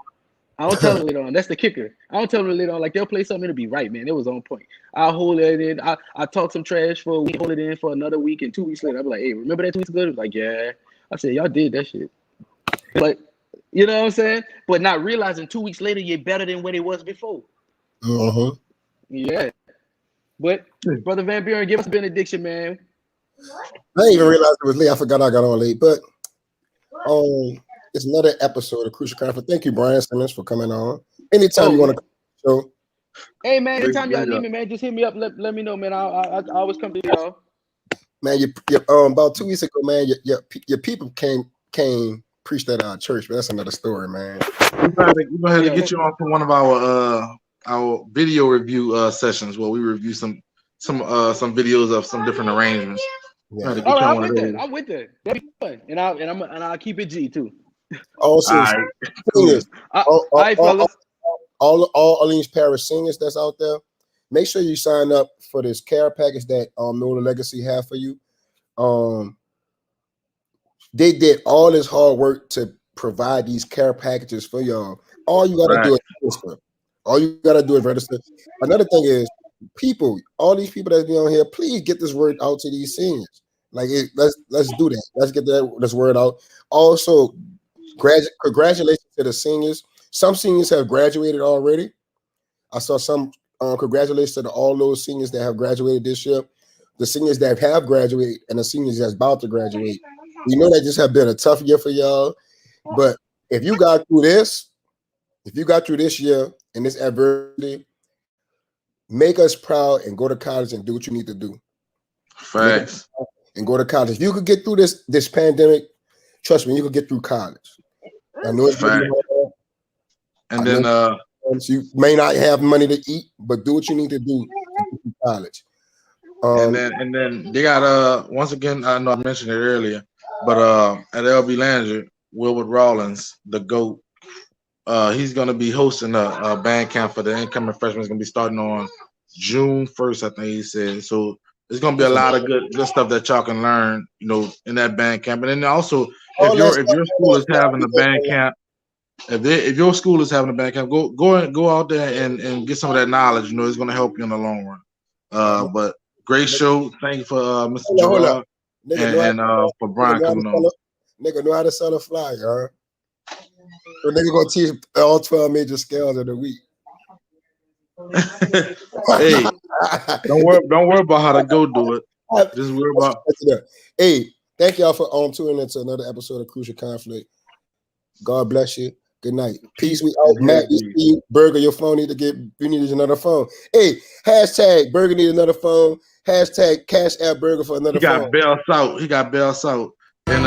I don't tell them later on. That's the kicker. I don't tell them later on. Like they'll play something, it'll be right, man. It was on point. I'll hold it in. I talk some trash for a week, hold it in for another week, and 2 weeks later, I'll be like, hey, remember that 2 weeks ago? It was like, yeah. I said, y'all did that shit. But you know what I'm saying? But not realizing 2 weeks later, you're better than what it was before. Yeah. But Brother Van Buren, give us a benediction, man. I didn't even realize it was late. I forgot I got on late. But it's another episode of Crucial Conflict. Thank you, Brian Simmons, for coming on. Anytime you want to come on the show. Hey, man, anytime y'all need me, man, just hit me up. Let me know, man. I always come to y'all. Man, about 2 weeks ago, man, your people came preach that at church, but that's another story, man. We're going to get you on to one of our video review sessions where we review some videos of some different arrangements. Yeah. All right, I'm with that. That'd be fun, and I'll keep it G too. Also, all Orleans Parish singers that's out there, make sure you sign up for this care package that Know the Legacy have for you. They did all this hard work to provide these care packages for y'all. All you gotta do is register. All you gotta do is register. Another thing is, all these people that be on here, please get this word out to these seniors. Like, let's do that. Let's get this word out. Also, congratulations to the seniors. Some seniors have graduated already. I saw some. Congratulations to all those seniors that have graduated this year. The seniors that have graduated and the seniors that's about to graduate. We know that just have been a tough year for y'all, but if you got through this year and this adversity, make us proud and go to college and do what you need to do. Facts. And go to college. If you could get through this pandemic, trust me, you could get through college. I know it's really hard. And then you may not have money to eat, but do what you need to do to get through college. And then they got once again, I know I mentioned it earlier, but at LB Langer, Wilbert Rawlins, the GOAT, he's gonna be hosting a band camp for the incoming freshmen. It's gonna be starting on June 1st, I think he said. So there's gonna be a lot of good stuff that y'all can learn, you know, in that band camp. And then also, if your school is having a band camp, if your school is having a band camp, go out there and get some of that knowledge. You know, it's gonna help you in the long run. But great show. Thank you for Mr. Gerard and for Brian coming on. Nigga know how to sell a flyer, huh? So nigga gonna teach all 12 major scales of the week. Hey, don't worry about how to go do it. Just worry about. Hey, thank y'all for tuning into another episode of Crucial Conflict. God bless you. Good night. Peace. We out. Matt, Burger, your phone you need another phone. Hey, hashtag Burger need another phone. Hashtag Cash App Burger for another phone. He got bail out. And